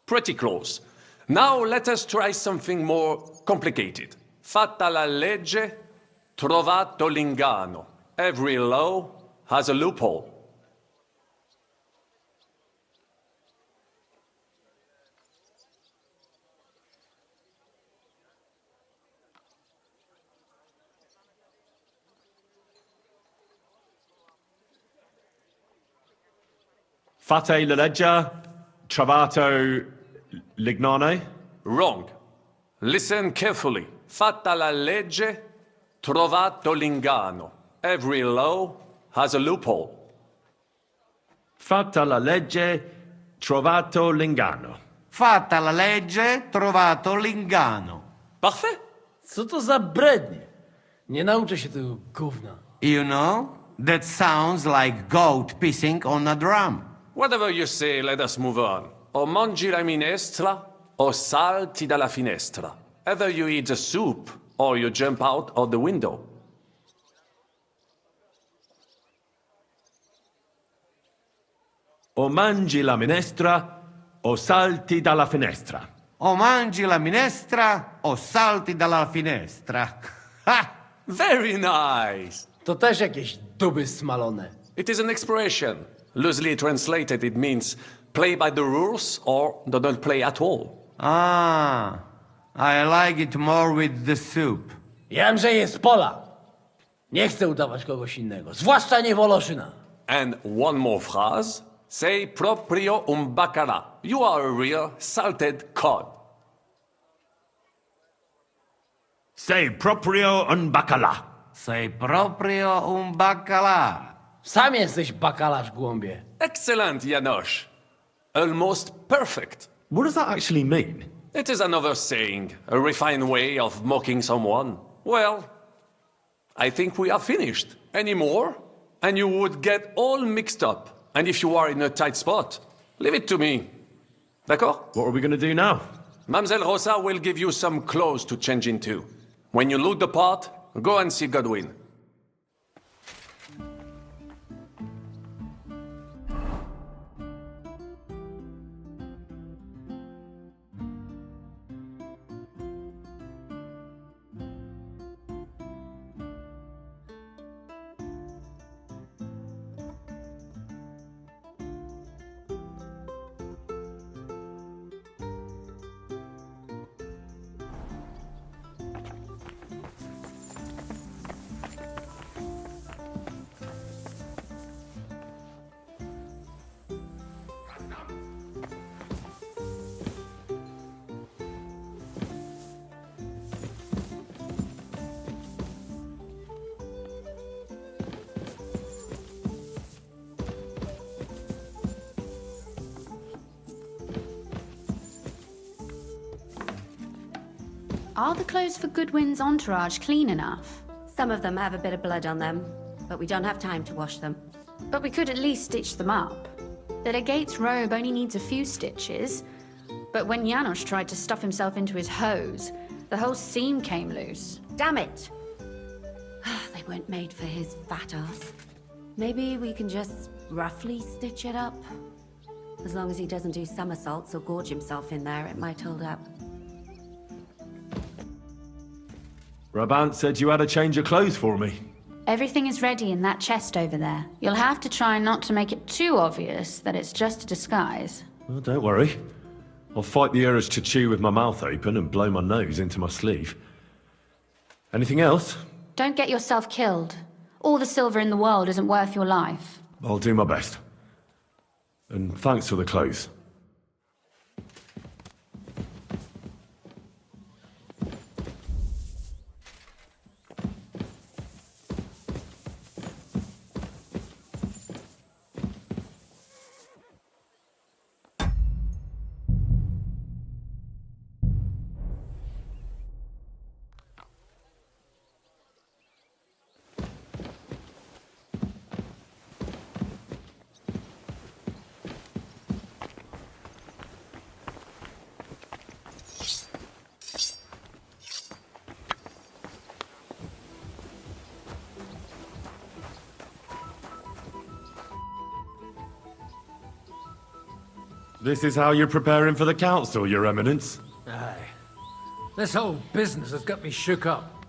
Speaker 18: pretty close. Now let us try something more complicated. Fatta la legge, trovato l'inganno. Every law has a loophole.
Speaker 3: Fate la legge, trovato l'ignano?
Speaker 18: Wrong. Listen carefully. Fatta la legge, trovato l'inganno. Every law has a loophole.
Speaker 3: Fatta la legge, trovato l'inganno.
Speaker 2: Fatta la legge, trovato l'inganno.
Speaker 18: Parfait.
Speaker 4: Co to za brednie? Nie nauczę się tego gówna.
Speaker 2: You know, that sounds like goat pissing on a drum.
Speaker 18: Whatever you say, let us move on. O mangi la minestra, o salti dalla finestra. Either you eat the soup, or you jump out of the window.
Speaker 3: O mangi la minestra, o salti dalla finestra.
Speaker 2: O mangi la minestra, o salti dalla finestra. Ha!
Speaker 18: Very nice.
Speaker 4: To też jakieś duby smalone.
Speaker 18: It is an expression. Loosely translated, it means play by the rules or don't play at all.
Speaker 2: Ah, I like it more with the soup.
Speaker 4: Jam, że jest pola. Nie chcę udawać kogoś innego, zwłaszcza nie Woloszyna.
Speaker 18: And one more phrase. Sei proprio un bacala. You are a real salted cod.
Speaker 3: Sei proprio un bacala.
Speaker 2: Sei proprio un baccalà.
Speaker 4: Sam jesteś bakalarz, głąbie.
Speaker 18: Excellent, Janosch. Almost perfect.
Speaker 3: What does that actually mean?
Speaker 18: It is another saying, a refined way of mocking someone. Well, I think we are finished. Any more? And you would get all mixed up. And if you are in a tight spot, leave it to me. D'accord?
Speaker 3: What are we going to do now?
Speaker 18: Mamselle Rosa will give you some clothes to change into. When you look the part, go and see Godwin.
Speaker 20: Are the clothes for Goodwin's entourage clean enough?
Speaker 6: Some of them have a bit of blood on them, but we don't have time to wash them.
Speaker 20: But we could at least stitch them up. The legate's robe only needs a few stitches, but when Janos tried to stuff himself into his hose, the whole seam came loose.
Speaker 6: Damn it! They weren't made for his fat ass. Maybe we can just roughly stitch it up? As long as he doesn't do somersaults or gorge himself in there, it might hold up.
Speaker 3: Brabant said you had a change of clothes for me.
Speaker 20: Everything is ready in that chest over there. You'll have to try not to make it too obvious that it's just a disguise.
Speaker 3: Well, don't worry. I'll fight the urge to chew with my mouth open and blow my nose into my sleeve. Anything else?
Speaker 20: Don't get yourself killed. All the silver in the world isn't worth your life.
Speaker 3: I'll do my best. And thanks for the clothes. This is how you're preparing for the council, Your Eminence?
Speaker 12: Aye. This whole business has got me shook up.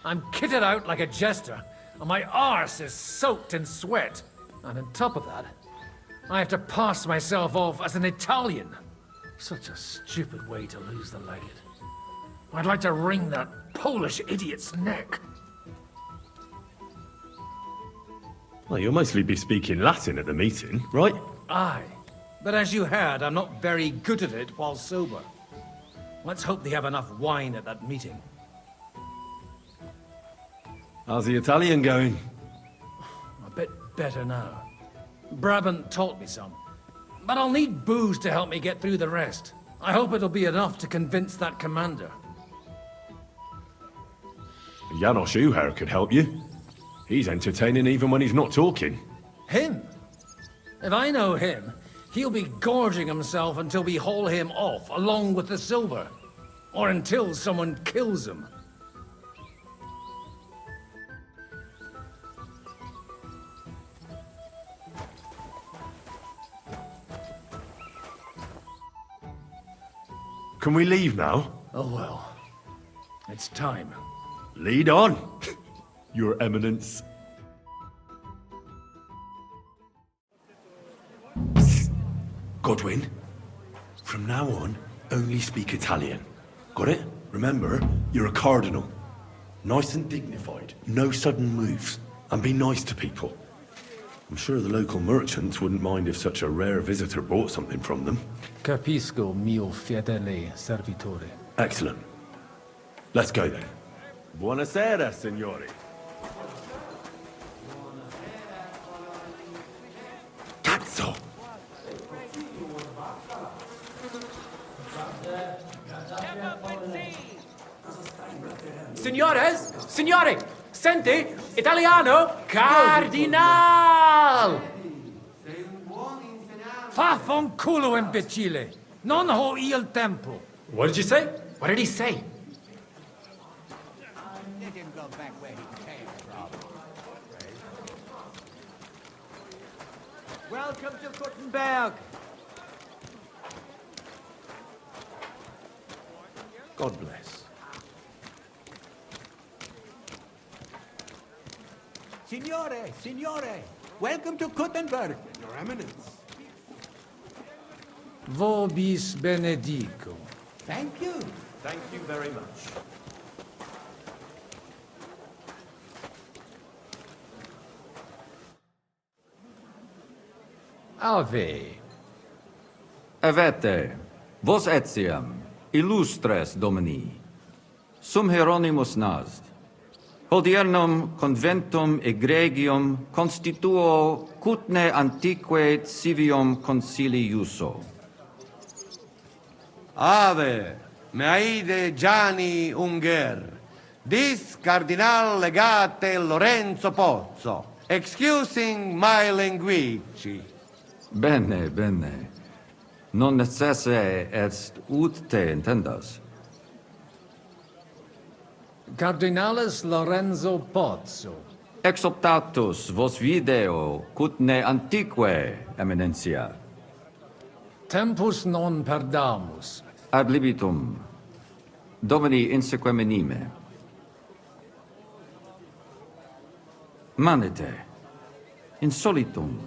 Speaker 12: I'm kitted out like a jester, and my arse is soaked in sweat. And on top of that, I have to pass myself off as an Italian. Such a stupid way to lose the legate. I'd like to wring that Polish idiot's neck.
Speaker 3: Well, you'll mostly be speaking Latin at the meeting, right?
Speaker 12: Aye. But as you heard, I'm not very good at it while sober. Let's hope they have enough wine at that meeting.
Speaker 3: How's the Italian going?
Speaker 12: A bit better now. Brabant taught me some. But I'll need booze to help me get through the rest. I hope it'll be enough to convince that commander.
Speaker 3: Janos Uher could help you. He's entertaining even when he's not talking.
Speaker 12: Him? If I know him, he'll be gorging himself until we haul him off, along with the silver. Or until someone kills him.
Speaker 3: Can we leave now?
Speaker 12: Oh well. It's time.
Speaker 3: Lead on, Your Eminence. Godwin, from now on, only speak Italian. Got it? Remember, you're a cardinal. Nice and dignified, no sudden moves, and be nice to people. I'm sure the local merchants wouldn't mind if such a rare visitor bought something from them.
Speaker 12: Capisco, mio fedele servitore.
Speaker 3: Excellent. Let's go then. Buonasera, signori. Cazzo!
Speaker 5: Signores, signore, senti, italiano, cardinal!
Speaker 12: Faffanculo, imbecille! Non ho il tempo!
Speaker 5: What did you say? What did he say?
Speaker 10: Let him go back where he came from.
Speaker 5: Welcome to Gutenberg!
Speaker 3: God bless.
Speaker 10: Signore, signore, welcome to Gutenberg.
Speaker 18: Your Eminence.
Speaker 12: Vobis benedico.
Speaker 10: Thank you.
Speaker 3: Thank you very much.
Speaker 12: Ave.
Speaker 7: Avete, vos etiam, illustres domini, sum Hieronymus nast, hodiernum conventum egregium constituo cutne antique civium concili iuso.
Speaker 19: Ave, meaide Gianni Unger, dis cardinal legate Lorenzo Pozzo, excusing my language.
Speaker 7: Bene, bene. Non necesse est ut te intendas.
Speaker 12: Cardinalis Lorenzo Pozzo.
Speaker 7: Exoptatus vos video cutne antique, eminencia.
Speaker 12: Tempus non perdamus.
Speaker 7: Ad libitum. Domini insequem minime. Manete. Insolitum.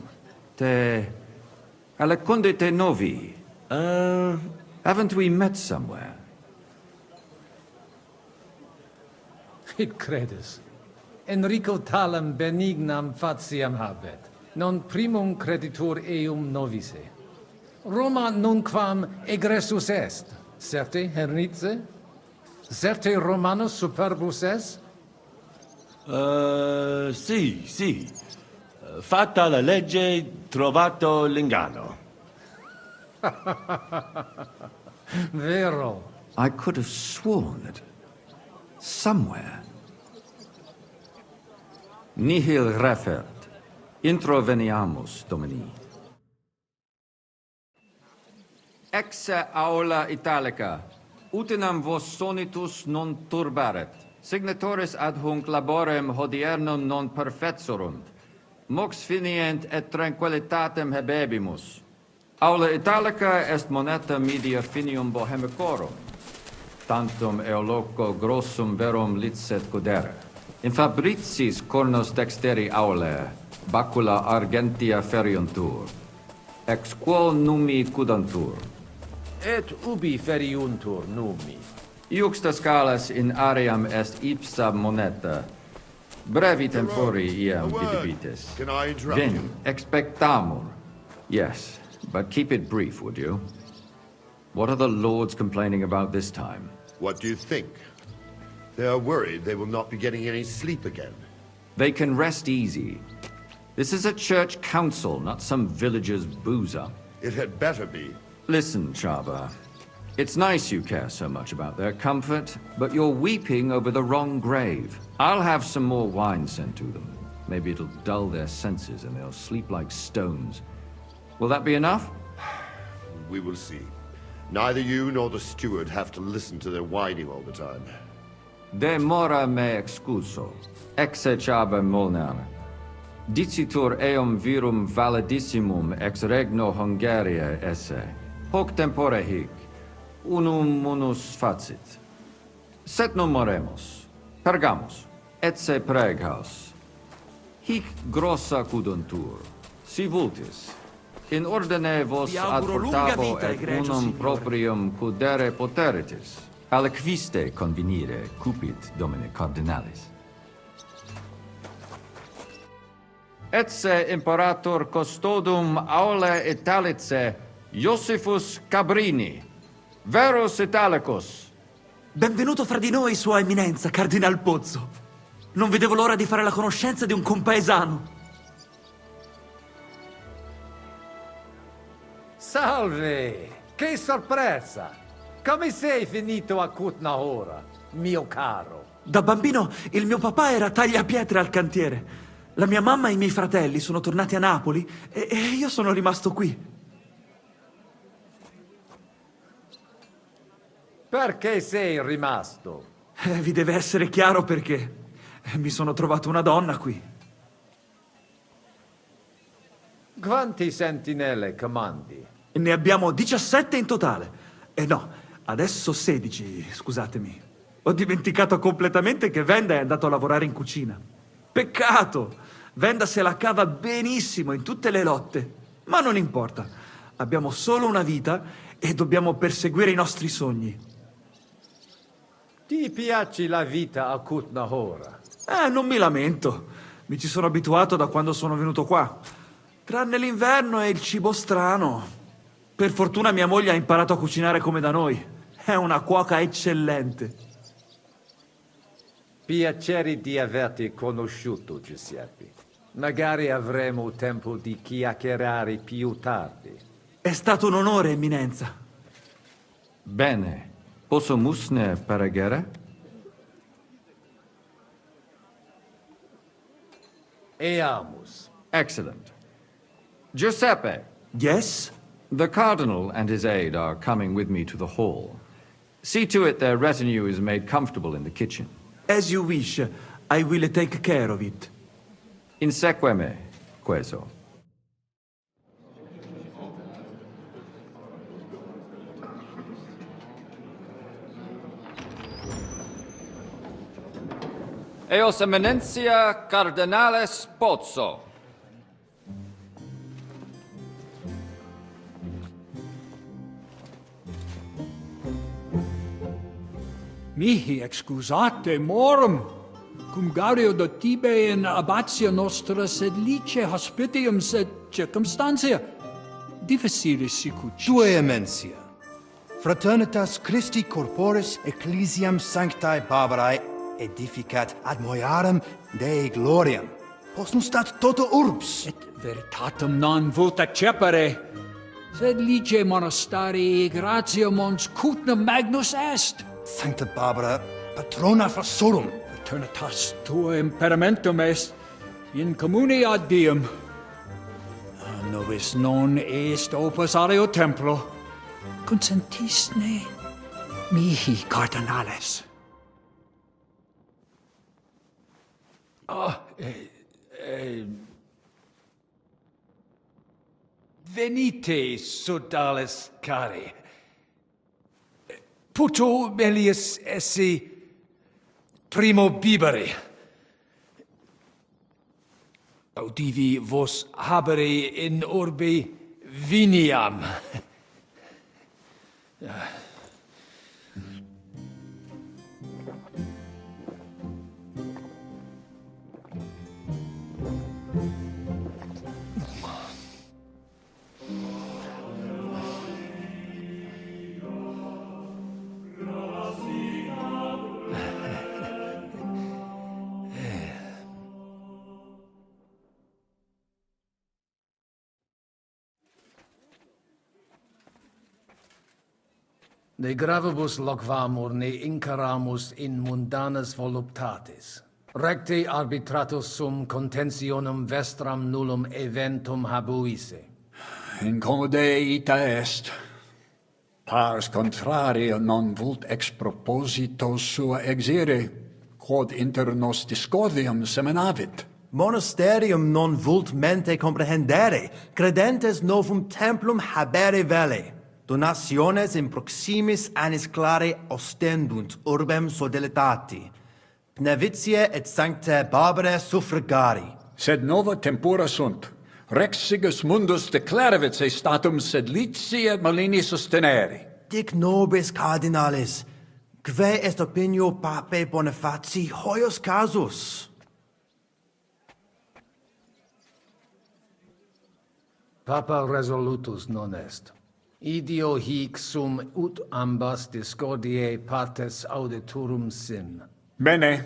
Speaker 7: Te... Aleconde te novi. Haven't we met somewhere?
Speaker 12: Id credes. Enrico talam benignam fatiam habet, non primum creditur eum novice. Roma nunquam egressus est, certe hernice? Certe Romanus superbus est?
Speaker 15: Sì, sì. Fatta la legge, trovato l'inganno.
Speaker 12: Vero.
Speaker 7: I could have sworn that somewhere. Nihil refert. Introveniamus, Domini. Exe aula italica. Utinam vos sonitus non turbaret. Signatoris ad hunc laborem hodiernum non perfetsurunt. Mox finient et tranquillitatem habebimus. Aula italica est moneta media finium bohemicorum. Tantum eoloco grossum verum licet godere. In fabricis cornos dexteri aule, bacula argentia feriuntur. Ex quo numi cudantur.
Speaker 4: Et ubi feriuntur numi?
Speaker 7: Iuxta scalas in aream est ipsa moneta. Brevi tempori iam vidibitis.
Speaker 14: Can I interrupt
Speaker 7: Veni,
Speaker 14: you?
Speaker 7: expectamur. Yes, but keep it brief, would you? What are the lords complaining about this time?
Speaker 14: What do you think? They are worried they will not be getting any sleep again.
Speaker 7: They can rest easy. This is a church council, not some villager's boozer.
Speaker 14: It had better be.
Speaker 7: Listen, Chaba. It's nice you care so much about their comfort, but you're weeping over the wrong grave. I'll have some more wine sent to them. Maybe it'll dull their senses and they'll sleep like stones. Will that be enough?
Speaker 14: We will see. Neither you nor the steward have to listen to their whining all the time.
Speaker 7: De mora me excuso. Exe Chaba Molnar. Dicitur eum virum validissimum ex regno Hungaria esse. Hoc tempore hic. Unum munus facit. Set non moremus. Pergamus. Etse preghaus. Hic grossa cuduntur. Si vultis. In ordine vos
Speaker 15: Vi
Speaker 7: ad
Speaker 15: auguro lunga
Speaker 7: portavo
Speaker 15: vita,
Speaker 7: et
Speaker 15: egregio
Speaker 7: unum
Speaker 15: signore.
Speaker 7: proprium cudere poteritis. Aliquiste convenire cupit domine cardinalis. Etse imperator custodum aule Italice Iosifus Cabrini, verus Italicus.
Speaker 16: Benvenuto fra di noi, Sua Eminenza, Cardinal Pozzo. Non vedevo l'ora di fare la conoscenza di un compaesano.
Speaker 12: Salve! Che sorpresa! Come sei finito a Kutnahora, mio caro?
Speaker 16: Da bambino il mio papà era tagliapietre al cantiere. La mia mamma e i miei fratelli sono tornati a Napoli e io sono rimasto qui.
Speaker 12: Perché sei rimasto?
Speaker 16: Vi deve essere chiaro perché mi sono trovato una donna qui.
Speaker 12: Quanti sentinelle comandi?
Speaker 16: Ne abbiamo 17 in totale. No, adesso 16, scusatemi. Ho dimenticato completamente che Venda è andato a lavorare in cucina. Peccato! Venda se la cava benissimo in tutte le lotte. Ma non importa. Abbiamo solo una vita e dobbiamo perseguire i nostri sogni.
Speaker 12: Ti piace la vita a Kutnahora?
Speaker 16: Non mi lamento. Mi ci sono abituato da quando sono venuto qua. Tranne l'inverno e il cibo strano. Per fortuna mia moglie ha imparato a cucinare come da noi. È una cuoca eccellente.
Speaker 12: Piacere di averti conosciuto, Giuseppe. Magari avremo tempo di chiacchierare più tardi.
Speaker 16: È stato un onore, Eminenza.
Speaker 7: Bene. Posso musne pregare?
Speaker 12: Eamus.
Speaker 7: Excellent. Giuseppe.
Speaker 16: Yes?
Speaker 7: The Cardinal and his aide are coming with me to the hall. See to it their retinue is made comfortable in the kitchen.
Speaker 16: As you wish. I will take care of it.
Speaker 7: Inseque me, queso. Eos Eminentia Cardinales Pozzo.
Speaker 17: Mihi excusate morum, cum gaudio do tibe in abatio nostra sed lice hospitium sed circumstantia difficile sicut.
Speaker 21: Tue emensia. Fraternitas Christi corporis ecclesiam sanctae Barbarae edificat ad moiarem Dei gloriam. Post stat toto urbs.
Speaker 17: Et veritatem non vult accepere, sed lice monastarii gratia mons cutnam magnus est.
Speaker 21: Sancta Barbara, patrona frassorum.
Speaker 17: Fraternitas tua imperamentum est in communi ad diem. Nobis non est opus areo templo. Consentisne mihi cardinales.
Speaker 22: Venite, sodales cari. Puto melius esse primo bibere. Audivi vos habere in orbe viniam.
Speaker 12: De gravibus loquamur ne incaramus in mundanas voluptatis. Recte arbitratus sum contentionum vestram nullum eventum habuisse.
Speaker 17: Incommode ita est. Pars contrario non vult ex proposito sua exire, quod inter nos discordium seminavit.
Speaker 21: Monasterium non vult mente comprehendere, credentes novum templum habere vele. Donationes in proximis annis clare ostendunt urbem sodelitati. Pnevitiae et sanctae Barbarae suffragari.
Speaker 17: Sed nova tempora sunt. Rex sigus mundus declaravit se statum sed licia malini sostenere.
Speaker 21: Dic nobis cardinales, kve est opinio pape Bonifaci hoius casus?
Speaker 12: Papa resolutus non est. Idio hic sum ut ambas discordiae partes auditorum sim.
Speaker 17: Bene,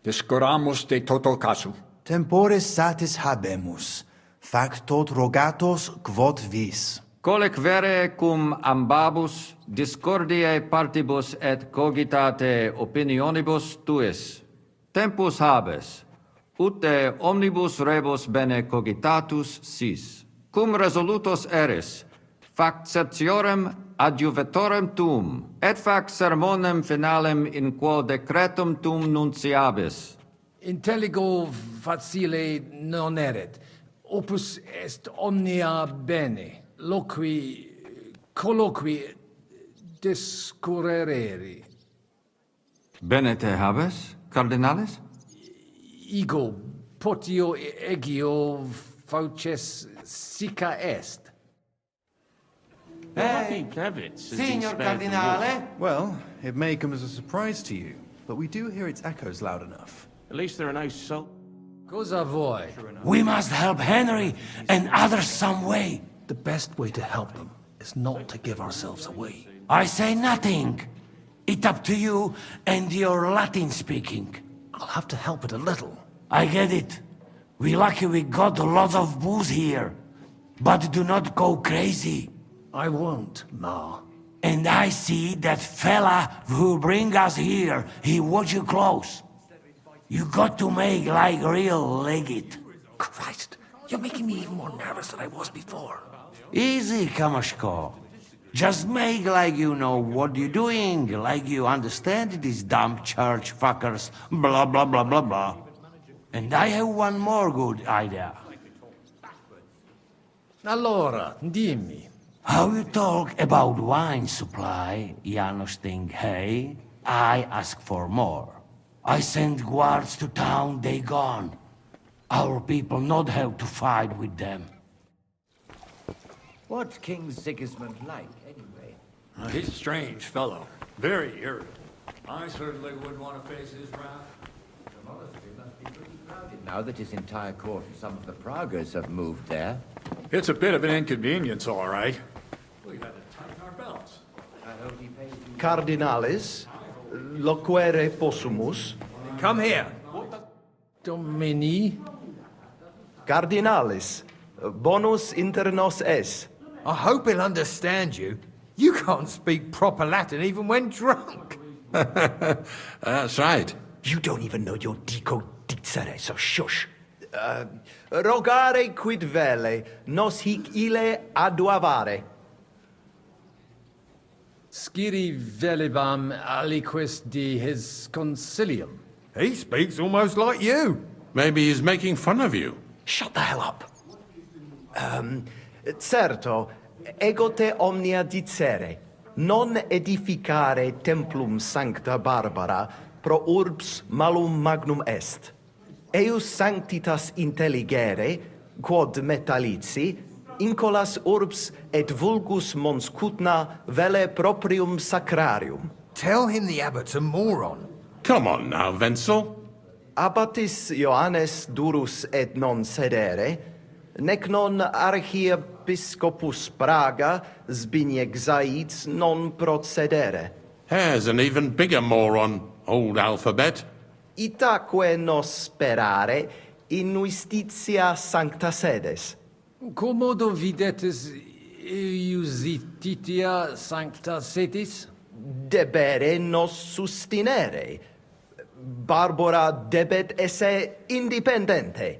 Speaker 17: discuramus de toto casu.
Speaker 21: Temporis satis habemus, factot rogatos quod vis.
Speaker 7: Colec vere cum ambabus discordiae partibus et cogitate opinionibus tuis. Tempus habes, ut de omnibus rebus bene cogitatus sis. Cum resolutos eris, fac certiorem adjuvetorem tuum, et fac sermonem finalem in quo decretum tuum nunciabis.
Speaker 12: Intelligo facile non erit. Opus est omnia bene. Colloqui discurrere.
Speaker 7: Bene te habes, cardinales?
Speaker 12: Ego potio egio fauces sica est.
Speaker 24: Signor Cardinale?
Speaker 21: Well, it may come as a surprise to you, but we do hear its echoes loud enough.
Speaker 15: At least there are no so...
Speaker 12: Cosa voi?
Speaker 4: We must help Henry and others some way.
Speaker 11: The best way to help them is not to give ourselves away.
Speaker 4: I say nothing. It's up to you and your Latin speaking.
Speaker 11: I'll have to help it a little.
Speaker 4: I get it. We lucky we got a lot of booze here. But do not go crazy.
Speaker 12: I won't, Ma.
Speaker 4: And I see that fella who bring us here. He watch you close. You got to make like real legit.
Speaker 11: Christ, you're making me even more nervous than I was before.
Speaker 4: Easy, Kamashko. Just make like you know what you're doing, like you understand these dumb church fuckers, blah, blah, blah, blah, blah. And I have one more good idea.
Speaker 12: Allora, dimmi.
Speaker 4: How you talk about wine supply, Janos think, hey, I ask for more.
Speaker 8: I send guards to town, they gone. Our people not help to fight with them.
Speaker 9: What's King Sigismund like, anyway?
Speaker 17: He's a strange fellow. Very irritable. I certainly wouldn't want to face his wrath.
Speaker 9: The monastery must be pretty crowded now that his entire court and some of the Pragas have moved there.
Speaker 17: It's a bit of an inconvenience, all right. We had to tighten our belts.
Speaker 9: I hope he pays you.
Speaker 13: Cardinalis, loquere possumus.
Speaker 12: Come here. Domini?
Speaker 13: Cardinalis, bonus inter nos es.
Speaker 12: I hope he'll understand you. You can't speak proper Latin even when drunk.
Speaker 15: That's right.
Speaker 13: You don't even know your dico dicere, so shush. Rogare quid vele, nos hic ille aduavare.
Speaker 12: Sciri velibam aliquis di his concilium. He speaks almost like you.
Speaker 15: Maybe he's making fun of you.
Speaker 13: Shut the hell up. Certo, ego te omnia dicere, non edificare templum sancta Barbara pro urbs malum magnum est. Eius sanctitas intelligere, quod metallici, incolas urbs et vulgus mons cutna vele proprium sacrarium.
Speaker 12: Tell him the abbot's a moron.
Speaker 15: Come on now, Wenzel.
Speaker 13: Abbatis Johannes durus et non sedere, nec non archiepiscopus Praga Zbigniew Zaitz non procedere.
Speaker 15: Here's an even bigger moron, old alphabet.
Speaker 13: Itaque nos sperare in justitia sancta sedes.
Speaker 12: Commodo videtis iusititia sancta sedis?
Speaker 13: Debere nos sustinere. Barbara debet esse independente.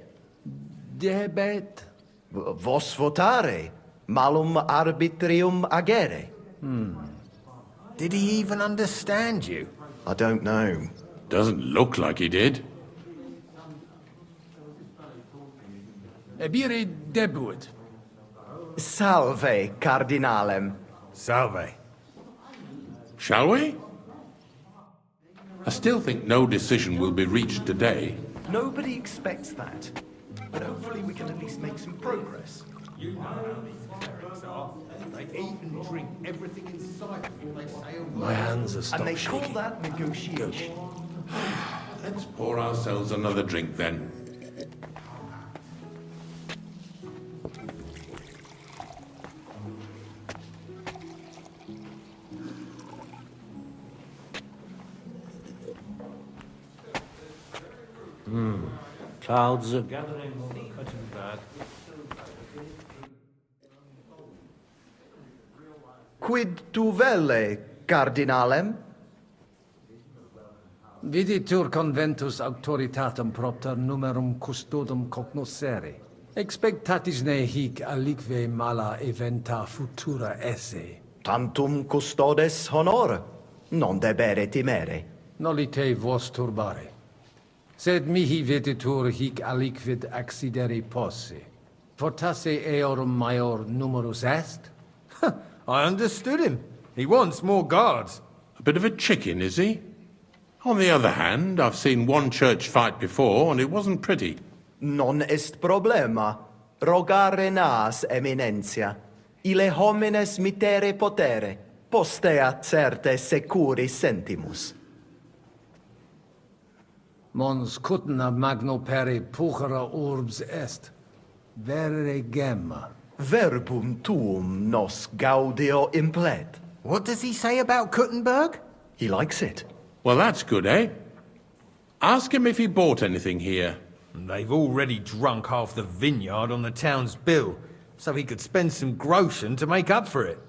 Speaker 12: Debet?
Speaker 13: Vos votare, malum arbitrium agere.
Speaker 12: Did he even understand you?
Speaker 13: I don't know.
Speaker 15: Doesn't look like he did.
Speaker 12: Ebire debuit.
Speaker 13: Salve, cardinalem.
Speaker 12: Salve.
Speaker 15: Shall we? I still think no decision will be reached today.
Speaker 13: Nobody expects that. But hopefully we can at least make some progress.
Speaker 11: You know how these clerics are. They eat and drink everything in sight before they say a word.
Speaker 12: My hands are
Speaker 13: And they
Speaker 12: stopped
Speaker 13: call
Speaker 12: shaking.
Speaker 13: that negotiation.
Speaker 15: Let's pour ourselves another drink then.
Speaker 2: Clouds are gathering on the cutting bag.
Speaker 13: Quid tu velle, cardinalem?
Speaker 12: Viditur conventus auctoritatem propter numerum custodum cognoscere. Expectatis ne hic alique mala eventa futura esse.
Speaker 13: Tantum custodes honor, non debere timere.
Speaker 12: Nolite vos turbare. Sed mihi viditur hic aliquid accidere posse. Fortasse eorum maior numerus est?
Speaker 23: I understood him. He wants more guards.
Speaker 15: A bit of a chicken, is he? On the other hand, I've seen one church fight before, and it wasn't pretty.
Speaker 13: Non est problema. Rogare nas eminentia. Ille homines mittere potere. Postea certe securi sentimus.
Speaker 12: Mons cutna magno peri puchera urbs est. Vere gemma.
Speaker 13: Verbum tuum nos gaudio implet.
Speaker 4: What does he say about Kuttenberg?
Speaker 13: He likes it.
Speaker 15: Well, that's good, eh? Ask him if he bought anything here.
Speaker 23: They've already drunk half the vineyard on the town's bill, so he could spend some groschen to make up for it.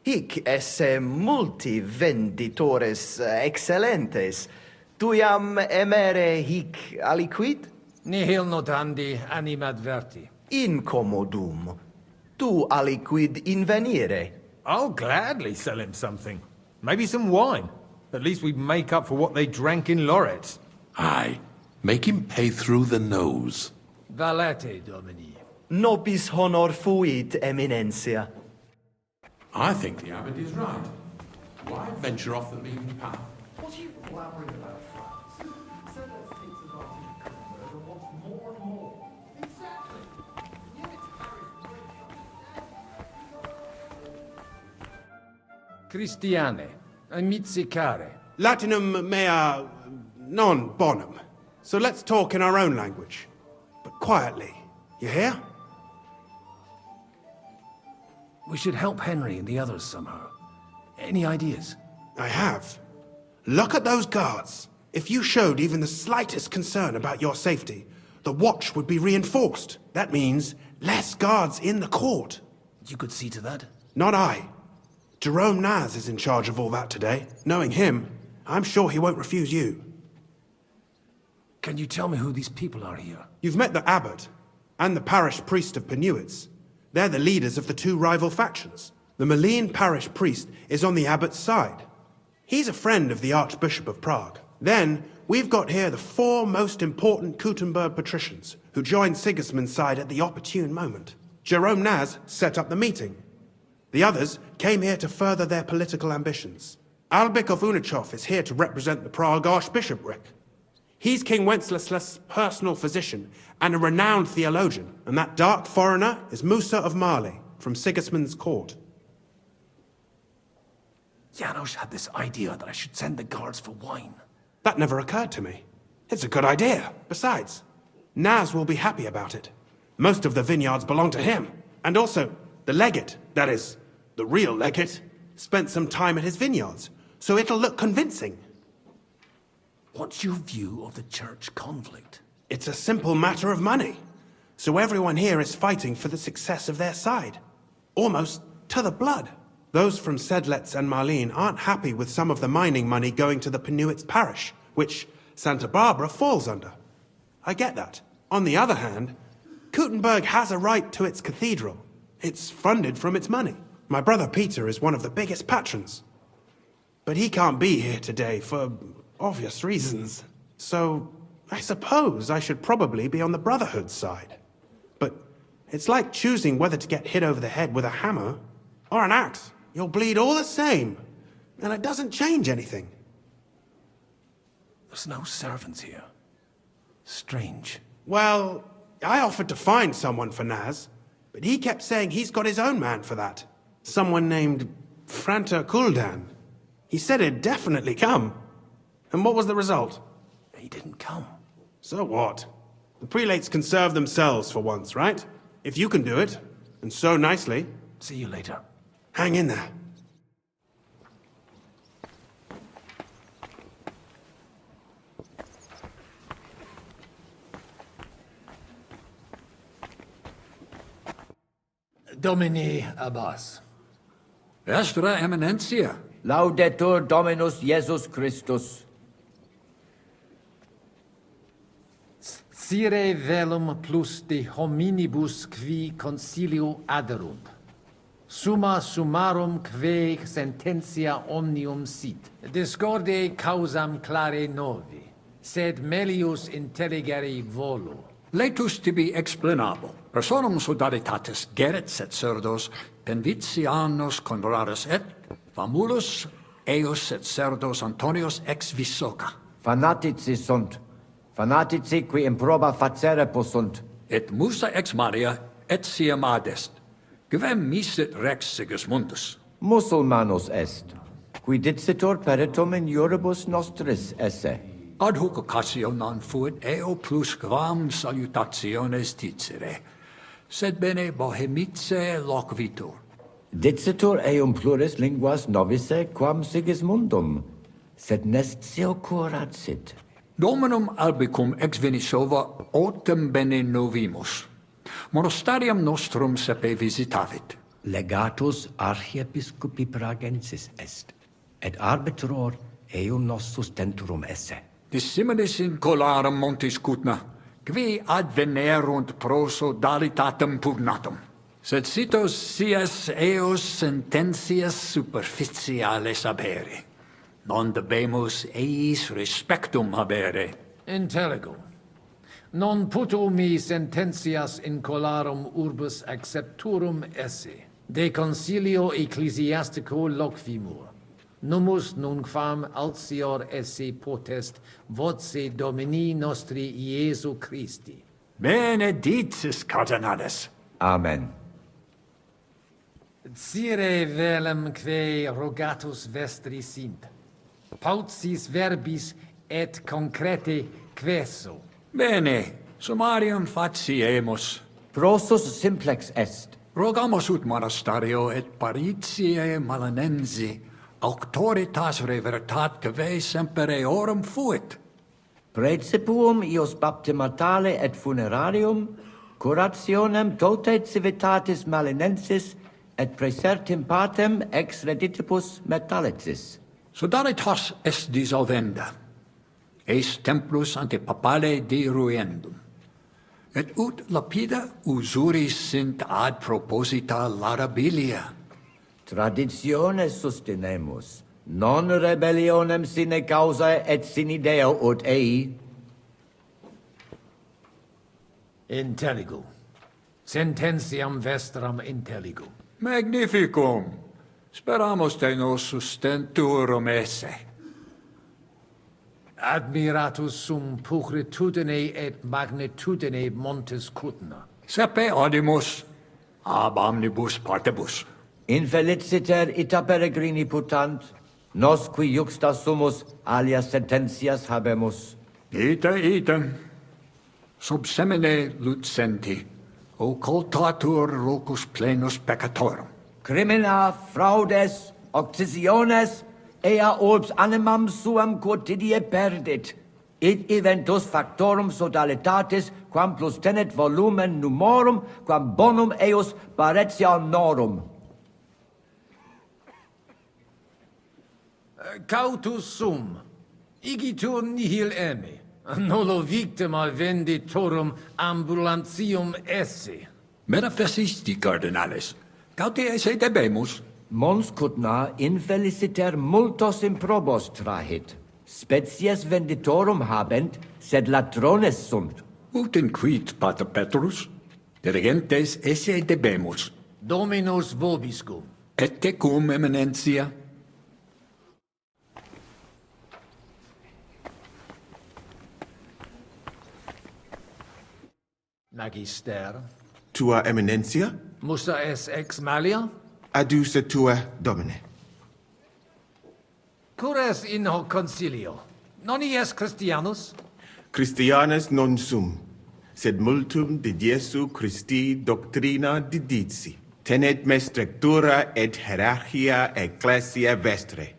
Speaker 13: Hic esse multi venditores excellentes. Tuiam emere hic aliquid?
Speaker 12: Nihil notandi animadverti.
Speaker 13: Incommodum. Tu aliquid invenire.
Speaker 23: I'll gladly sell him something. Maybe some wine. At least we'd make up for what they drank in Lorette.
Speaker 15: Aye. Make him pay through the nose.
Speaker 12: Valete, Domini.
Speaker 13: Nobis honor fuit, eminentia.
Speaker 15: I think the abbot is right. Why venture off the beaten path?
Speaker 13: What are you blabbering about, Franz?
Speaker 12: Christiane, amici care.
Speaker 1: Latinum mea non bonum. So let's talk in our own language. But quietly. You hear?
Speaker 12: We should help Henry and the others somehow. Any ideas?
Speaker 1: I have. Look at those guards. If you showed even the slightest concern about your safety, the watch would be reinforced. That means less guards in the court.
Speaker 12: You could see to that?
Speaker 1: Not I. Jerome Naz is in charge of all that today. Knowing him, I'm sure he won't refuse you.
Speaker 12: Can you tell me who these people are here?
Speaker 1: You've met the abbot and the parish priest of Penuitz. They're the leaders of the two rival factions. The Malene parish priest is on the abbot's side. He's a friend of the Archbishop of Prague. Then, we've got here the four most important Kuttenberg patricians, who joined Sigismund's side at the opportune moment. Jerome Naz set up the meeting. The others came here to further their political ambitions. Albik of Unichov is here to represent the Prague Archbishopric. He's King Wenceslas's personal physician and a renowned theologian, and that dark foreigner is Musa of Mali, from Sigismund's court.
Speaker 12: Janos had this idea that I should send the guards for wine.
Speaker 1: That never occurred to me. It's a good idea. Besides, Naz will be happy about it. Most of the vineyards belong to him. And also, the legate, that is, the real legate, spent some time at his vineyards, so it'll look convincing.
Speaker 12: What's your view of the church conflict?
Speaker 1: It's a simple matter of money. So everyone here is fighting for the success of their side. Almost to the blood. Those from Sedlets and Marlene aren't happy with some of the mining money going to the Penuitz parish, which Santa Barbara falls under. I get that. On the other hand, Kuttenberg has a right to its cathedral. It's funded from its money. My brother Peter is one of the biggest patrons. But he can't be here today for obvious reasons. So I suppose I should probably be on the Brotherhood's side. But it's like choosing whether to get hit over the head with a hammer or an axe. You'll bleed all the same, and it doesn't change anything.
Speaker 12: There's no servants here. Strange.
Speaker 1: Well, I offered to find someone for Naz, but he kept saying he's got his own man for that. Someone named Franta Kuldan. He said he'd definitely come. And what was the result?
Speaker 12: He didn't come.
Speaker 1: So what? The prelates can serve themselves for once, right? If you can do it, and so nicely.
Speaker 12: See you later.
Speaker 1: Hang in there.
Speaker 12: Domini Abbas.
Speaker 17: Vestra Eminentia.
Speaker 9: Laudetur Dominus Jesus Christus.
Speaker 12: Sire velum plus de hominibus qui concilio aderunt. Summa summarum que sententia omnium sit. Discorde causam clare novi, sed melius intelligere volo.
Speaker 17: Laetus tibi explanabo. Personum sodaritatis geret et cerdos, penvitianos conraris et, famulus eos et cerdos Antonios ex Visoca.
Speaker 9: Fanatici sunt. Fanatici qui improba facere possunt.
Speaker 17: Et Musa ex Maria et siam adest. Quem misit rex Sigismundus?
Speaker 9: Musulmanus est, qui dicitur peritum in iuribus nostris esse.
Speaker 17: Ad hoc occasio non fuit eo plus quam salutationes dicere, sed bene bohemice loquitur.
Speaker 9: Dicitur eum pluris linguas novice quam Sigismundum, sed nestio curat sit.
Speaker 17: Dominum albicum ex Venisova autem bene novimus. Monastarium nostrum sepe visitavit.
Speaker 21: Legatus archiepiscopi pragensis est, et arbitror eum nos sustenturum esse.
Speaker 17: Dissimilis in colarum montis cutna, qui advenerunt proso dalitatem pugnatum. Sed sitos sias eos sententias superficiales habere. Non debemus eis respectum habere.
Speaker 12: Intelligo. Non puto mi sententias in colarum urbis accepturum esse. De concilio ecclesiastico loquimur. Numus nunquam altior esse potest voce Domini nostri Iesu Christi.
Speaker 17: Benedictis, cardinales.
Speaker 9: Amen.
Speaker 12: Cire velum que rogatus vestri sint. Pautsis verbis et concrete queso.
Speaker 17: Bene, summarium faciemus.
Speaker 9: Prosus simplex est.
Speaker 17: Rogamus ut monastario et paritiae malanensi, auctoritas revertat que semper eorum fuit.
Speaker 9: Precipuum ios baptimatale et funerarium, curationem tote civitatis malinensis, et praesertim patem ex reditibus metallicis.
Speaker 17: Sodalitas est dissolvenda. Eis templus ante papale deruendum. Et ut lapida usuris sint ad proposita larabilia.
Speaker 9: Traditiones sustenemus, non rebellionem sine causa et sine Deo ut ei.
Speaker 12: Intelligo. Sententiam vestram intelligo.
Speaker 17: Magnificum. Speramus te nos sustenturum esse.
Speaker 12: Admiratus sum pulchritudine et magnitudine montes Cutna.
Speaker 17: Sepe audimus ab omnibus partibus.
Speaker 9: Infeliciter ita peregrini putant, nos qui juxta sumus alias sententias habemus.
Speaker 17: Ite. Sub semine lucenti, occultatur locus plenus peccatorum.
Speaker 9: Crimina, fraudes, occisiones, ea urbs animam suam quotidie perdit. Id eventus factorum sodalitatis, quam plus tenet volumen numorum, quam bonum eus paretia norum.
Speaker 12: Cautus sum, igitur nihil eme, nullo victima venditorum ambulantium esse.
Speaker 17: Metaphysisti, cardinales. Cauti esse debemus.
Speaker 9: Mons Cutna infeliciter multos improbos trahit. Species venditorum habent, sed ladrones sunt.
Speaker 17: Ut inquit, Pater Petrus? Dirigentes esse debemus.
Speaker 12: Dominus vobiscum.
Speaker 17: Et tecum, eminentia.
Speaker 12: Magister.
Speaker 1: Tua eminencia?
Speaker 12: Musa es ex malia?
Speaker 1: Aduce tua domine.
Speaker 12: Cures in hoc concilio? Non ies Christianus?
Speaker 1: Christianus non sum, sed multum de Jesu Christi doctrina didici. Tenet me structura et hierarchia ecclesia vestre.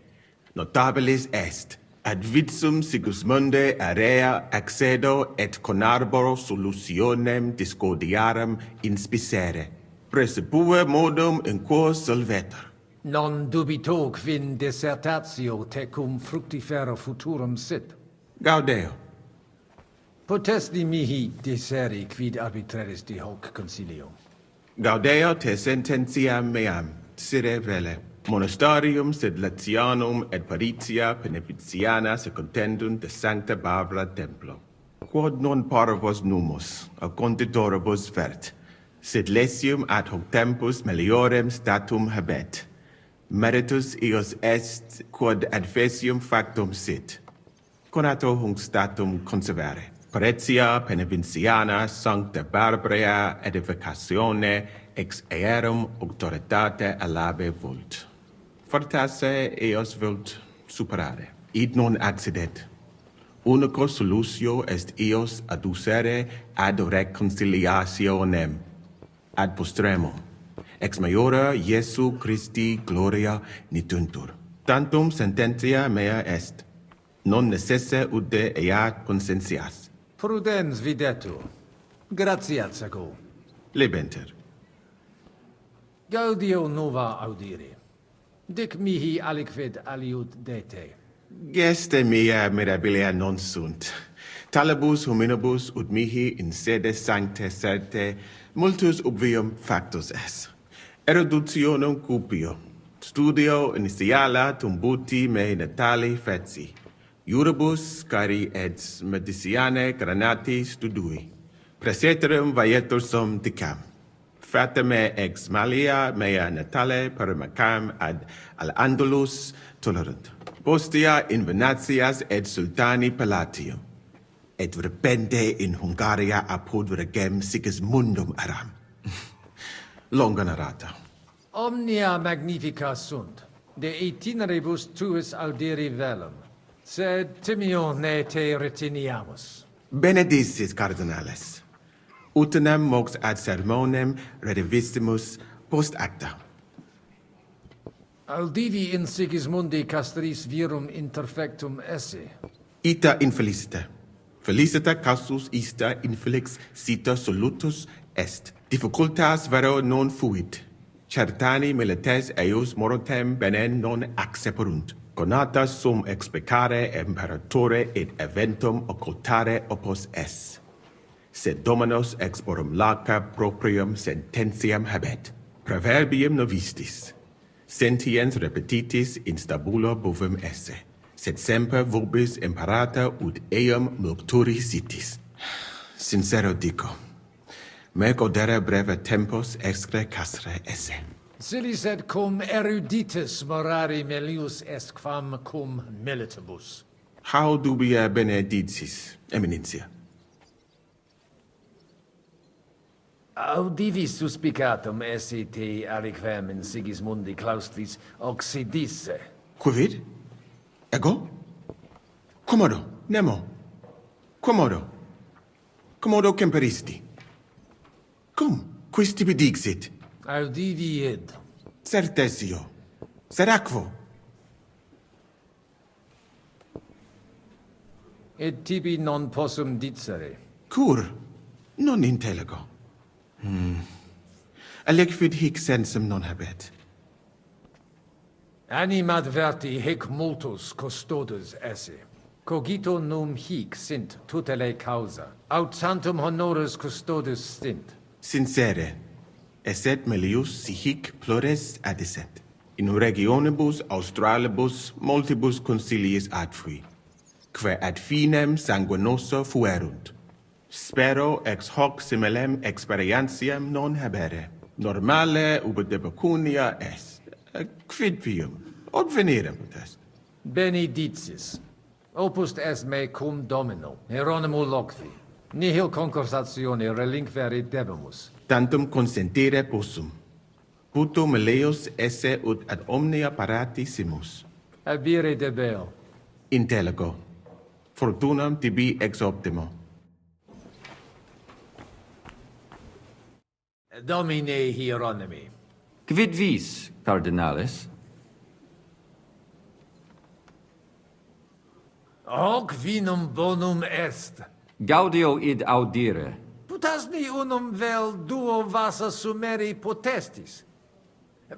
Speaker 1: Notabilis est. Ad vitsum Sigismunde area accedo et conarboro solutionem discordiarum inspicere. Precipue modum in quo solvetur.
Speaker 12: Non dubito quin dissertatio tecum fructifera futurum sit.
Speaker 1: Gaudeo.
Speaker 12: Potesti mihi disseri quid arbitraris de hoc concilio.
Speaker 1: Gaudeo te sententiam meam, sire vele. Monastarium sed Latianum et Paritia Beneficiana secondendunt de Sancta Barbara Templo. Quod non parvos numus, a conditoribus vert, sed lesium ad hoc tempus meliorem statum habet. Meritus eos est quod adfesium factum sit. Conato hunc statum conservare. Paritia Beneficiana Sancta Barbara edificatione ex aerum auctoritate alabe vult. Fortasse eos vult superare. Id non accident. Unico solutio est eos adducere ad reconciliationem. Ad postremum. Ex maiora Iesu Christi gloria nituntur. Tantum sententia mea est. Non necesse ude eat consentias.
Speaker 12: Prudens videtur. Gratiat sago.
Speaker 1: Lebenter.
Speaker 12: Gaudio nova audire. Dic mihi aliquid aliud dete.
Speaker 1: Geste mea mirabilia non sunt. Talibus hominibus ut mihi in sede sancte certe multus obvium factus es. Eruditionum cupio. Studio initiala tumbuti me natali feci. Iuribus cari et mediciane granati studui. Praeseterum vaietur sum dicam. Frateme ex malia mea natale perimacam ad al-Andalus tolerant. Postea in Venatias et sultani Palatium. Et repente in Hungaria apud regem Sigismundum aram. Longa narrata.
Speaker 12: Omnia magnifica sunt, de itineribus tuus audiri velum, sed timio ne te retiniamus.
Speaker 1: Benedictis, cardinales. Utinam mox ad sermonem redivistimus post acta.
Speaker 12: Audivi in Sigismundi castris virum interfectum esse.
Speaker 1: Ita infelicita. Felicita causus ista infelix cita solutus est. Difficultas vero non fuit. Certani milites eius morotem benen non acceperunt. Conatas sum explicare imperatore et eventum occultare opus es. Sed Dominus exporum laca proprium sententiam habet. Proverbium novistis. Sentiens repetitis in stabulo bovum esse. Sed semper vobis imparata ut eum multuri sitis. Sincero dico, me godere breve tempus excre castre esse.
Speaker 12: Silis et cum eruditus morari melius est quam cum militibus.
Speaker 1: How dubia benedictis, eminencia?
Speaker 12: Audivi suspicatum esse te aliquem in Sigismundi claustris occidisse.
Speaker 1: Quid? Ego? Commodo, nemo. Commodo. Commodo temperisti. Cum, quis tibi dixit?
Speaker 12: Audivi id.
Speaker 1: Certesio. Seracvo.
Speaker 12: Et tibi non possum dicere.
Speaker 1: Cur? Non intellego. Alecvid hic sensum non habet.
Speaker 12: Animadverti hic multus custodes esse. Cogito num hic sint tutelae causa. Aut santum honoris custodes stint.
Speaker 1: Sincere, esset melius si hic plures adissent. In regionibus australibus multibus consiliis adfui, que ad finem sanguinoso fuerunt. Spero ex hoc similem experientiam non habere. Normale ubi de pecunia est. Quid vium? Od venerem est.
Speaker 12: Benedictis. Opus est me cum domino, Hieronymo locvi. Nihil concursatione relinquere debemus.
Speaker 1: Tantum consentire possum. Puto meleus esse ut ad omnia parati simus.
Speaker 12: Abire debeo.
Speaker 1: Intellego. Fortunam tibi ex optimo.
Speaker 12: Domine Hieronymi.
Speaker 7: Quid vis, cardinalis?
Speaker 12: Hoc vinum bonum est.
Speaker 7: Gaudio id audire.
Speaker 12: Putasni unum vel duo vasa sumeri potestis.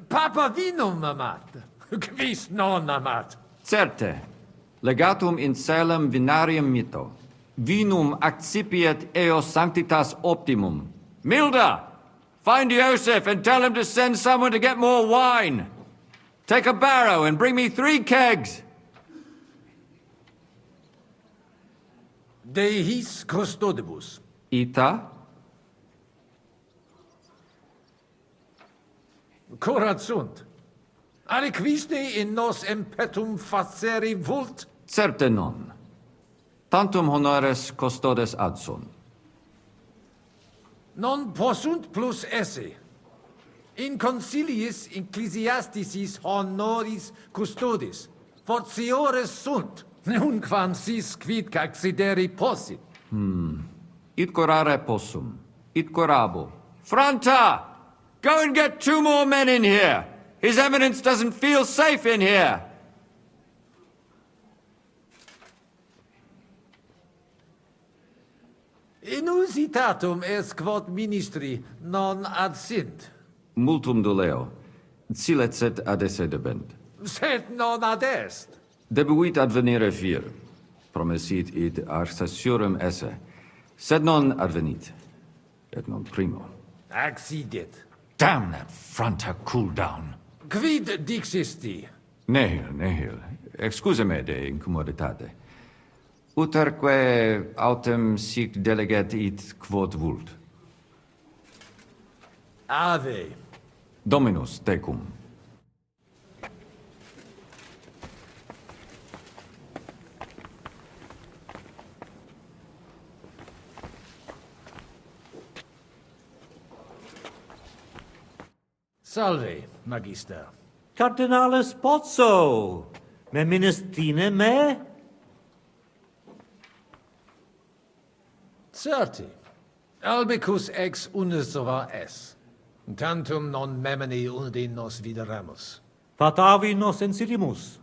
Speaker 12: Papa vinum amat, quis non amat.
Speaker 7: Certe, legatum in celem vinarium mito. Vinum accipiet eos sanctitas optimum. Milda! Find Joseph and tell him to send someone to get more wine. Take a barrow and bring me 3 kegs.
Speaker 12: De his custodibus.
Speaker 7: Ita?
Speaker 12: Curat sunt. Aliquiste in nos impetum faceri vult?
Speaker 7: Certe non. Tantum honores custodes adsunt.
Speaker 12: Non possunt plus esse. In conciliis ecclesiasticis honoris custodis. Fortiores sunt. Nunquam sis quid accideri possit.
Speaker 7: Id curare possum. Id curabo. Franta! Go and get 2 more men in here. His Eminence doesn't feel safe in here.
Speaker 12: Inusitatum est quod ministri non ad sint.
Speaker 7: Multum doleo. Silecet ad esse debent.
Speaker 12: Sed non ad est.
Speaker 7: Debuit advenire 4. Promesit id arcessiorum esse. Sed non advenit. Et non primo.
Speaker 12: Accidit.
Speaker 17: Damn that Franta cool down.
Speaker 12: Quid dixisti?
Speaker 7: Nihil, nihil. Excuse me de incommoditate. Uterque autem sic delegat it quod vult.
Speaker 12: Ave.
Speaker 7: Dominus tecum.
Speaker 12: Salve, Magister.
Speaker 9: Cardinalis Pozzo, me ministine me?
Speaker 12: Certi. Albicus ex unisova es. Tantum non memini undi nos videremus.
Speaker 9: Patavi nos insidimus.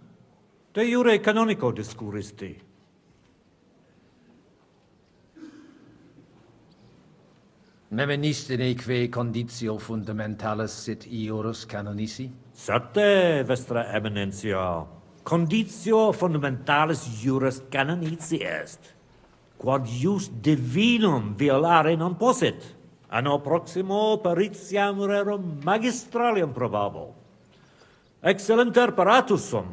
Speaker 9: De jure canonico discuristi.
Speaker 12: Memenistine que conditio fundamentalis sit iurus canonici?
Speaker 9: Certe, Vestra Eminentia. Conditio fundamentalis juris canonici est. Quod jus divinum violare non possit. Anno proximo peritiam rerum magistralium probabo. Excellenter paratus sum,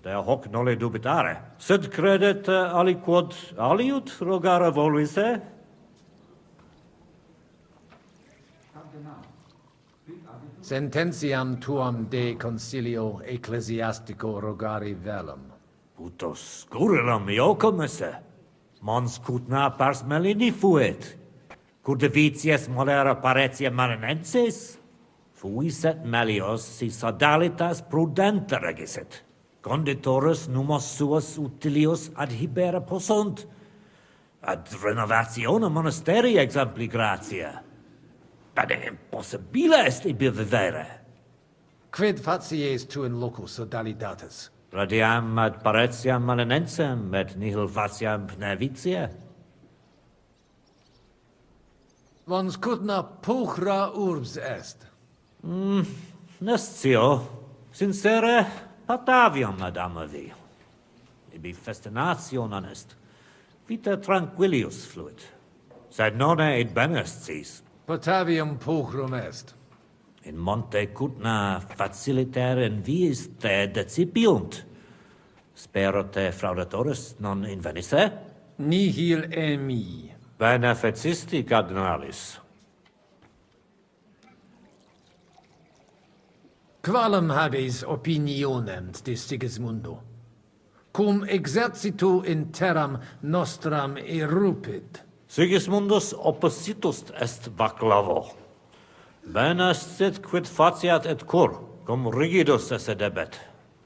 Speaker 9: de hoc nole dubitare. Sed credet aliquod aliut rogare voluisse?
Speaker 12: Sententiam tuam de concilio ecclesiastico rogari velum.
Speaker 9: Putos scurrilum iocum esse. Mons cutna pars melini fuit. Curdivitias molera paretia marinensis. Fuiset melios si sodalitas prudente regisit. Conditorus numos suos utilius adhibere possunt. Ad renovatione monasteri exempli gratia. Bene impossibile est ibi vivere.
Speaker 12: Quid facies tu in loco sodalitatis?
Speaker 9: Radiam ad paretiam malinensem, et nihil faciam pnevitia.
Speaker 12: Vons cutna puchra urbs est.
Speaker 9: Nescio, sincere, patavium ad amavi. Ibi festination est. Vita tranquillius fluit. Sed nonne id benest sis.
Speaker 12: Patavium puchrum est.
Speaker 9: In monte cutna faciliter in viis te decipiunt. Spero te fraudatoris non invenisse?
Speaker 12: Nihil emi.
Speaker 9: Bene fecisti, cardinalis.
Speaker 12: Qualem habes opinionem de Sigismundo? Cum exercitu in terram nostram erupit.
Speaker 9: Sigismundus oppositus est vaclavo. Bene sit quid faciat et cur, cum rigidus esse debet,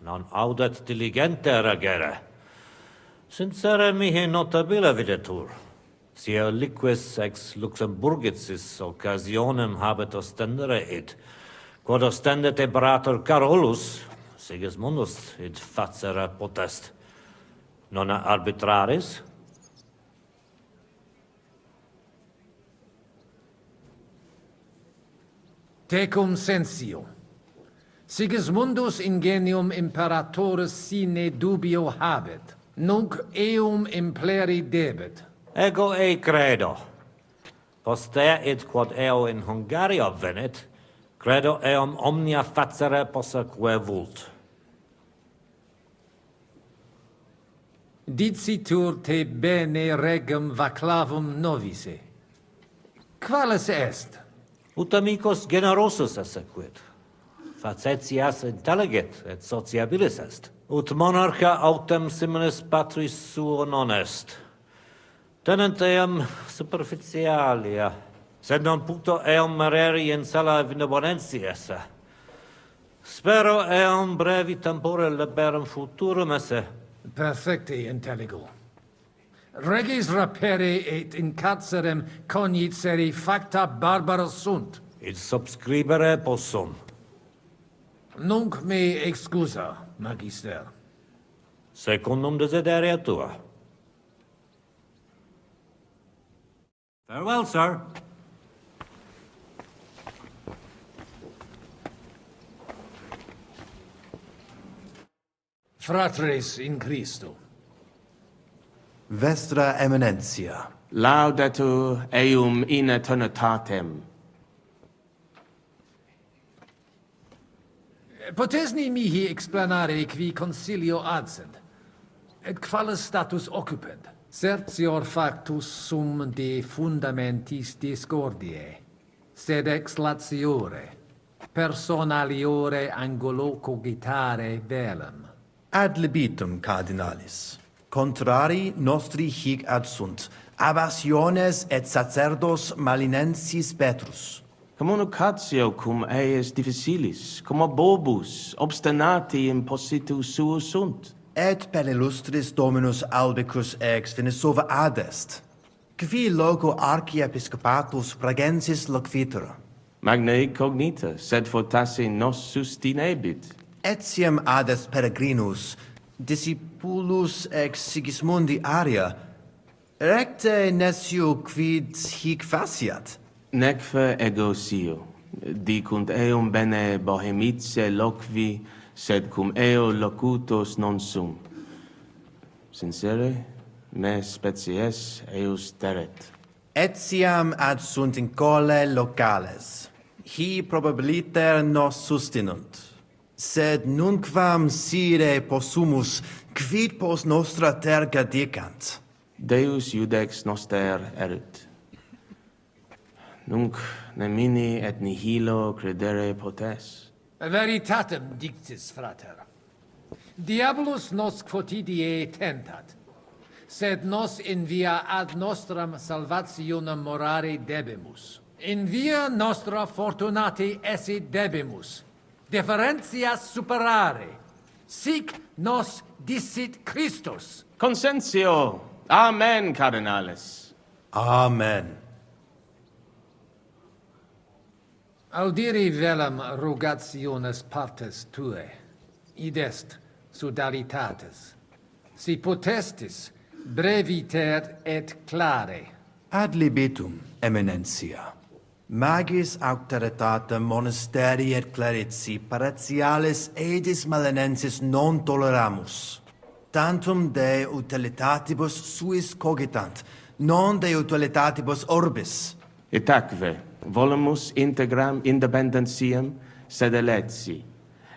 Speaker 9: non audet diligente regere. Sincere mihi notabile videtur, si liquis ex Luxemburgicis occasionem habet ostendere id, quod ostendet imperator Carolus, Sigismundus id facere potest, non arbitraris?
Speaker 12: Tecum sensio. Sigismundus ingenium imperatoris sine dubio habet, nunc eum impleri debet.
Speaker 9: Ego credo. Postea id quod eo in Hungaria venit, credo eum omnia facere posseque vult.
Speaker 12: Dicitur te bene regum vaclavum novise. Qualis est?
Speaker 9: Ut amicus generosus esse quid. Facetias intelligit et sociabilis est. Ut monarcha autem similis patris suo non est. Tenent eam superficialia, sed non puto eam mereri in sala benevolentia esse. Spero eam brevi tempore liberum futurum esse.
Speaker 12: Perfecte intelligo. Regis rapere et in carcerem cognicere facta barbara sunt.
Speaker 9: Id subscribere possum.
Speaker 12: Nunc me excusa, magister.
Speaker 9: Secundum desideria tua. Farewell, sir.
Speaker 12: Fratres in Christo.
Speaker 21: Vestra Eminentia.
Speaker 24: Laudetur eum in eternitatem.
Speaker 12: Potesni mihi explanare qui concilio adsent, et qualis status occupent. Certior factus sum de fundamentis discordiae, sed ex latiore, personaliore angulo cogitare velum.
Speaker 21: Ad libitum, cardinalis. Contrari nostri hic ad sunt, abassiones et sacerdos malinensis Petrus.
Speaker 24: Communicatio cum eius difficilis, cum bobus, obstinati impositus suus sunt.
Speaker 21: Et per illustris Dominus albicus ex Venesova adest, qui loco archiepiscopatus Pragensis loquitur.
Speaker 24: Magna cognita, sed fortasse nos sustinebit.
Speaker 21: Etiam adest peregrinus, discipulus ex Sigismundi aria, recte nescio quid hic faciat.
Speaker 24: Neque ego sio, dicunt eum bene bohemice loqui, sed cum eo locutos non sum. Sincere, me species eus teret.
Speaker 21: Etiam ad sunt in cole locales. Hi probabiliter nos sustinunt. Sed nunquam sire possumus, quid pos nostra terga dicant.
Speaker 24: Deus iudex noster erit. Nunc nemini et nihilo credere potes.
Speaker 12: Veritatem dictis, frater. Diabolus nos quotidie tentat, sed nos in via ad nostram salvationem morare debemus. In via nostra fortunati esse debemus, differentias superare. Sic nos dicit Christus.
Speaker 24: Consentio. Amen, cardinales.
Speaker 21: Amen.
Speaker 12: Audiri velam rogationes partes tue, id est sodalitates. Si potestis, breviter et clare.
Speaker 21: Ad libitum, eminentia. Magis auctoritatem monasteri et clerici paratialis edis malenensis non toleramus. Tantum de utilitatibus suis cogitant, non de utilitatibus orbis.
Speaker 24: Itaque, volumus integram independentiam sed eletsi,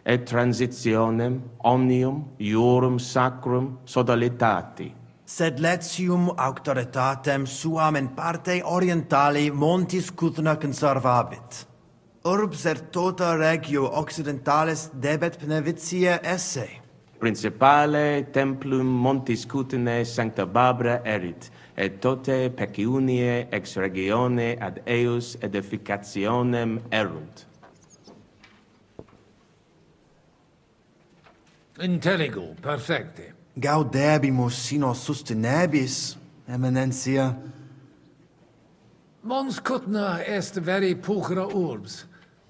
Speaker 24: et transitionem omnium iurum sacrum sodalitati.
Speaker 21: Sed letium auctoritatem suam in parte orientali montis Cutna conservabit. Urbs et tota regio occidentalis debet benevitia esse.
Speaker 24: Principale templum montis Cutinae sancta Barbara erit, et tote peciunie ex regione ad eius edificationem erunt.
Speaker 12: Intelligo, perfecte.
Speaker 21: Gaudebimus sino sustinebis, eminentia.
Speaker 12: Mons Cutna est veri pulchra urbs,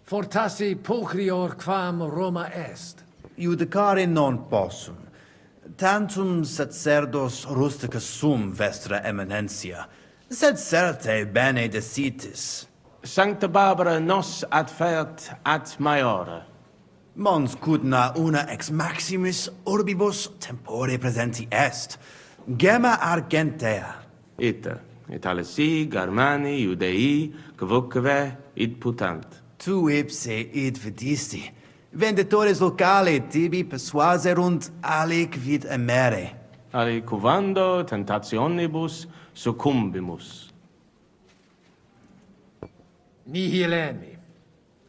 Speaker 12: fortasse pulchrior quam Roma est.
Speaker 21: Judicare non possum. Tantum sacerdos rusticus sum vestra eminentia, sed certe bene decitis.
Speaker 24: Sancta Barbara nos adfert ad maiora.
Speaker 21: Mons Cutna una ex maximis urbibus tempore presenti est, gemma argentea.
Speaker 24: Ita, Italisi, Germani, Judei, quoque id putant.
Speaker 21: Tu ipse id vidisti, venditores locali tibi persuaserunt aliquid emere.
Speaker 24: Aliquando tentationibus succumbimus.
Speaker 12: Nihilemi.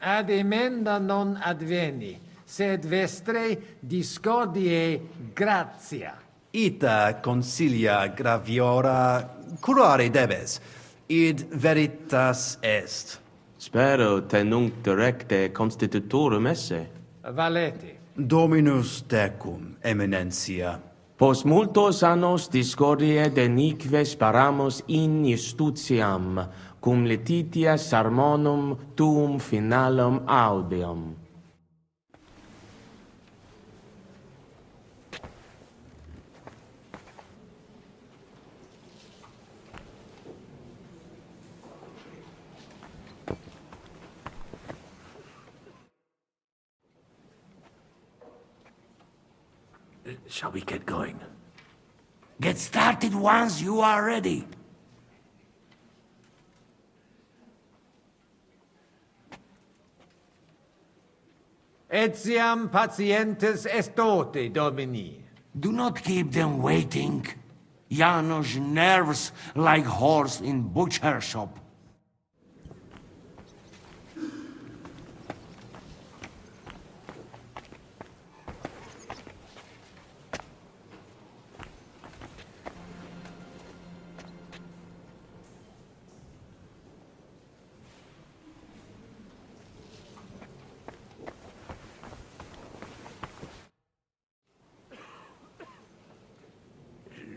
Speaker 12: Ad emenda non adveni, sed vestre discordiae gratia.
Speaker 21: Ita consilia graviora curare debes, id veritas est.
Speaker 24: Spero te nunc directe constitutorum esse.
Speaker 12: Valete.
Speaker 21: Dominus tecum, eminentia.
Speaker 24: Pos multos annos discordie denique sparamus in justitiam, cum letitia sermonum tuum finalum audium.
Speaker 8: Shall we get going? Get started once you are ready.
Speaker 12: Etiam patientes estote, Domini.
Speaker 8: Do not keep them waiting. Janos nerves like horse in butcher shop.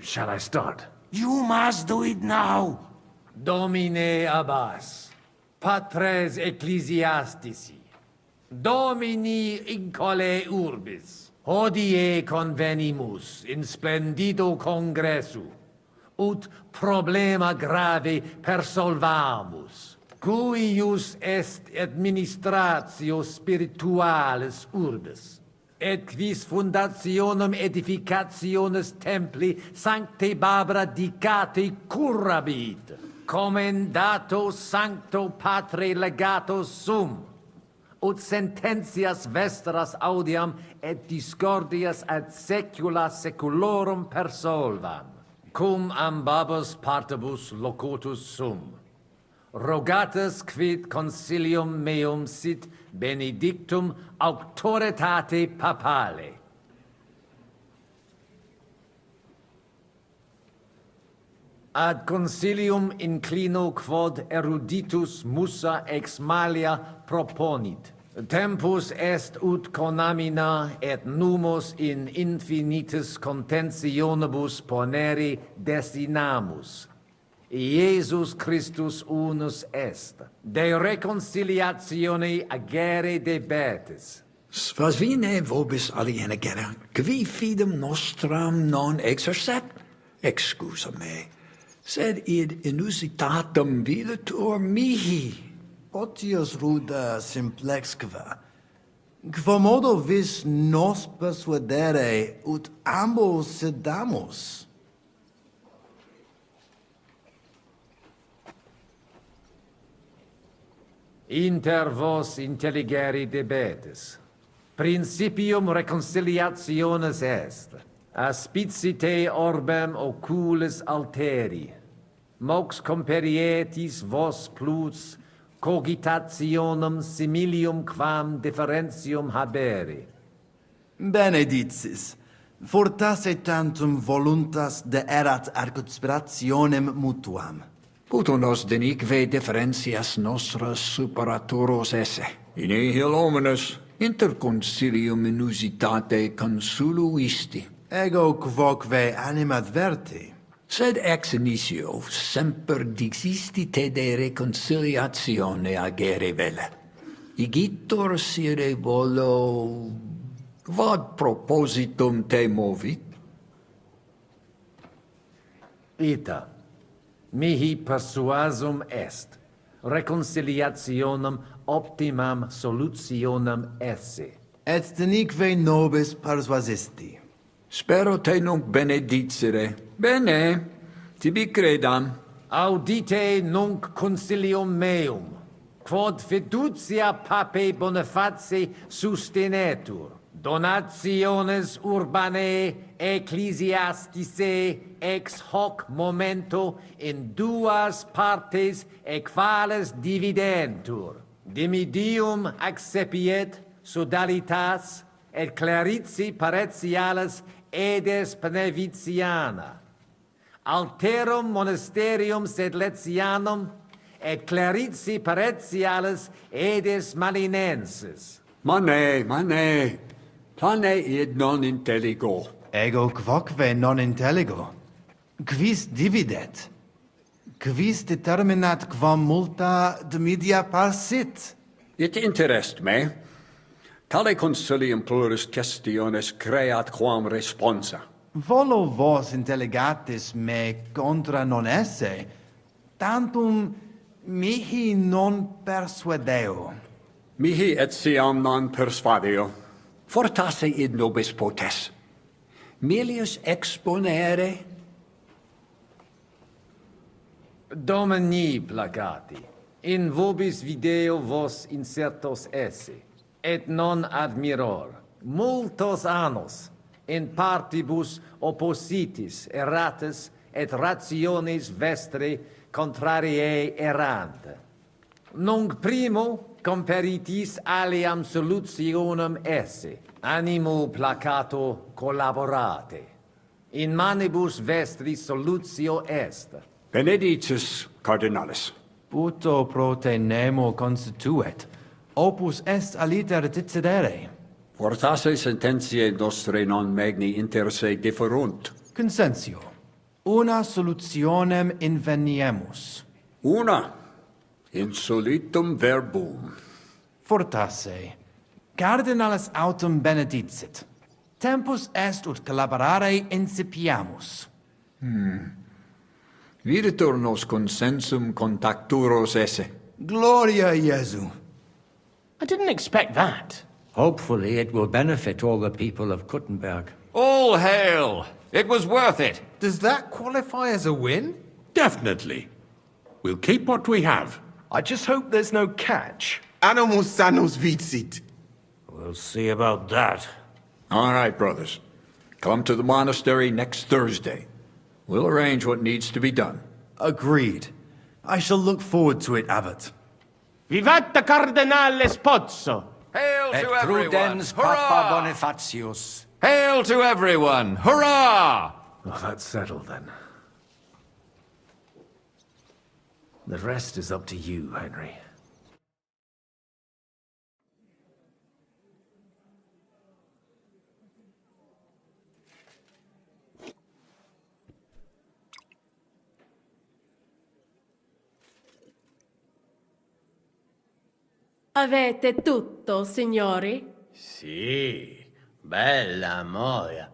Speaker 12: Shall I start?
Speaker 8: You must do it now.
Speaker 12: Domine Abbas, patres ecclesiastici, Domini incole urbis, hodie convenimus in splendido congressu, ut problema grave persolvamus, cuius est administratio spiritualis urbis, et quis fundationem edificationes templi sancte Barbara dicate curabit, commendato sancto patre legato sum, ut sententias vestras audiam et discordias ad secula seculorum persolvam, cum ambabus partibus locutus sum. Rogatus quid consilium meum sit benedictum auctoritate papale. Ad consilium inclino quod eruditus musa ex malia proponit. Tempus est ut conamina et numos in infinitus contentionibus ponere destinamus. Iesus Christus unus est, de reconciliatione agere debetis.
Speaker 17: Svasvine vobis aliena gera, qui fidem nostram non exercet, excusa me, sed id inusitatem videtur mihi.
Speaker 21: Potius ruda simplexqua. Quomodo vis nos persuadere ut ambos sedamus?
Speaker 12: Inter vos intelligere debetis. Principium reconciliationis est. Aspicite orbem oculis alteri. Mox comperietis vos plus cogitationem similium quam differentium habere.
Speaker 21: Benedictis, fortasse tantum voluntas de erat ad conspirationem mutuam.
Speaker 17: Puto nos denique differentias nostras superatoros esse. In nihil hominus inter concilium inusitate consuluisti.
Speaker 21: Ego quoque animadverti.
Speaker 17: Sed ex initio semper dixistite de reconciliatione agere vele. Igitur sire volo... Vad propositum te movit?
Speaker 12: Ita, mihi persuasum est, reconciliationem optimam solutionem esse.
Speaker 21: Et denique nobis persuasisti.
Speaker 17: Spero te nunc benedicere. Bene, tibi credam.
Speaker 12: Audite nunc concilium meum, quod fiducia pape Boniface sustenetur, donationes urbanae ecclesiasticae ex hoc momento in duas partes equales dividentur. Dimidium accepiet sodalitas et clarici paretialis edes Beneviciana. Alterum monasterium sed Letianum et clarici paretialis edes Malinensis.
Speaker 17: Mane, plane id non intelligo.
Speaker 21: Ego quoque non intelligo. Quis dividet? Quis determinat quam multa dimidia parsit?
Speaker 17: It interest me. Tale concilium plurus questiones creat quam responsa.
Speaker 21: Volo vos intelligatis me contra non esse, tantum mihi non persuadeo.
Speaker 17: Mihi etiam non persuadeo. Fortasse id nobis potes. Melius exponere?
Speaker 12: Domini placati, in vobis video vos insertos esse, et non admiror, multos annos, in partibus oppositis erratis et rationes vestre contrariae errant. Nunc primo comperitis aliam solutionem esse, animo placato collaborate. In manibus vestri solutio est.
Speaker 17: Benedictus cardinalis.
Speaker 21: Puto pro te nemo constituet, opus est aliter decidere.
Speaker 17: Fortasse sententiae nostre non magni inter se differunt.
Speaker 21: Consentio. Una solutionem inveniemus.
Speaker 17: Una. Insolitum verbum.
Speaker 21: Fortasse. Cardinalis autem benedicit. Tempus est ut collaborare incipiamus.
Speaker 17: Videtur nos consensum contacturos esse.
Speaker 21: Gloria Jesu.
Speaker 4: I didn't expect that.
Speaker 9: Hopefully it will benefit all the people of Kuttenberg.
Speaker 7: All hail! It was worth it!
Speaker 23: Does that qualify as a win?
Speaker 15: Definitely. We'll keep what we have.
Speaker 13: I just hope there's no catch.
Speaker 1: Animus sanus vicit.
Speaker 8: We'll see about that.
Speaker 17: All right, brothers. Come to the monastery next Thursday. We'll arrange what needs to be done.
Speaker 21: Agreed. I shall look forward to it, Abbot.
Speaker 2: Vivat Cardinale Spozzo!
Speaker 7: Hail
Speaker 9: Et
Speaker 7: to everyone!
Speaker 9: prudens
Speaker 7: Hurrah!
Speaker 9: Papa Bonifatius.
Speaker 7: Hail to everyone! Hurrah!
Speaker 12: Well, that's settled then. The rest is up to you, Henry.
Speaker 5: Avete tutto, signori?
Speaker 4: Sì, bella moia.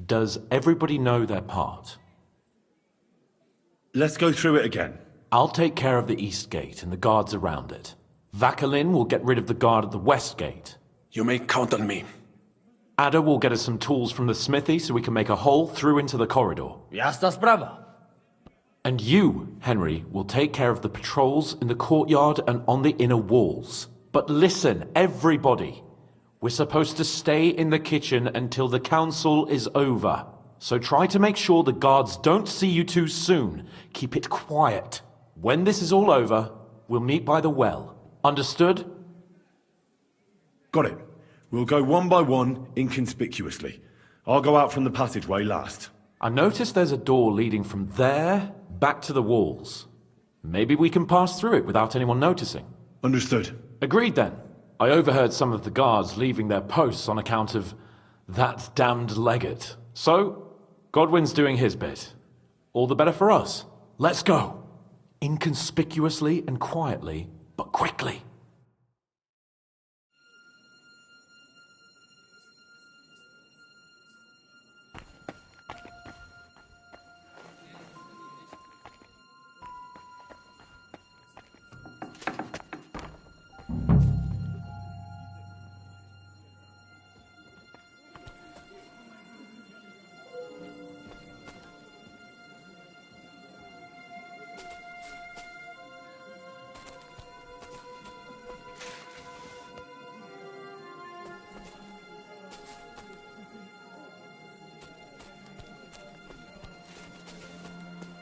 Speaker 11: Does everybody know their part?
Speaker 3: Let's go through it again.
Speaker 11: I'll take care of the east gate and the guards around it. Vakalin will get rid of the guard at the west gate.
Speaker 3: You may count on me.
Speaker 11: Ada will get us some tools from the smithy so we can make a hole through into the corridor.
Speaker 4: Jasna sprawa.
Speaker 11: And you, Henry, will take care of the patrols in the courtyard and on the inner walls. But listen, everybody. We're supposed to stay in the kitchen until the council is over. So try to make sure the guards don't see you too soon. Keep it quiet. When this is all over, we'll meet by the well. Understood?
Speaker 3: Got it. We'll go one by one, inconspicuously. I'll go out from the passageway last.
Speaker 11: I noticed there's a door leading from there back to the walls. Maybe we can pass through it without anyone noticing.
Speaker 3: Understood.
Speaker 11: Agreed then. I overheard some of the guards leaving their posts on account of that damned legate. So, Godwin's doing his bit. All the better for us. Let's go. Inconspicuously and quietly, but quickly.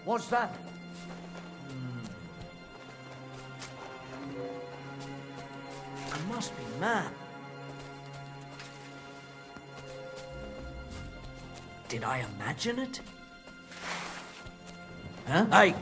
Speaker 9: What's that?
Speaker 8: I must be mad. Did I imagine it? Huh?
Speaker 9: Hey!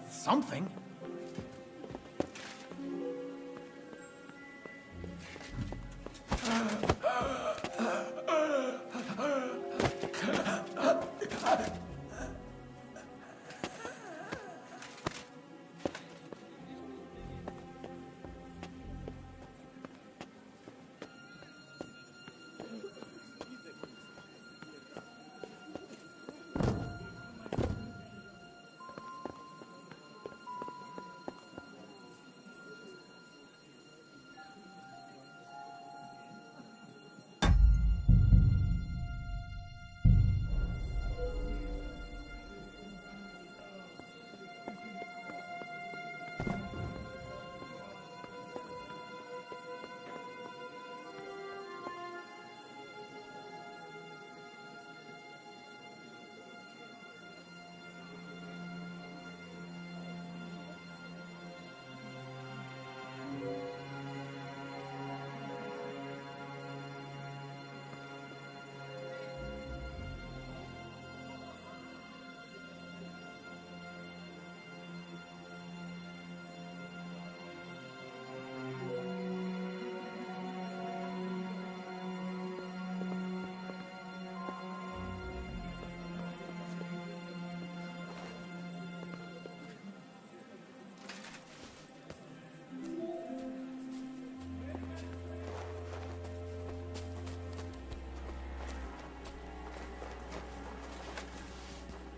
Speaker 13: Something?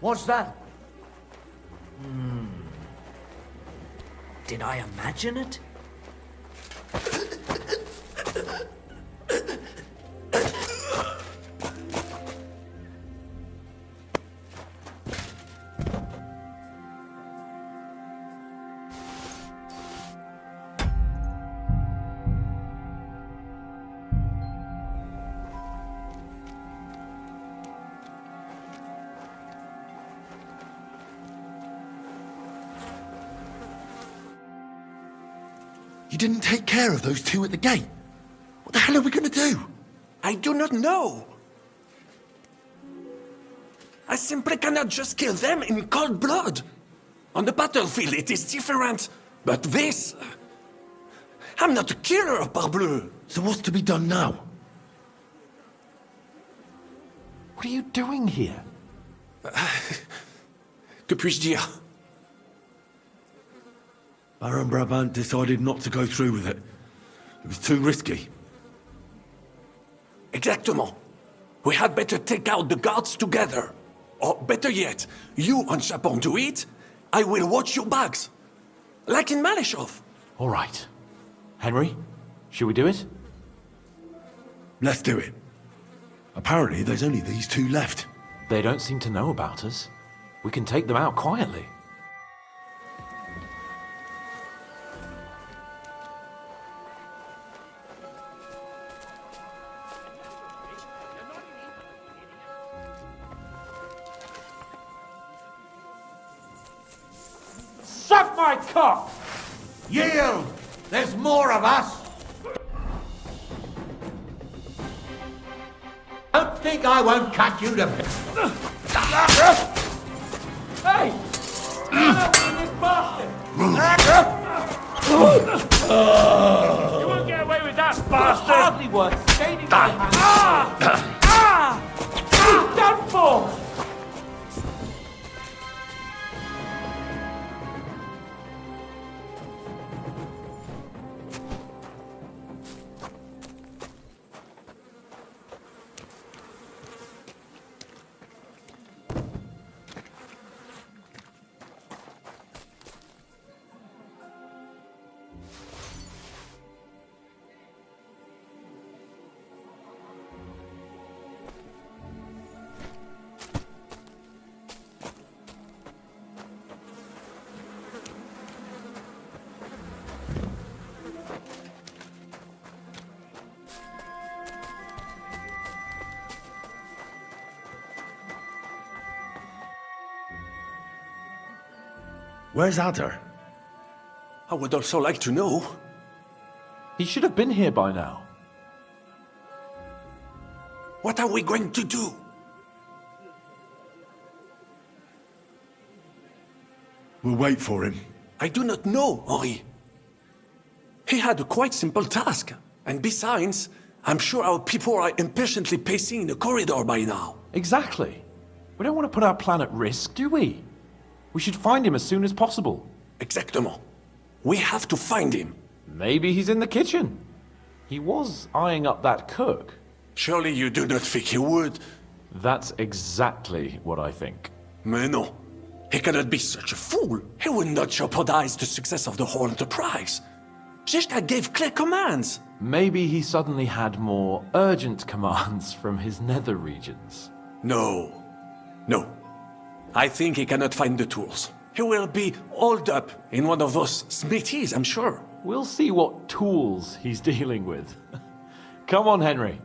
Speaker 9: What's that?
Speaker 6: Did I imagine it?
Speaker 19: You didn't take care of those two at the gate. What the hell are we going to do?
Speaker 10: I do not know. I simply cannot just kill them in cold blood. On the battlefield, it is different. But this... I'm not a killer, parbleu.
Speaker 19: So what's to be done now?
Speaker 11: What are you doing here?
Speaker 10: Que puis-je dire?
Speaker 3: Baron Brabant decided not to go through with it. It was too risky.
Speaker 10: Exactement. We had better take out the guards together. Or better yet, you and Chapon do it, I will watch your bags. Like in Malishov.
Speaker 11: All right. Henry, should we do it?
Speaker 3: Let's do it. Apparently, there's only these two left.
Speaker 11: They don't seem to know about us. We can take them out quietly.
Speaker 8: Suck my cock! Yield! There's more of us! Don't think I won't cut you to bits. Hey! This bastard! You won't get away with that, bastard! Hardly worth staining my hands. He's done for!
Speaker 3: Where's Adder?
Speaker 10: I would also like to know.
Speaker 11: He should have been here by now.
Speaker 10: What are we going to do?
Speaker 3: We'll wait for him.
Speaker 10: I do not know, Henri. He had a quite simple task. And besides, I'm sure our people are impatiently pacing in the corridor by now.
Speaker 11: Exactly. We don't want to put our plan at risk, do we? We should find him as soon as possible.
Speaker 10: Exactement. We have to find him.
Speaker 11: Maybe he's in the kitchen. He was eyeing up that cook.
Speaker 10: Surely you do not think he would?
Speaker 11: That's exactly what I think.
Speaker 10: Mais non. He cannot be such a fool. He would not jeopardize the success of the whole enterprise. Zizka gave clear commands.
Speaker 11: Maybe he suddenly had more urgent commands from his nether regions.
Speaker 10: No. No. I think he cannot find the tools. He will be holed up in one of those smithies, I'm sure.
Speaker 11: We'll see what tools he's dealing with. Come on, Henry.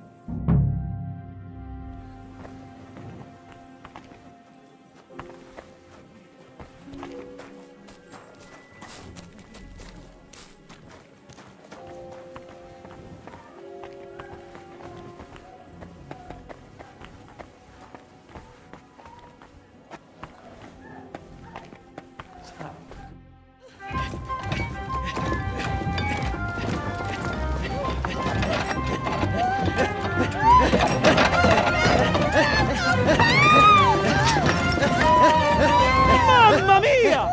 Speaker 6: Mamma mia!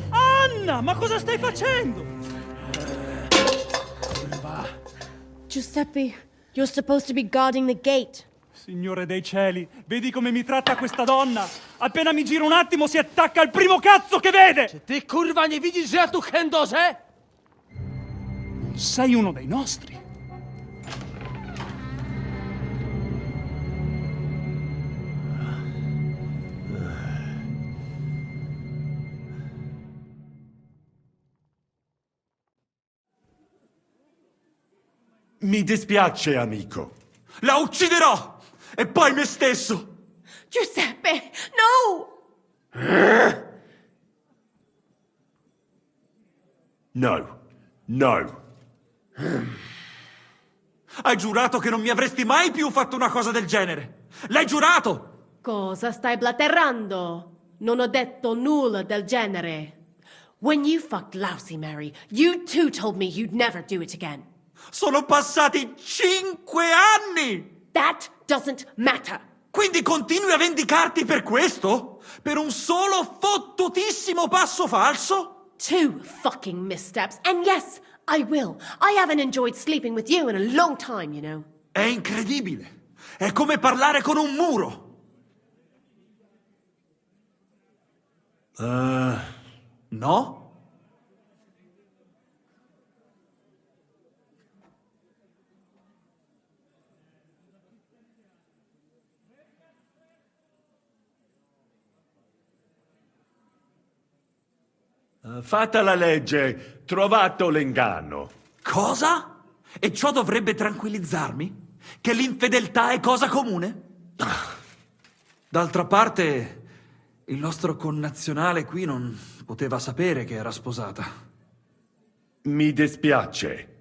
Speaker 6: Anna, ma cosa stai facendo?
Speaker 5: Giuseppe, you're supposed to be guarding the gate.
Speaker 6: Signore dei cieli, vedi come mi tratta questa donna? Appena mi giro un attimo si attacca al primo cazzo che vede!
Speaker 4: Ty kurwa nie widzisz, że ja tu chędożę?
Speaker 6: Sei uno dei nostri.
Speaker 3: Mi dispiace, amico.
Speaker 16: La ucciderò! E poi me stesso!
Speaker 5: Giuseppe, no!
Speaker 3: No. No.
Speaker 16: Hai giurato che non mi avresti mai più fatto una cosa del genere! L'hai giurato!
Speaker 5: Cosa stai blaterando? Non ho detto nulla del genere. When you fucked Lousy Mary, you too told me you'd never do it again.
Speaker 16: Sono passati 5 anni!
Speaker 5: That doesn't matter.
Speaker 16: Quindi continui a vendicarti per questo? Per un solo fottutissimo passo falso?
Speaker 5: 2 fucking missteps, and yes, I will. I haven't enjoyed sleeping with you in a long time, you know.
Speaker 16: È incredibile. È come parlare con un muro. No?
Speaker 3: Fatta la legge, trovato l'inganno.
Speaker 16: Cosa? E ciò dovrebbe tranquillizzarmi? Che l'infedeltà è cosa comune? D'altra parte, il nostro connazionale qui non poteva sapere che era sposata.
Speaker 3: Mi dispiace.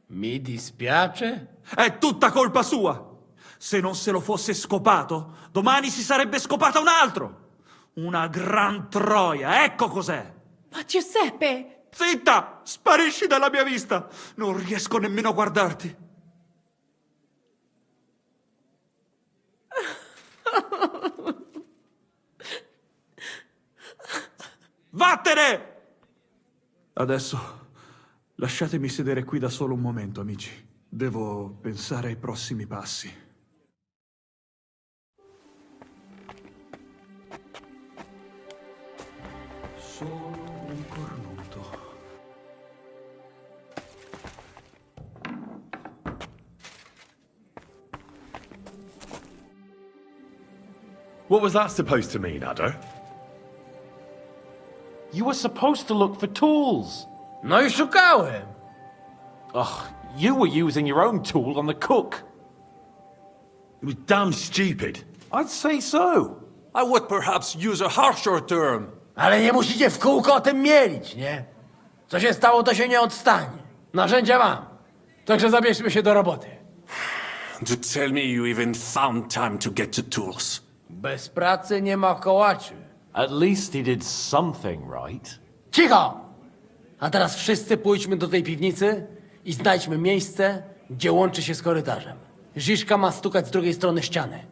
Speaker 4: Mi dispiace?
Speaker 16: È tutta colpa sua! Se non se lo fosse scopato, domani si sarebbe scopata un altro! Una gran troia, ecco cos'è!
Speaker 5: Ma Giuseppe!
Speaker 16: Zitta! Sparisci dalla mia vista! Non riesco nemmeno a guardarti. Vattene! Adesso lasciatemi sedere qui da solo un momento, amici. Devo pensare ai prossimi passi. Solo un cornuto.
Speaker 3: What was that supposed to mean, Adder?
Speaker 11: You were supposed to look for tools.
Speaker 4: No i szukałem.
Speaker 11: Ugh, you were using your own tool on the cook.
Speaker 3: It was damn stupid.
Speaker 11: I'd say so.
Speaker 10: I would perhaps use a harsher term.
Speaker 4: Ale nie musicie w kółko o tym mielić, nie? Co się stało, to się nie odstanie. Narzędzia mam. Także zabierzmy się do roboty.
Speaker 10: To tell me you even found time to get the tools.
Speaker 4: Bez pracy nie ma kołaczy.
Speaker 11: At least he did something right.
Speaker 4: Cicho! A teraz wszyscy pójdźmy do tej piwnicy i znajdźmy miejsce, gdzie łączy się z korytarzem. Żiżka ma stukać z drugiej strony ściany,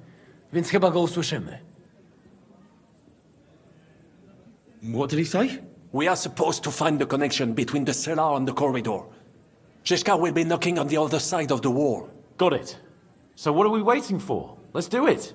Speaker 4: więc chyba go usłyszymy.
Speaker 16: What did he say?
Speaker 10: We are supposed to find the connection between the cellar and the corridor. Zizka will be knocking on the other side of the wall.
Speaker 11: Got it. So what are we waiting for? Let's do it.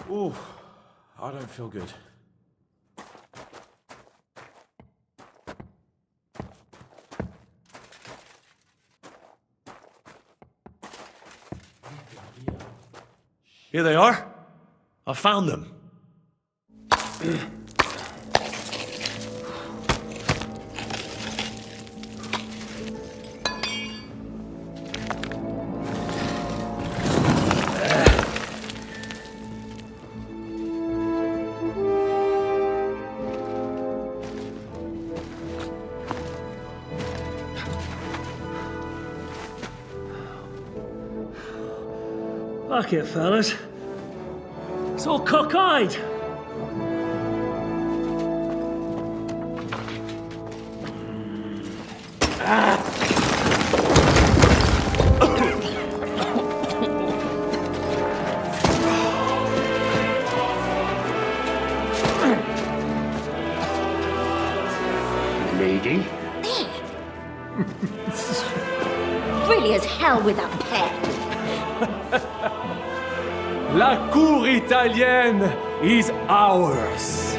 Speaker 11: Ooh, I don't feel good.
Speaker 16: Here they are. I found them.
Speaker 14: Fuck it, fellas. It's all cockeyed.
Speaker 9: Lady?
Speaker 18: Really as hell with that pen.
Speaker 16: La cour italienne is ours.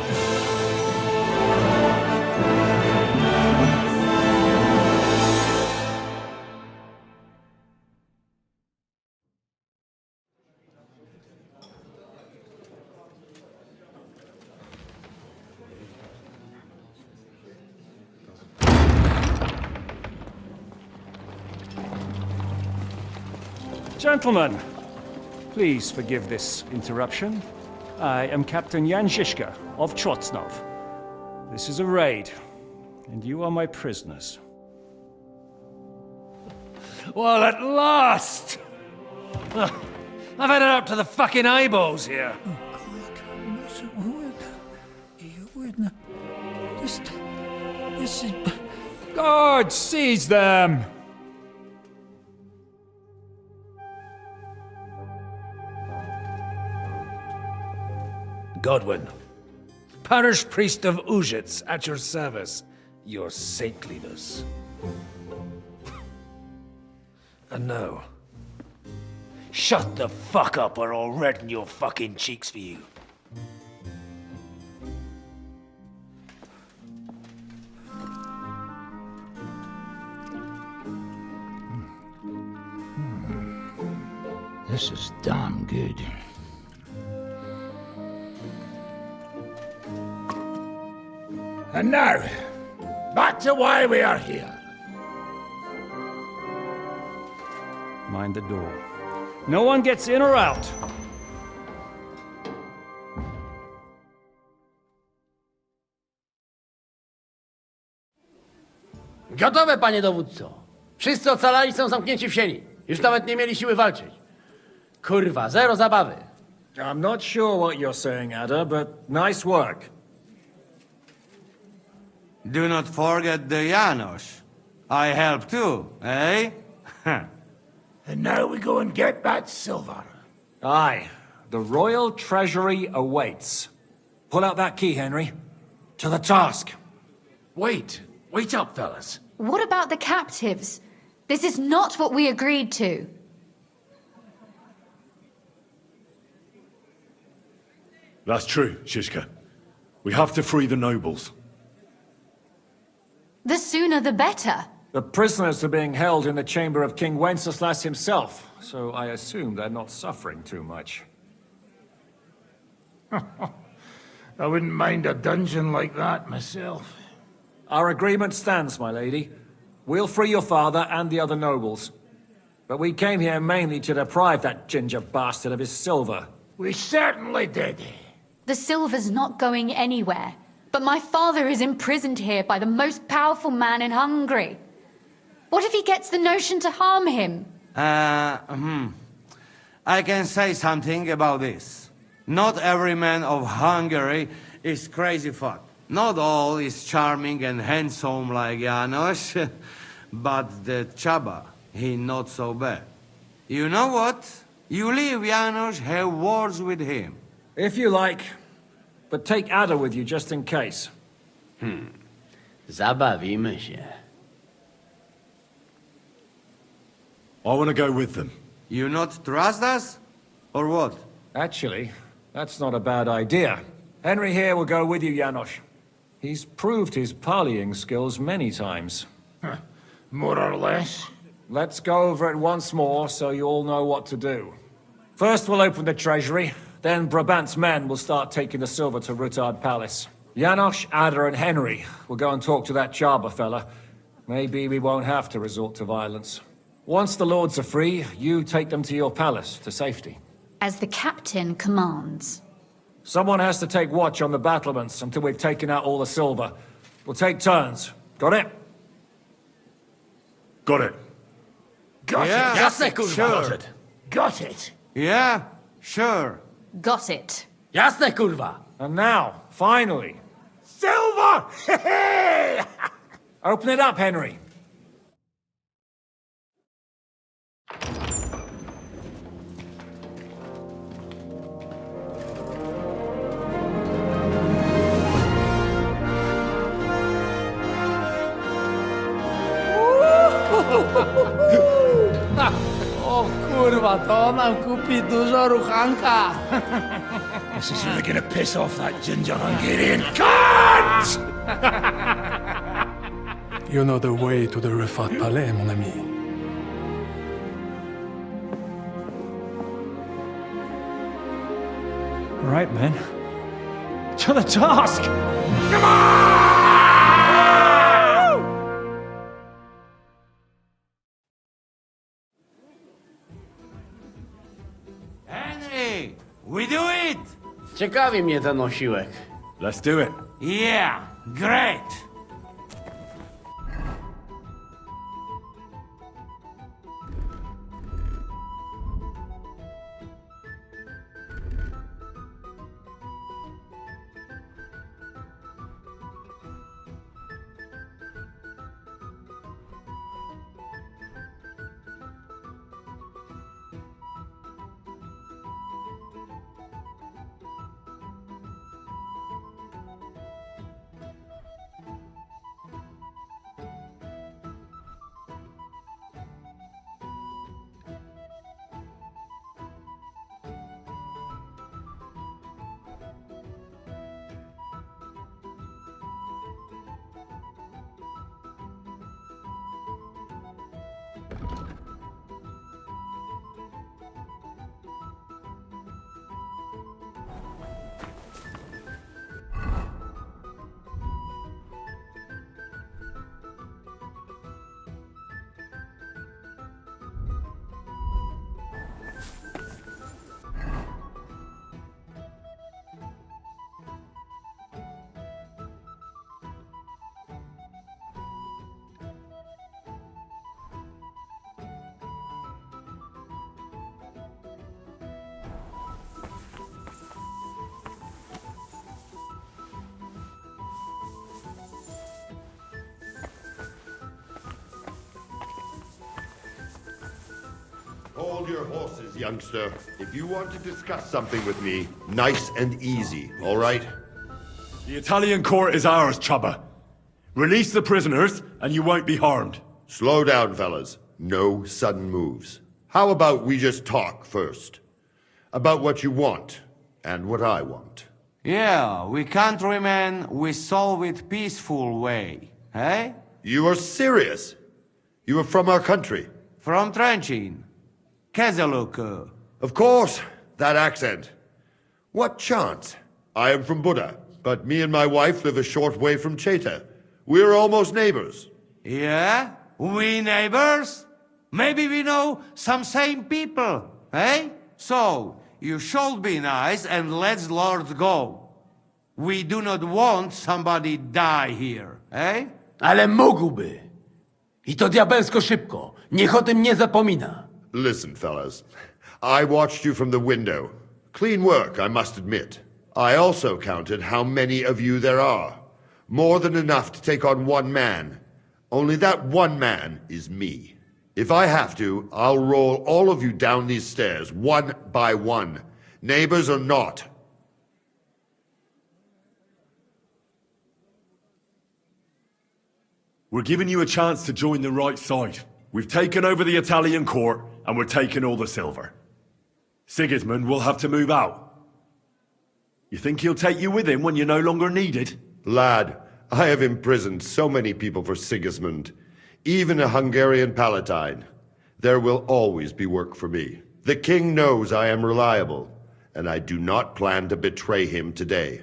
Speaker 20: Gentlemen, please forgive this interruption. I am Captain Jan Žižka of Trotsnov. This is a raid, and you are my prisoners.
Speaker 12: Well, at last! I've had it up to the fucking eyeballs here.
Speaker 14: This is... God, seize them!
Speaker 12: Godwin, parish priest of Uzhitz, at your service, your saintliness. And now, shut the fuck up or I'll redden your fucking cheeks for you.
Speaker 9: This is damn good.
Speaker 12: And now, back to why we are here.
Speaker 20: Mind the door. No one gets in or out.
Speaker 4: Gotowe, panie dowódco. Wszyscy ocalali są zamknięci w sieni. Już nawet nie mieli siły walczyć. Kurwa, zero zabawy.
Speaker 16: I'm not sure what you're saying, Ada, but nice work.
Speaker 22: Do not forget the Janos. I help too, eh?
Speaker 12: And now we go and get that silver.
Speaker 16: Aye,
Speaker 17: The royal treasury awaits. Pull out that key, Henry. To the task.
Speaker 12: Wait up, fellas.
Speaker 1: What about the captives? This is not what we agreed to.
Speaker 3: That's true, Shishka. We have to free the nobles.
Speaker 1: The sooner the better.
Speaker 17: The prisoners are being held in the chamber of King Wenceslas himself, so I assume they're not suffering too much.
Speaker 14: I wouldn't mind a dungeon like that myself.
Speaker 17: Our agreement stands, my lady. We'll free your father and the other nobles. But we came here mainly to deprive that ginger bastard of his silver.
Speaker 14: We certainly did.
Speaker 1: The silver's not going anywhere. But my father is imprisoned here by the most powerful man in Hungary. What if he gets the notion to harm him?
Speaker 22: I can say something about this. Not every man of Hungary is crazy fuck. Not all is charming and handsome like Janos, but the Chaba, he not so bad. You know what? You leave Janos, have words with him.
Speaker 17: If you like, but take Ada with you just in case.
Speaker 4: Zabawimy się.
Speaker 3: I want to go with them.
Speaker 22: You not trust us? Or what?
Speaker 17: Actually, that's not a bad idea. Henry here will go with you, Janos. He's proved his parleying skills many times.
Speaker 14: More or less.
Speaker 17: Let's go over it once more so you all know what to do. First we'll open the treasury, then Brabant's men will start taking the silver to Rutard Palace. Janos, Ada and Henry will go and talk to that Chaba fella. Maybe we won't have to resort to violence. Once the lords are free, you take them to your palace to safety.
Speaker 1: As the captain commands.
Speaker 17: Someone has to take watch on the battlements until we've taken out all the silver. We'll take turns. Got it?
Speaker 3: Got it.
Speaker 14: Got
Speaker 22: Yeah,
Speaker 14: it.
Speaker 4: Jasne, kurwa.
Speaker 22: sure.
Speaker 14: Got it.
Speaker 22: Yeah, sure.
Speaker 1: Got it.
Speaker 4: Jasne, kurwa.
Speaker 17: And now, finally,
Speaker 14: Silver!
Speaker 17: open it up, Henry.
Speaker 4: O kurwa, to nam kupi dużo ruchanka.
Speaker 14: This is really gonna piss off that ginger Hungarian cunt!
Speaker 15: You know the way to the Rufat Palais, mon ami.
Speaker 6: Right, men. To the task!
Speaker 14: Come on!
Speaker 22: Henry, we do it!
Speaker 4: Ciekawi mnie ten osiłek.
Speaker 3: Let's do it.
Speaker 22: Yeah, great!
Speaker 2: Hold your horses, youngster. If you want to discuss something with me, nice and easy, all right?
Speaker 14: The Italian court is ours, Chubba. Release the prisoners, and you won't be harmed.
Speaker 2: Slow down, fellas. No sudden moves. How about we just talk first? About what you want, and what I want.
Speaker 22: Yeah, we countrymen, we solve it peaceful way, eh?
Speaker 2: You are serious? You are from our country?
Speaker 22: From Trenchin. Kezeluk.
Speaker 2: Of course, that accent. What chance? I am from Buddha, but me and my wife live a short way from Cheta. We're almost neighbors.
Speaker 22: Yeah? We neighbors? Maybe we know some same people, eh? So, you should be nice and let Lord go. We do not want somebody die here, eh?
Speaker 4: Ale mógłby. I to diabelsko szybko. Niech o tym nie zapomina.
Speaker 2: Listen, fellas. I watched you from the window. Clean work, I must admit. I also counted how many of you there are. More than enough to take on one man. Only that one man is me. If I have to, I'll roll all of you down these stairs, one by one. Neighbors or not.
Speaker 14: We're giving you a chance to join the right side. We've taken over the Italian court, and we're taking all the silver. Sigismund will have to move out. You think he'll take you with him when you're no longer needed?
Speaker 2: Lad, I have imprisoned so many people for Sigismund. Even a Hungarian Palatine. There will always be work for me. The king knows I am reliable, and I do not plan to betray him today.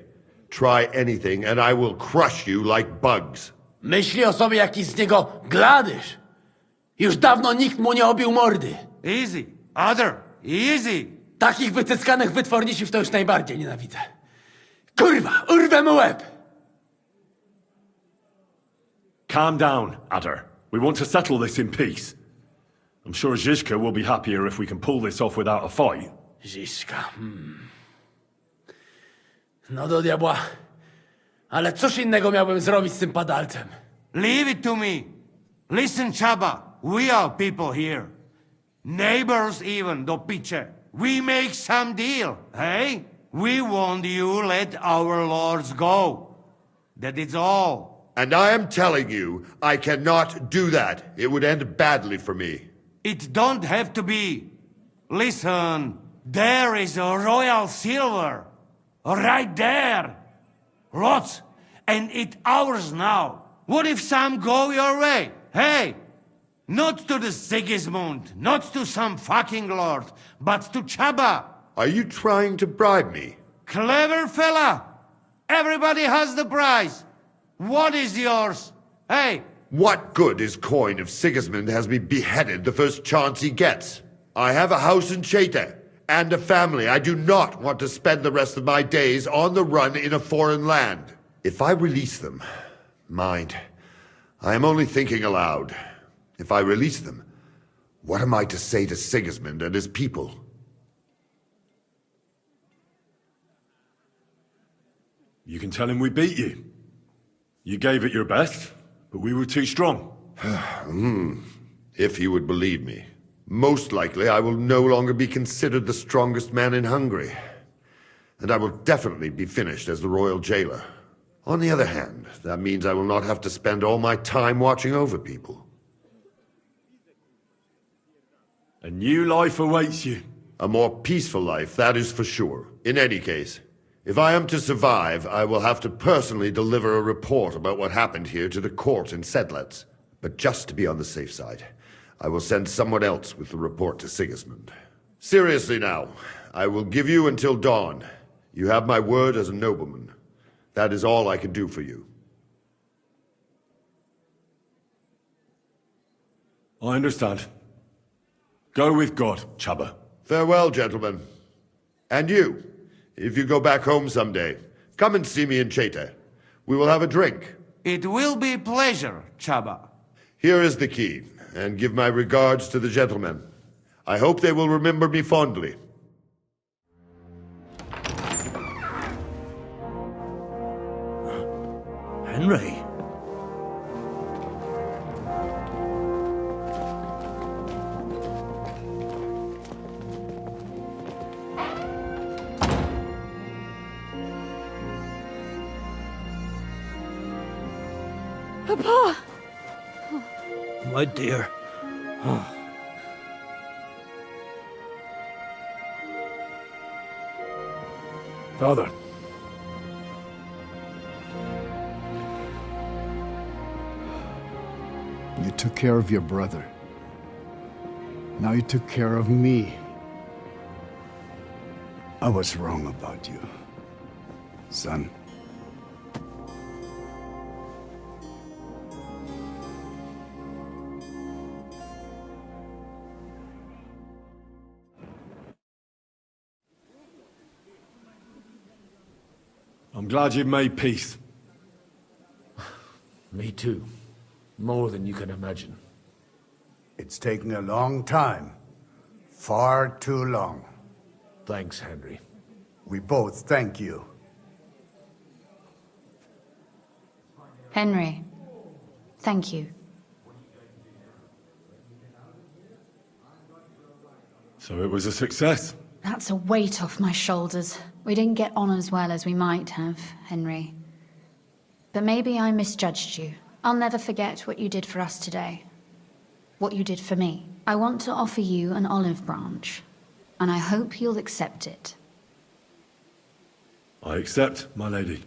Speaker 2: Try anything, and I will crush you like bugs.
Speaker 4: Myśli o sobie jakiś z niego gladysz. Już dawno nikt mu nie obił mordy.
Speaker 22: Easy. Other. Easy.
Speaker 4: Takich wycyskanych wytworniciów to już najbardziej nienawidzę. Kurwa, urwę mu łeb!
Speaker 14: Calm down, Adder. We want to settle this in peace. I'm sure Zizka will be happier if we can pull this off without a fight.
Speaker 4: Zizka, No do diabła. Ale cóż innego miałbym zrobić z tym padalcem?
Speaker 22: Leave it to me. Listen, Chaba. We are people here. Neighbors even, do picze. We make some deal, hey? We want you let our lords go. That is all.
Speaker 2: And I am telling you, I cannot do that. It would end badly for me.
Speaker 22: It don't have to be. Listen, there is a royal silver. Right there. Lots. And it's ours now. What if some go your way? Hey! Not to the Sigismund, not to some fucking lord, but to Chaba.
Speaker 2: Are you trying to bribe me?
Speaker 22: Clever fella. Everybody has the prize. What is yours? Hey!
Speaker 2: What good is coin if Sigismund has me beheaded the first chance he gets? I have a house in Cheta and a family. I do not want to spend the rest of my days on the run in a foreign land. If I release them, mind, I am only thinking aloud. If I release them, what am I to say to Sigismund and his people?
Speaker 14: You can tell him we beat you. You gave it your best, but we were too strong.
Speaker 2: If he would believe me. Most likely I will no longer be considered the strongest man in Hungary. And I will definitely be finished as the royal jailer. On the other hand, that means I will not have to spend all my time watching over people.
Speaker 14: A new life awaits you.
Speaker 2: A more peaceful life, that is for sure. In any case, if I am to survive, I will have to personally deliver a report about what happened here to the court in Sedlec. But just to be on the safe side, I will send someone else with the report to Sigismund. Seriously now, I will give you until dawn. You have my word as a nobleman. That is all I can do for you.
Speaker 14: I understand. Go with God, Chaba.
Speaker 2: Farewell, gentlemen. And you, if you go back home someday, come and see me in Cheta. We will have a drink.
Speaker 22: It will be a pleasure, Chaba.
Speaker 2: Here is the key, and give my regards to the gentlemen. I hope they will remember me fondly.
Speaker 14: Henry?
Speaker 5: Papa!
Speaker 7: My dear.
Speaker 15: Father.
Speaker 21: You took care of your brother. Now you took care of me. I was wrong about you, son.
Speaker 14: I'm glad you've made peace.
Speaker 12: Me too. More than you can imagine.
Speaker 21: It's taken a long time. Far too long.
Speaker 12: Thanks, Henry.
Speaker 21: We both thank you.
Speaker 1: Henry, thank you.
Speaker 14: So it was a success?
Speaker 1: That's a weight off my shoulders. We didn't get on as well as we might have, Henry. But maybe I misjudged you. I'll never forget what you did for us today. What you did for me. I want to offer you an olive branch, and I hope you'll accept it.
Speaker 14: I accept, my lady.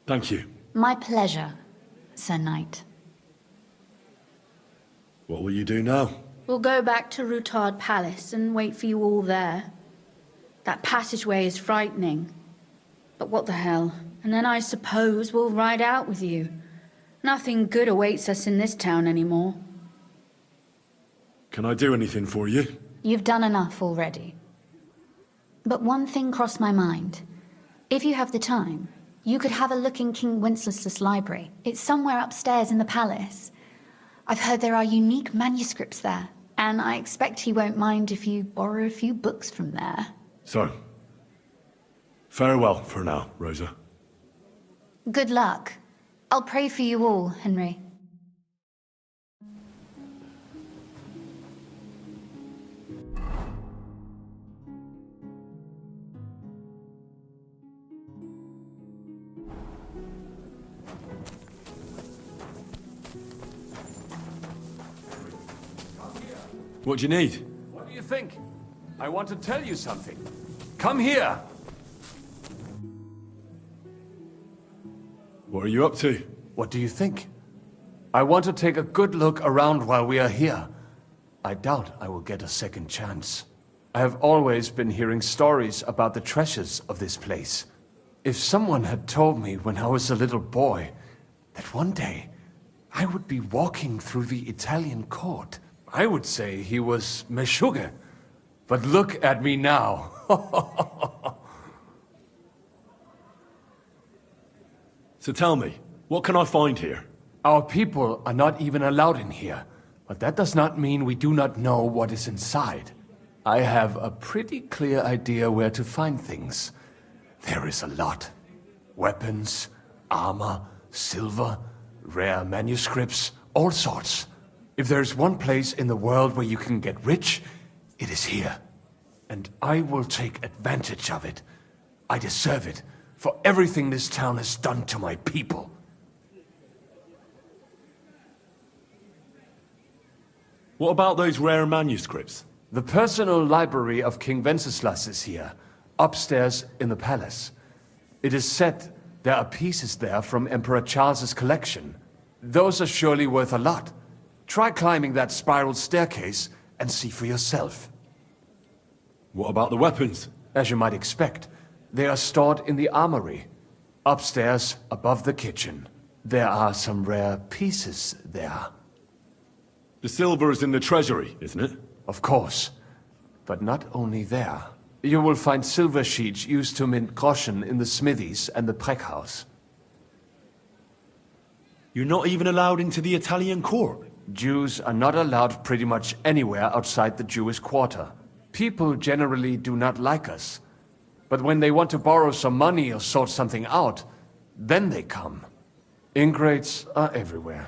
Speaker 14: Thank you.
Speaker 1: My pleasure, Sir Knight.
Speaker 14: What will you do now?
Speaker 1: We'll go back to Routard Palace and wait for you all there. That passageway is frightening. But what the hell? And then I suppose we'll ride out with you. Nothing good awaits us in this town anymore.
Speaker 14: Can I do anything for you?
Speaker 1: You've done enough already. But one thing crossed my mind. If you have the time, you could have a look in King Wenceslas' library. It's somewhere upstairs in the palace. I've heard there are unique manuscripts there, and I expect he won't mind if you borrow a few books from there.
Speaker 14: So, farewell for now, Rosa.
Speaker 1: Good luck. I'll pray for you all, Henry.
Speaker 14: What do you need?
Speaker 23: What do you think? I want to tell you something. Come here!
Speaker 14: What are you up to?
Speaker 23: What do you think? I want to take a good look around while we are here. I doubt I will get a second chance. I have always been hearing stories about the treasures of this place. If someone had told me when I was a little boy that one day I would be walking through the Italian court, I would say he was Meshuggah. But look at me now.
Speaker 14: So tell me, what can I find here?
Speaker 23: Our people are not even allowed in here, but that does not mean we do not know what is inside. I have a pretty clear idea where to find things. There is a lot. Weapons, armor, silver, rare manuscripts, all sorts. If there's one place in the world where you can get rich, it is here. And I will take advantage of it. I deserve it for everything this town has done to my people.
Speaker 14: What about those rare manuscripts?
Speaker 23: The personal library of King Wenceslas is here, upstairs in the palace. It is said there are pieces there from Emperor Charles's collection. Those are surely worth a lot. Try climbing that spiral staircase and see for yourself.
Speaker 14: What about the weapons?
Speaker 23: As you might expect, they are stored in the armory, upstairs above the kitchen. There are some rare pieces there.
Speaker 14: The silver is in the treasury, isn't it?
Speaker 23: Of course. But not only there. You will find silver sheets used to mint groschen in the smithies and the Preck house.
Speaker 14: You're not even allowed into the Italian court?
Speaker 23: Jews are not allowed pretty much anywhere outside the Jewish quarter. People generally do not like us. But when they want to borrow some money or sort something out, then they come. Ingrates are everywhere.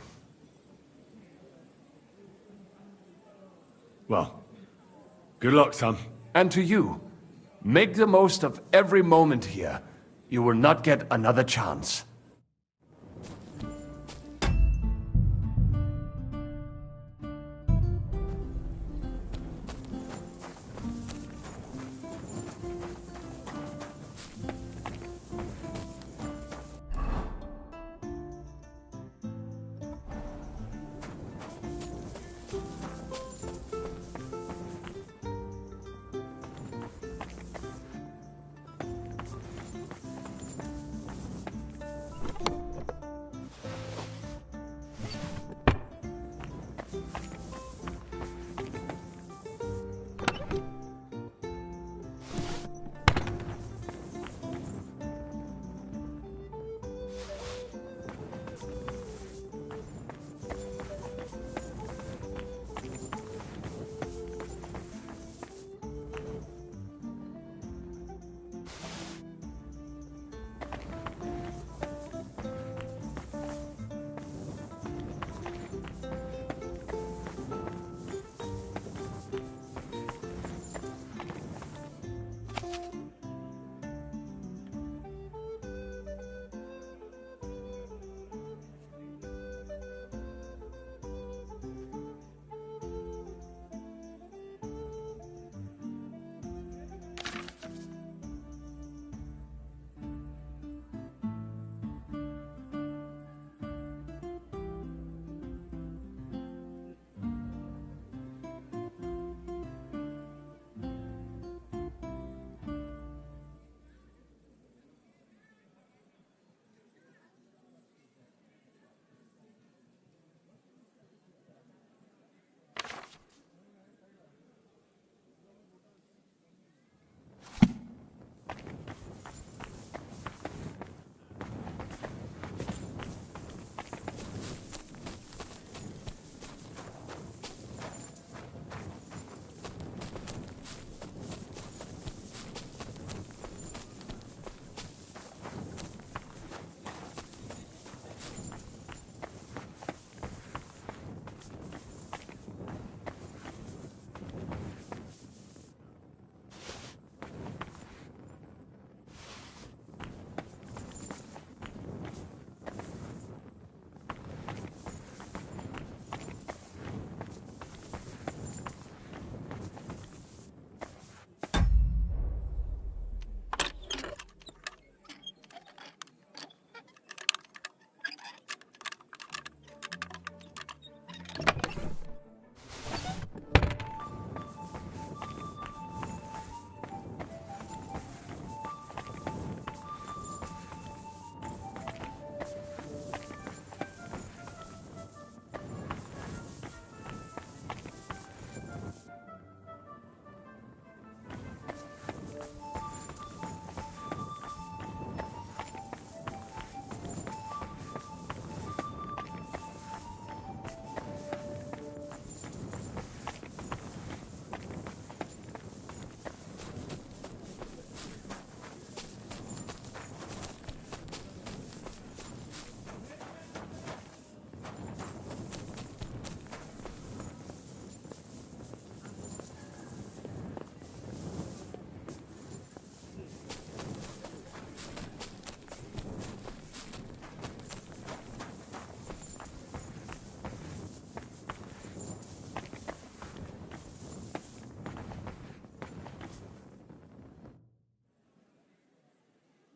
Speaker 14: Well, good luck, son.
Speaker 23: And to you, make the most of every moment here. You will not get another chance.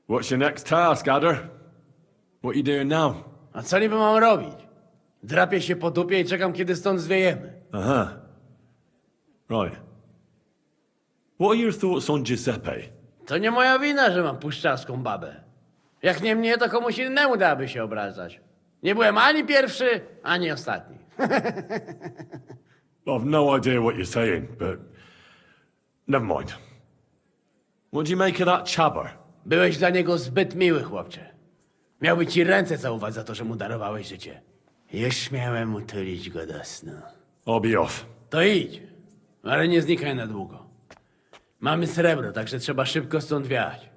Speaker 14: What's your next task, Adder? What are you doing now?
Speaker 4: A co niby mam robić? Drapię się po dupie i czekam, kiedy stąd zwiejemy.
Speaker 14: Uh-huh. Right. What are your thoughts on Giuseppe?
Speaker 4: To nie moja wina, że mam puszczaską babę. Jak nie mnie, to komuś innemu dałaby się obrażać. Nie byłem ani pierwszy, ani ostatni.
Speaker 14: I've no idea what you're saying, but never mind. What do you make of that chabber?
Speaker 4: Byłeś dla niego zbyt miły, chłopcze. Miałby ci ręce całować za to, że mu darowałeś życie. Już śmiałem utulić go do snu.
Speaker 14: I'll be off.
Speaker 4: To idź, ale nie znikaj na długo. Mamy srebro, także trzeba szybko stąd wiać.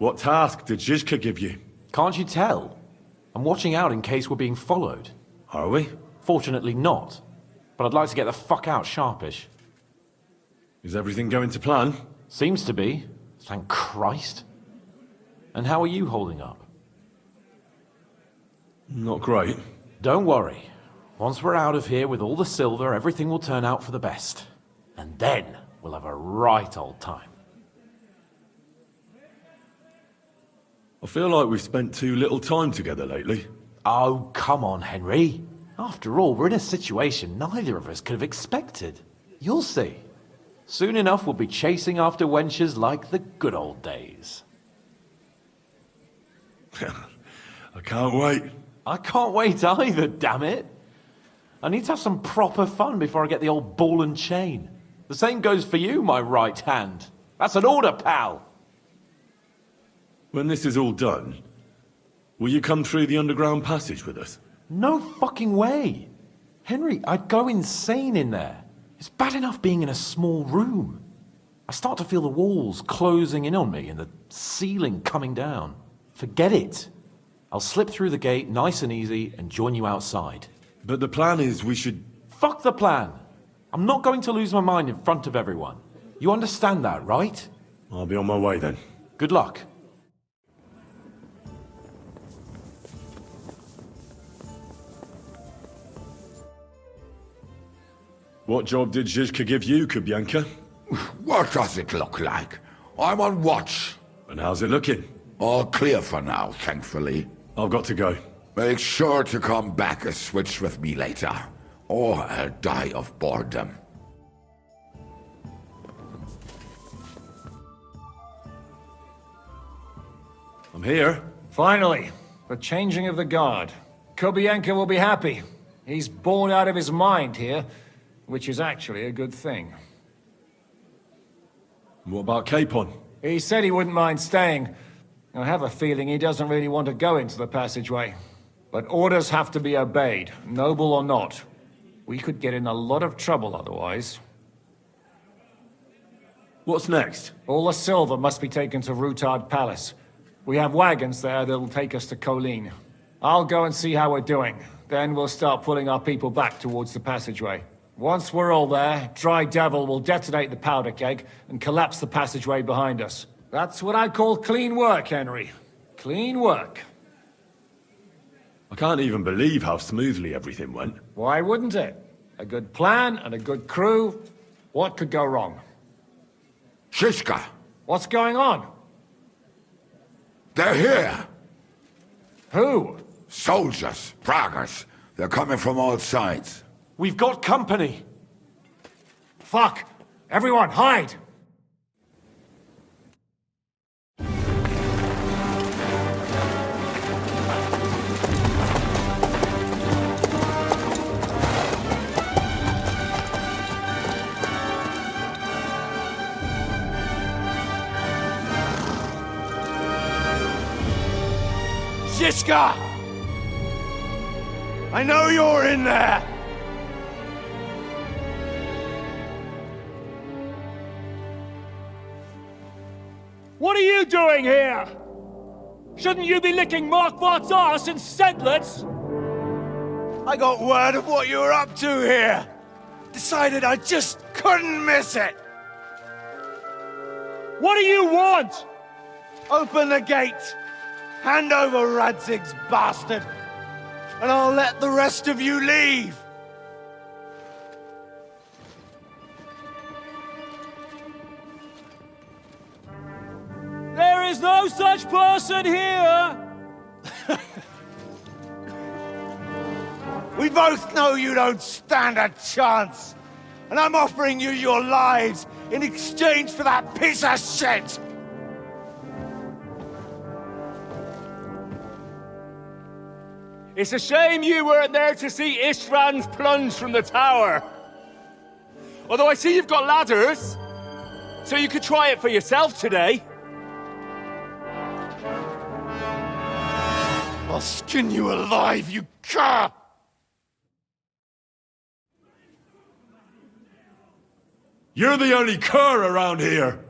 Speaker 14: What task did Zizka give you?
Speaker 11: Can't you tell? I'm watching out in case we're being followed.
Speaker 14: Are we?
Speaker 11: Fortunately not. But I'd like to get the fuck out sharpish.
Speaker 14: Is everything going to plan?
Speaker 11: Seems to be. Thank Christ. And how are you holding up?
Speaker 14: Not great.
Speaker 11: Don't worry. Once we're out of here with all the silver, everything will turn out for the best. And then we'll have a right old time.
Speaker 14: I feel like we've spent too little time together lately.
Speaker 11: Oh, come on, Henry. After all, we're in a situation neither of us could have expected. You'll see. Soon enough, we'll be chasing after wenches like the good old days.
Speaker 14: I can't wait.
Speaker 11: I can't wait either, damn it. I need to have some proper fun before I get the old ball and chain. The same goes for you, my right hand. That's an order, pal.
Speaker 14: When this is all done, will you come through the underground passage with us?
Speaker 11: No fucking way. Henry, I'd go insane in there. It's bad enough being in a small room. I start to feel the walls closing in on me and the ceiling coming down. Forget it. I'll slip through the gate nice and easy and join you outside.
Speaker 14: But the plan is we should...
Speaker 11: Fuck the plan. I'm not going to lose my mind in front of everyone. You understand that, right?
Speaker 14: I'll be on my way then.
Speaker 11: Good luck.
Speaker 14: What job did Zizka give you, Kubyanka?
Speaker 8: What does it look like? I'm on watch.
Speaker 14: And how's it looking?
Speaker 8: All clear for now, thankfully.
Speaker 14: I've got to go.
Speaker 8: Make sure to come back and switch with me later, or I'll die of boredom.
Speaker 14: I'm here.
Speaker 12: Finally, the changing of the guard. Kubyanka will be happy. He's bored out of his mind here, which is actually a good thing.
Speaker 14: What about Capon?
Speaker 12: He said he wouldn't mind staying. I have a feeling he doesn't really want to go into the passageway. But orders have to be obeyed, noble or not. We could get in a lot of trouble otherwise.
Speaker 14: What's next?
Speaker 12: All the silver must be taken to Rutard Palace. We have wagons there that'll take us to Colleen. I'll go and see how we're doing. Then we'll start pulling our people back towards the passageway. Once we're all there, Dry Devil will detonate the powder keg and collapse the passageway behind us. That's what I call clean work, Henry. Clean work.
Speaker 14: I can't even believe how smoothly everything went.
Speaker 12: Why wouldn't it? A good plan and a good crew. What could go wrong?
Speaker 8: Zizka!
Speaker 12: What's going on?
Speaker 8: They're here!
Speaker 12: Who?
Speaker 8: Soldiers, Praggers. They're coming from all sides.
Speaker 11: We've got company!
Speaker 12: Fuck! Everyone, hide!
Speaker 22: Zizka! I know you're in there!
Speaker 6: What are you doing here? Shouldn't you be licking Markvart's arse in Sedlitz?
Speaker 22: I got word of what you were up to here. Decided I just couldn't miss it.
Speaker 6: What do you want?
Speaker 22: Open the gate. Hand over Radzig's bastard. And I'll let the rest of you leave.
Speaker 6: There is no such person here!
Speaker 22: We both know you don't stand a chance. And I'm offering you your lives in exchange for that piece of shit!
Speaker 6: It's a shame you weren't there to see Ishrand's plunge from the tower. Although I see you've got ladders, so you could try it for yourself today.
Speaker 22: I'll skin you alive, you cur!
Speaker 14: You're the only cur around here.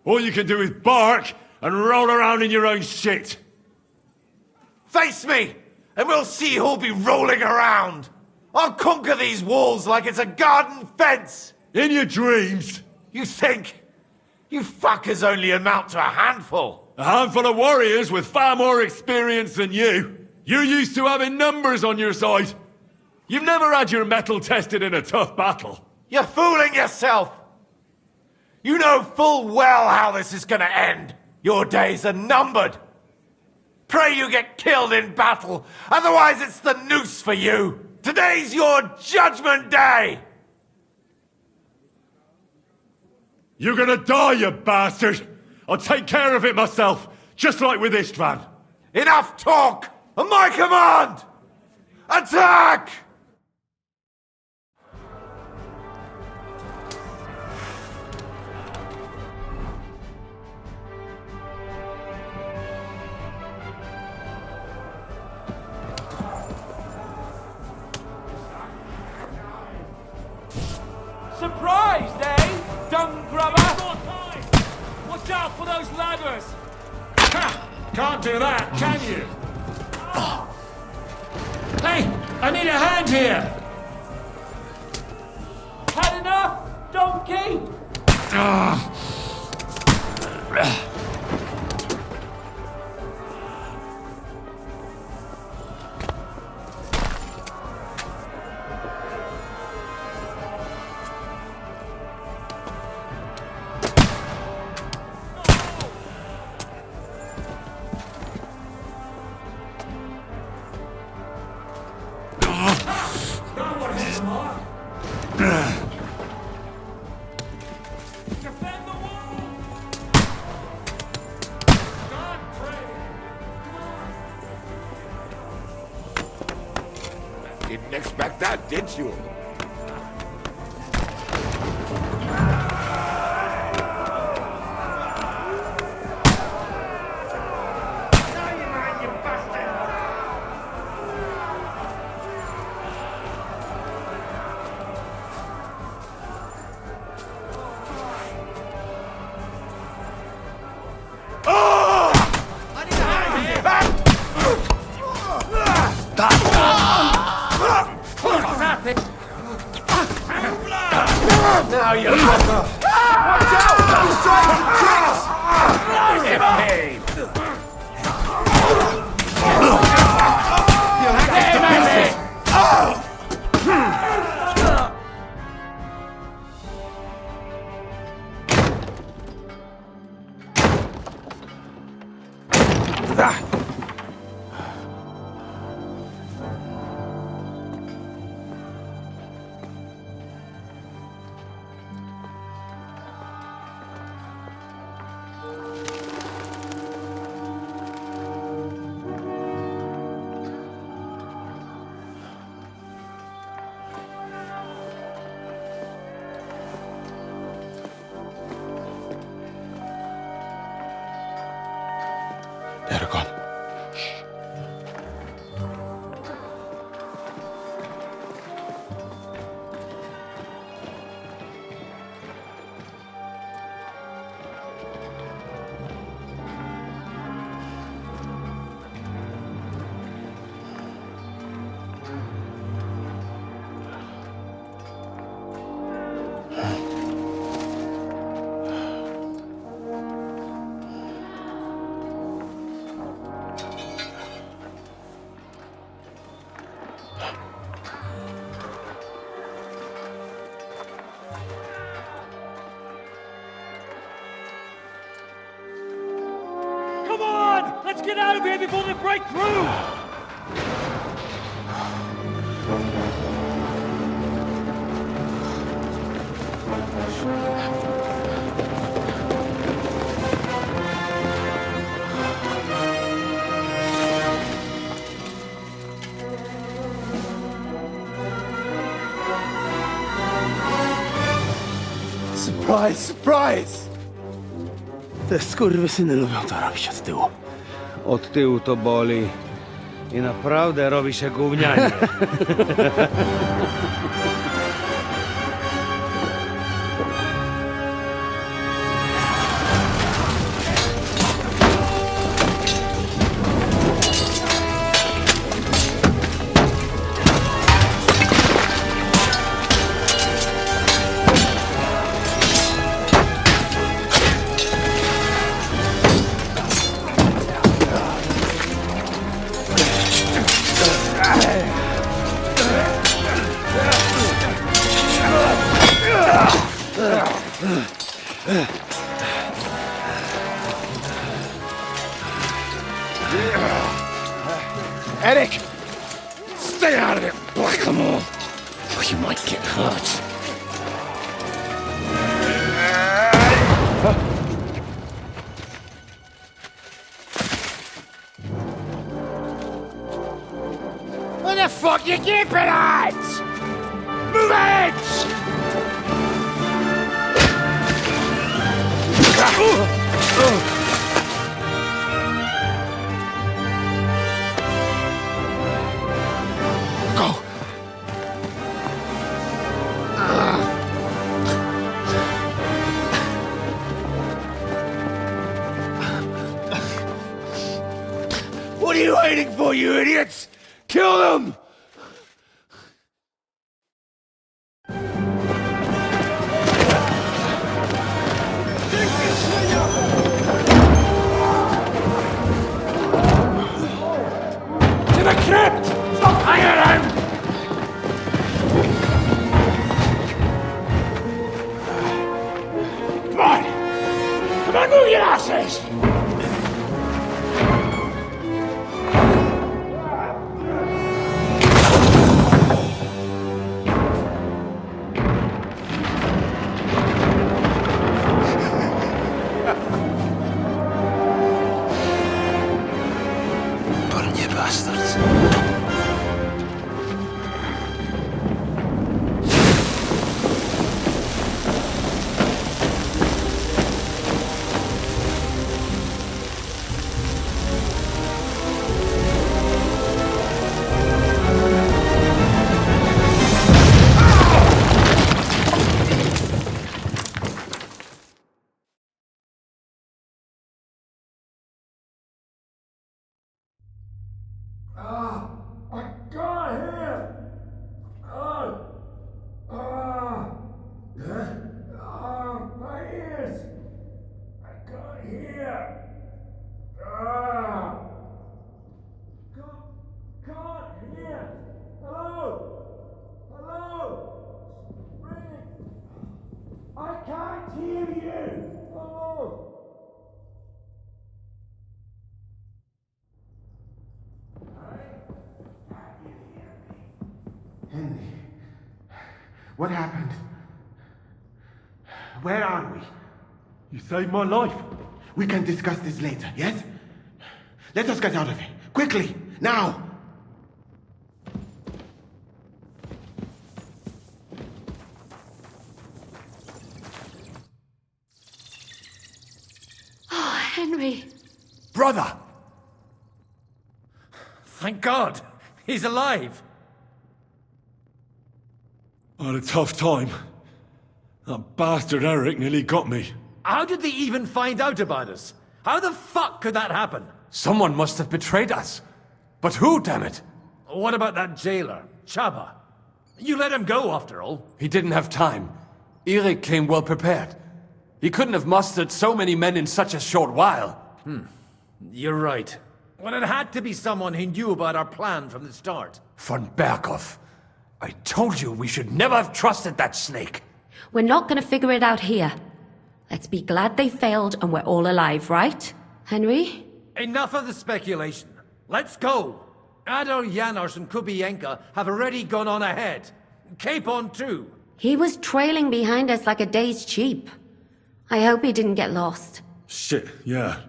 Speaker 14: All you can do is bark and roll around in your own shit.
Speaker 10: Face me, and we'll see who'll be rolling around. I'll conquer these walls like it's a garden fence.
Speaker 14: In your dreams.
Speaker 10: You think? You fuckers only amount to a handful.
Speaker 14: A handful of warriors with far more experience than you. You're used to having numbers on your side. You've never had your mettle tested in a tough battle.
Speaker 10: You're fooling yourself. You know full well how this is gonna end. Your days are numbered. Pray you get killed in battle, otherwise it's the noose for you. Today's your judgment day.
Speaker 14: You're gonna die, you bastard! I'll take care of it myself, just like with Istvan.
Speaker 10: Enough talk! On my command! Attack!
Speaker 6: Surprised, eh? Dung grubber! Watch out for those ladders!
Speaker 14: Ha! Can't do that, can you?
Speaker 6: Hey, I need a hand here! Had enough, donkey?
Speaker 8: Didn't expect that, did you?
Speaker 6: Now you fucker! Watch out! Those giant tricks! Get paid! You'll have to pieces!
Speaker 3: They're gone.
Speaker 6: Come on! Let's get out of here before they break through!
Speaker 10: Surprise, surprise!
Speaker 4: Te skurwysyny lubią to robić od tyłu.
Speaker 10: Od tyłu to boli. I naprawdę robi się gównianie.
Speaker 6: Eric! Stay out of it, Blackamoor! Or you might get hurt. What the fuck you keeping at? Move it! Go! What are you waiting for, you idiots? Kill them! To the crypt! Stop hanging around! Come on! Come on, move your asses! Burn, you bastards.
Speaker 10: I got here! My ears! I got here! Can't hear! Hello? Hello? Ring! I can't hear you! Hello?
Speaker 13: Henry, what happened? Where are we?
Speaker 14: You saved my life.
Speaker 13: We can discuss this later, yes? Let us get out of here. Quickly! Now!
Speaker 5: Oh, Henry.
Speaker 11: Brother!
Speaker 12: Thank God! He's alive!
Speaker 14: I had a tough time. That bastard Eric nearly got me.
Speaker 12: How did they even find out about us? How the fuck could that happen?
Speaker 11: Someone must have betrayed us. But who, damn it?
Speaker 12: What about that jailer, Chaba? You let him go, after all.
Speaker 11: He didn't have time. Eric came well prepared. He couldn't have mustered so many men in such a short while.
Speaker 12: You're right. Well, it had to be someone who knew about our plan from the start.
Speaker 11: Von Berghoff. I told you we should never have trusted that snake.
Speaker 5: We're not gonna figure it out here. Let's be glad they failed and we're all alive, right? Henry?
Speaker 12: Enough of the speculation. Let's go. Adol Janos and Kubienka have already gone on ahead. Capon too.
Speaker 5: He was trailing behind us like a day's sheep. I hope he didn't get lost.
Speaker 14: Shit, yeah.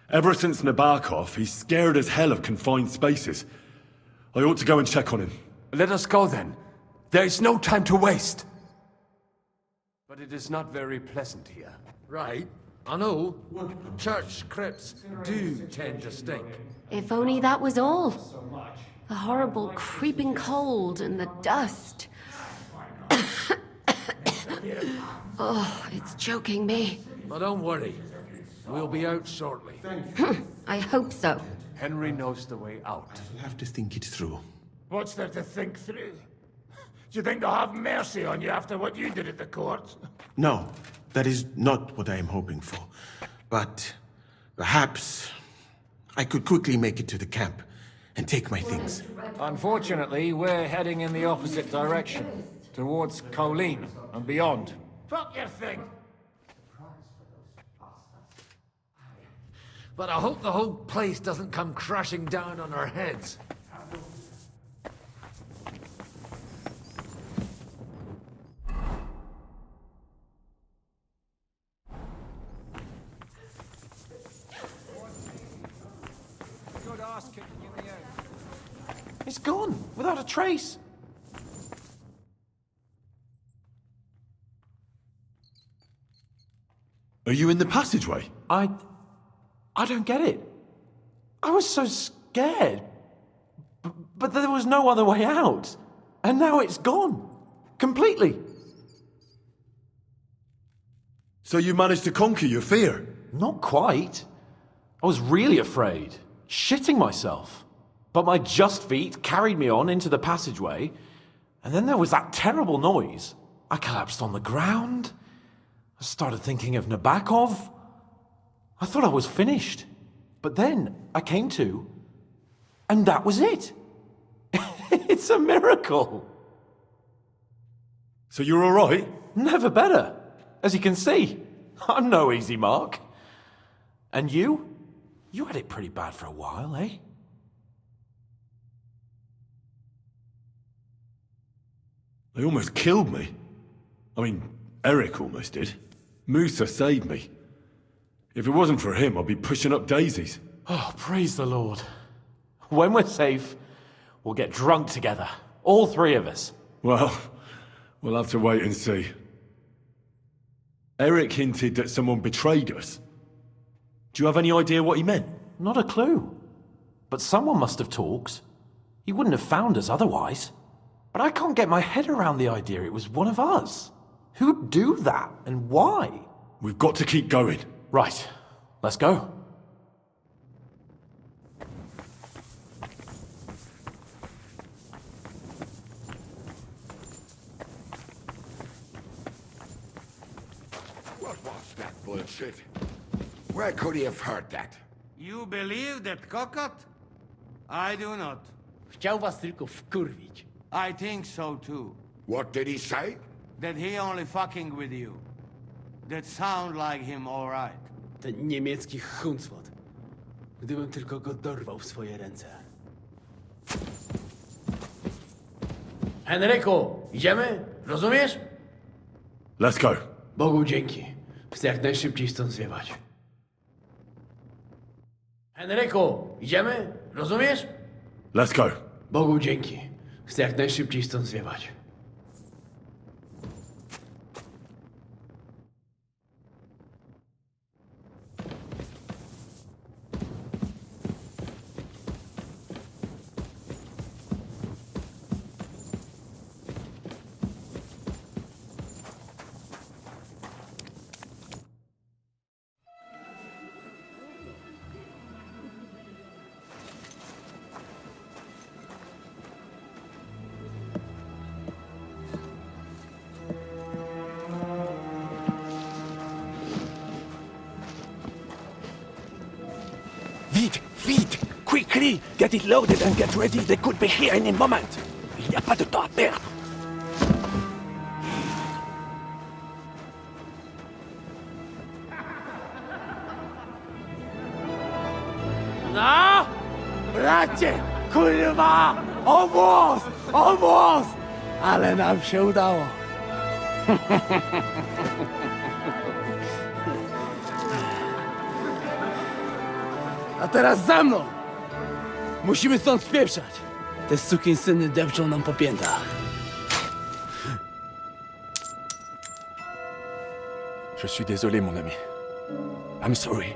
Speaker 14: Ever since Nabokov, he's scared as hell of confined spaces. I ought to go and check on him.
Speaker 11: Let us go then. There is no time to waste. But it is not very pleasant here.
Speaker 12: Right. I know. Church crypts do tend to stink.
Speaker 5: If only that was all. The horrible creeping cold and the dust. Oh, it's choking me.
Speaker 12: But don't worry. We'll be out shortly.
Speaker 5: I hope so.
Speaker 11: Henry knows the way out.
Speaker 13: We'll have to think it through.
Speaker 6: What's there to think through? Do you think they'll have mercy on you after what you did at the court?
Speaker 13: No, that is not what I am hoping for. But perhaps I could quickly make it to the camp and take my things.
Speaker 20: Unfortunately, we're heading in the opposite direction, towards Colleen and beyond.
Speaker 6: Fuck your thing!
Speaker 12: but I hope the whole place doesn't come crashing down on our heads.
Speaker 11: It's gone, without a trace.
Speaker 14: Are you in the passageway?
Speaker 11: I don't get it. I was so scared. But there was no other way out. And now it's gone. Completely.
Speaker 14: So you managed to conquer your fear?
Speaker 11: Not quite. I was really afraid. Shitting myself. But my just feet carried me on into the passageway. And then there was that terrible noise. I collapsed on the ground. I started thinking of Nabokov. I thought I was finished. But then I came to, and that was it. It's a miracle.
Speaker 14: So you're all right?
Speaker 11: Never better. As you can see, I'm no easy mark. And you? You had it pretty bad for a while, eh?
Speaker 14: They almost killed me. I mean, Eric almost did. Musa saved me. If it wasn't for him, I'd be pushing up daisies.
Speaker 11: Oh, praise the Lord. When we're safe, we'll get drunk together. All three of us.
Speaker 14: Well, we'll have to wait and see. Eric hinted that someone betrayed us. Do you have any idea what he meant?
Speaker 11: Not a clue. But someone must have talked. He wouldn't have found us otherwise. But I can't get my head around the idea it was one of us. Who'd do that, and why?
Speaker 14: We've got to keep going.
Speaker 11: Right. Let's go.
Speaker 8: What was that bullshit? Where could he have heard that?
Speaker 22: You believe that cockot? I do not.
Speaker 4: Chciał was tylko wkurwić.
Speaker 22: I think so too.
Speaker 8: What did he say?
Speaker 22: That he only fucking with you. That sound like him alright.
Speaker 4: Ten niemiecki chuncwot. Gdybym tylko go dorwał w swoje ręce. Henryku, idziemy? Rozumiesz?
Speaker 14: Let's go.
Speaker 4: Bogu dzięki. Chcę jak najszybciej stąd zwiewać. Henryku, idziemy? Rozumiesz?
Speaker 14: Let's go.
Speaker 4: Bogu dzięki. Chcę jak najszybciej stąd zwiewać.
Speaker 7: Vite! Quickly! Get it loaded and get ready. They could be here any moment. Il n'y a pas de temps à perdre.
Speaker 4: No! Bracie! Kurwa! Obóz! Obóz! Ale nam się udało. A teraz za mną! Musimy stąd spieprzać. Te sukinsyny depczą nam po piętach.
Speaker 7: Je suis désolé, mon ami. I'm sorry.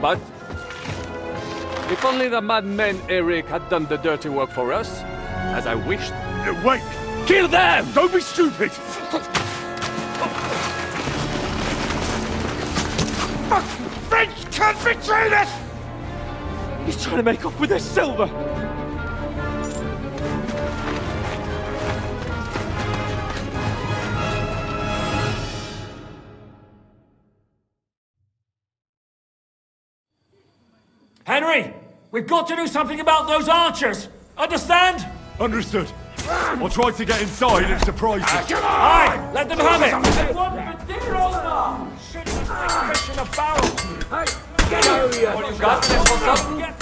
Speaker 9: But if only the madman Eric had done the dirty work for us, as I wished.
Speaker 14: Wait!
Speaker 9: Kill them!
Speaker 14: Don't be stupid!
Speaker 7: French can't betray us! He's trying to make off with his silver!
Speaker 11: Henry!
Speaker 20: We've got to do something about those archers! Understand?
Speaker 14: Understood. I'll try to get inside and surprise them.
Speaker 20: Aye! Let them have it! What the dear owner? Shit, it's like a fish in a barrel! Get out here! What you got there for something?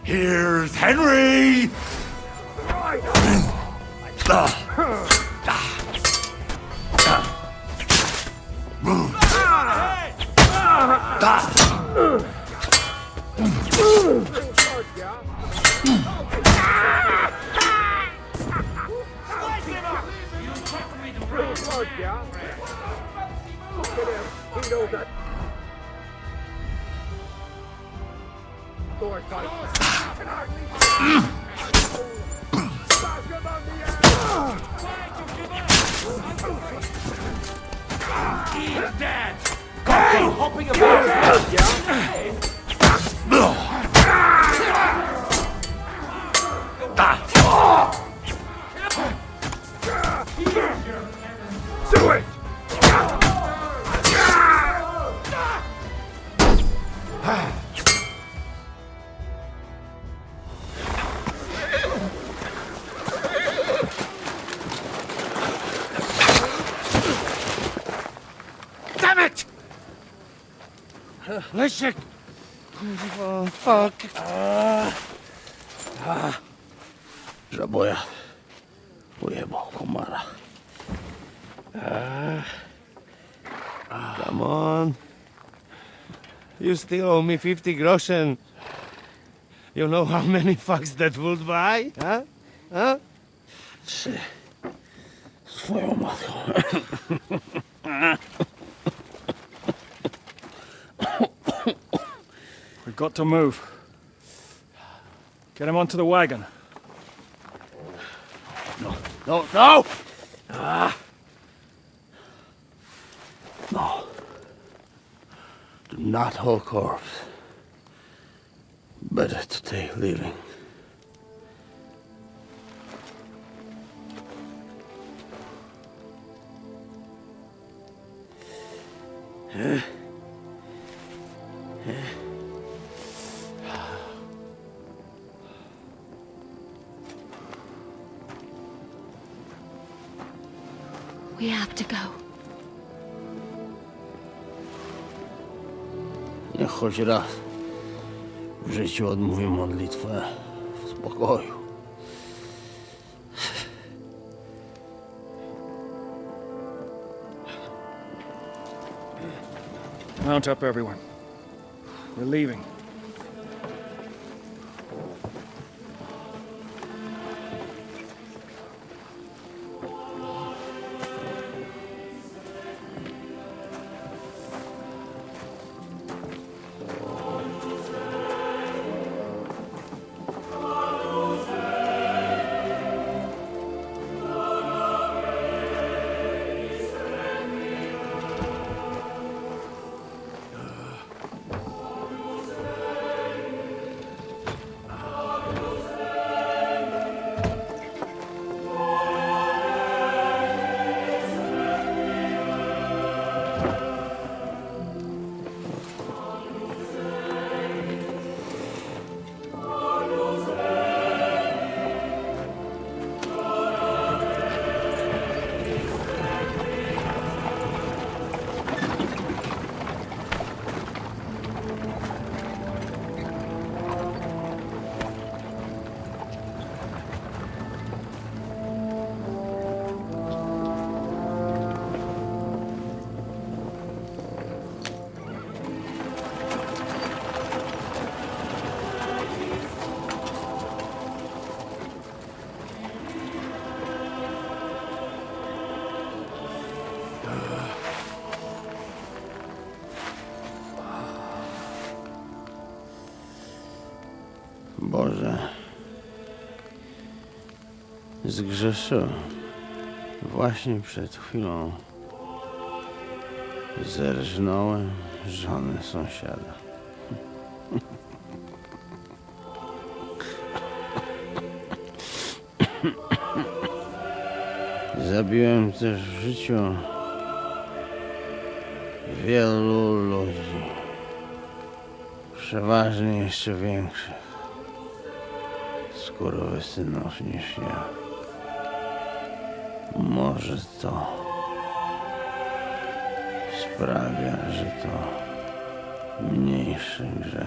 Speaker 14: Here's Henry!
Speaker 20: He's dead! Hopping about!
Speaker 14: Do it!
Speaker 22: Damn it! Leszek! Kurwa, fuck.
Speaker 4: Żaboja. Ujebał komara.
Speaker 22: Come on. You still owe me 50 groschen. You know how many fucks that would buy? Huh? Huh?
Speaker 4: Swoją matką.
Speaker 20: We've got to move. Get him onto the wagon.
Speaker 4: No! No. Do not hold corpse. Better to take living.
Speaker 16: We have to go.
Speaker 4: Niech choć raz w życiu odmówię modlitwę w spokoju.
Speaker 20: Mount up, everyone. We're leaving.
Speaker 4: Boże, zgrzeszyłem
Speaker 17: Właśnie przed chwilą zerżnąłem żonę sąsiada. Zabiłem też w życiu wielu ludzi, przeważnie jeszcze większych skurwysynów niż ja. Może to sprawia, że to mniejszy grzech.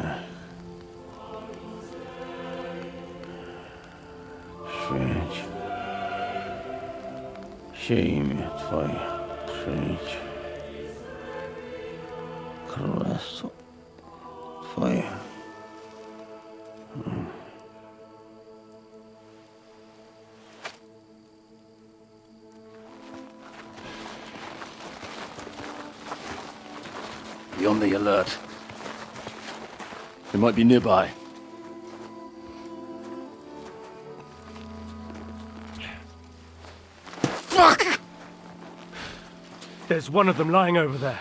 Speaker 17: Święć się imię Twoje, przyjdź królestwo Twoje.
Speaker 23: Be on the alert. They might be nearby.
Speaker 7: Fuck! There's one of them lying over there.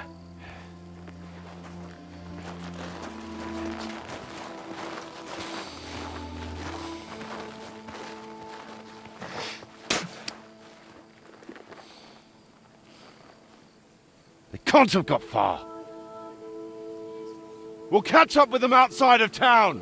Speaker 14: They can't have got far. We'll catch up with them outside of town.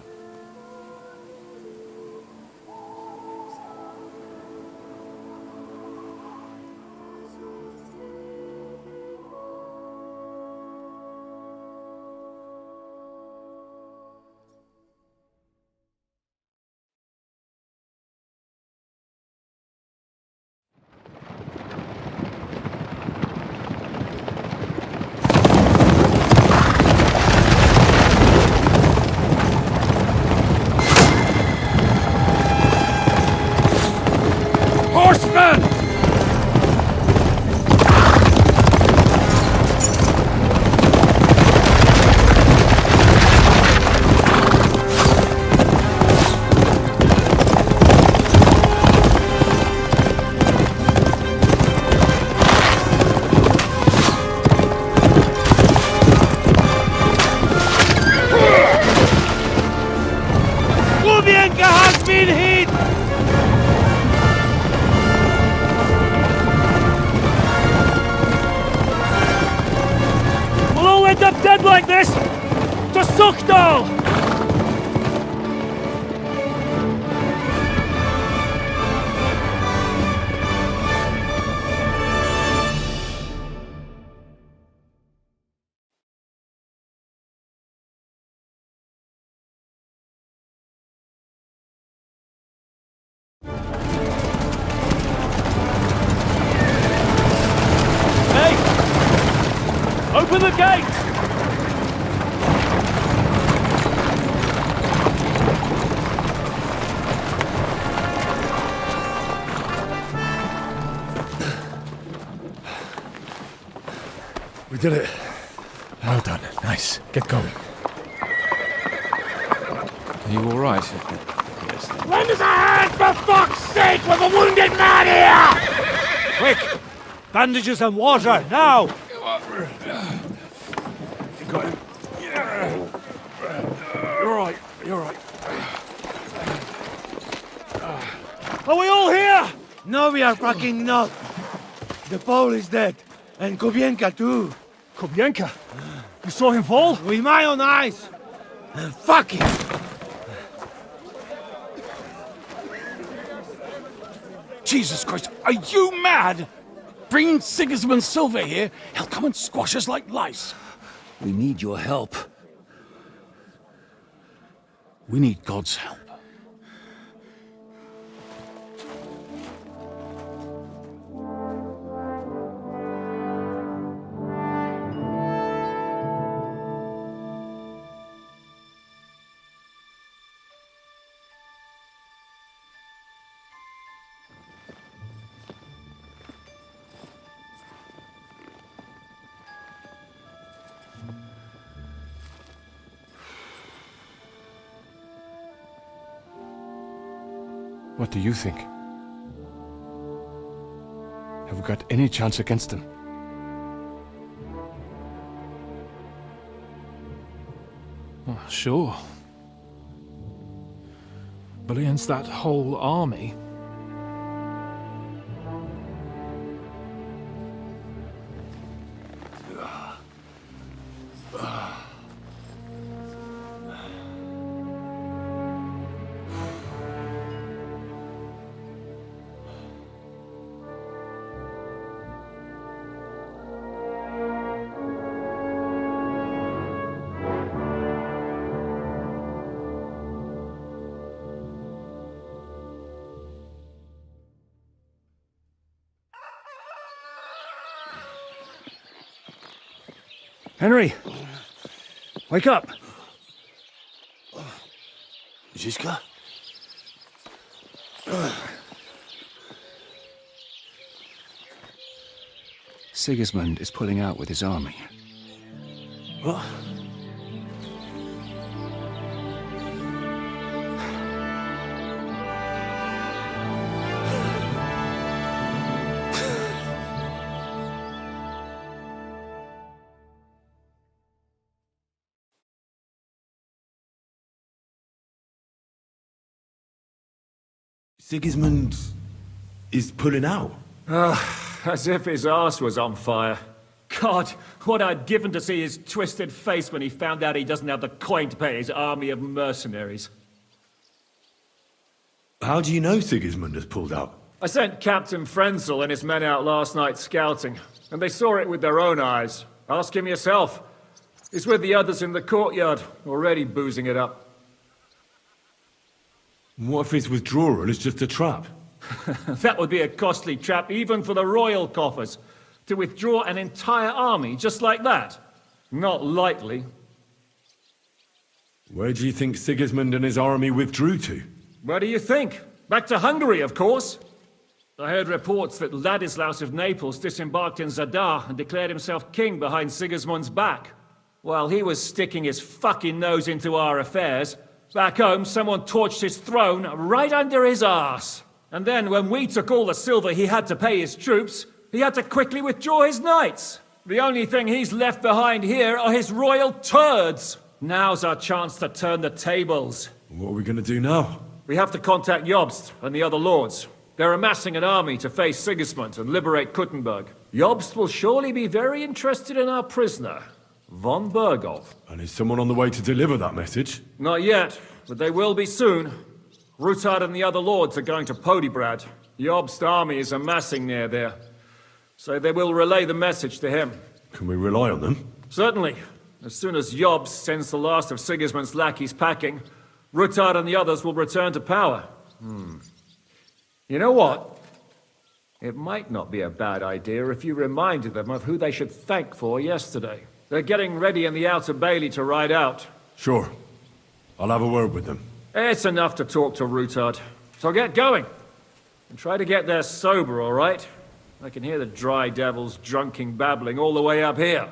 Speaker 23: Horsemen!
Speaker 7: Kubienka has been hit! We'll all end up dead like this! To Suchdal! Hey! Open the gate!
Speaker 23: We did it. Well done. Nice. Get going. Are you all right?
Speaker 7: Lend us a hand, for fuck's sake, with a wounded man here! Quick! Bandages and water, now! You got him. You're right, you're right. Are we all here?
Speaker 22: No, we are fucking not. The Pole is dead. And Kubienka too.
Speaker 7: Kubienka? You saw him fall?
Speaker 22: With my own eyes. Fuck him.
Speaker 23: Jesus Christ, are you mad? Bringing Sigismund Silver here, he'll come and squash us like lice. We need your help. We need God's help. What do you think? Have got any chance against them?
Speaker 15: Oh, sure. But against that whole army...
Speaker 20: Henry! Wake up!
Speaker 14: Zizka?
Speaker 23: Sigismund is pulling out with his army.
Speaker 14: What? Sigismund is pulling out.
Speaker 20: As if his arse was on fire. God, what I'd given to see his twisted face when he found out he doesn't have the coin to pay his army of mercenaries.
Speaker 14: How do you know Sigismund has pulled out?
Speaker 20: I sent Captain Frenzel and his men out last night scouting, and they saw it with their own eyes. Ask him yourself. He's with the others in the courtyard, already boozing it up.
Speaker 14: What if his withdrawal is just a trap?
Speaker 20: That would be a costly trap even for the royal coffers. To withdraw an entire army just like that? Not likely.
Speaker 14: Where do you think Sigismund and his army withdrew to?
Speaker 20: Where do you think? Back to Hungary, of course. I heard reports that Ladislaus of Naples disembarked in Zadar and declared himself king behind Sigismund's back. While he was sticking his fucking nose into our affairs, back home someone torched his throne right under his arse. And then when we took all the silver he had to pay his troops, he had to quickly withdraw his knights. The only thing he's left behind here are his royal turds. Now's our chance to turn the tables.
Speaker 14: What are we going to do now?
Speaker 20: We have to contact Jobst and the other lords. They're amassing an army to face Sigismund and liberate Kuttenberg. Jobst will surely be very interested in our prisoner, von Bergov.
Speaker 14: And is someone on the way to deliver that message?
Speaker 20: Not yet, but they will be soon. Rutard and the other lords are going to Podebrad. Jobst's army is amassing near there. So they will relay the message to him.
Speaker 14: Can we rely on them?
Speaker 20: Certainly. As soon as Jobst sends the last of Sigismund's lackeys packing, Rutard and the others will return to power. You know what? It might not be a bad idea if you reminded them of who they should thank for yesterday. They're getting ready in the Outer Bailey to ride out.
Speaker 14: Sure. I'll have a word with them.
Speaker 20: It's enough to talk to Rutard. So get going. And try to get there sober, all right? I can hear the dry devils drunken babbling all the way up here.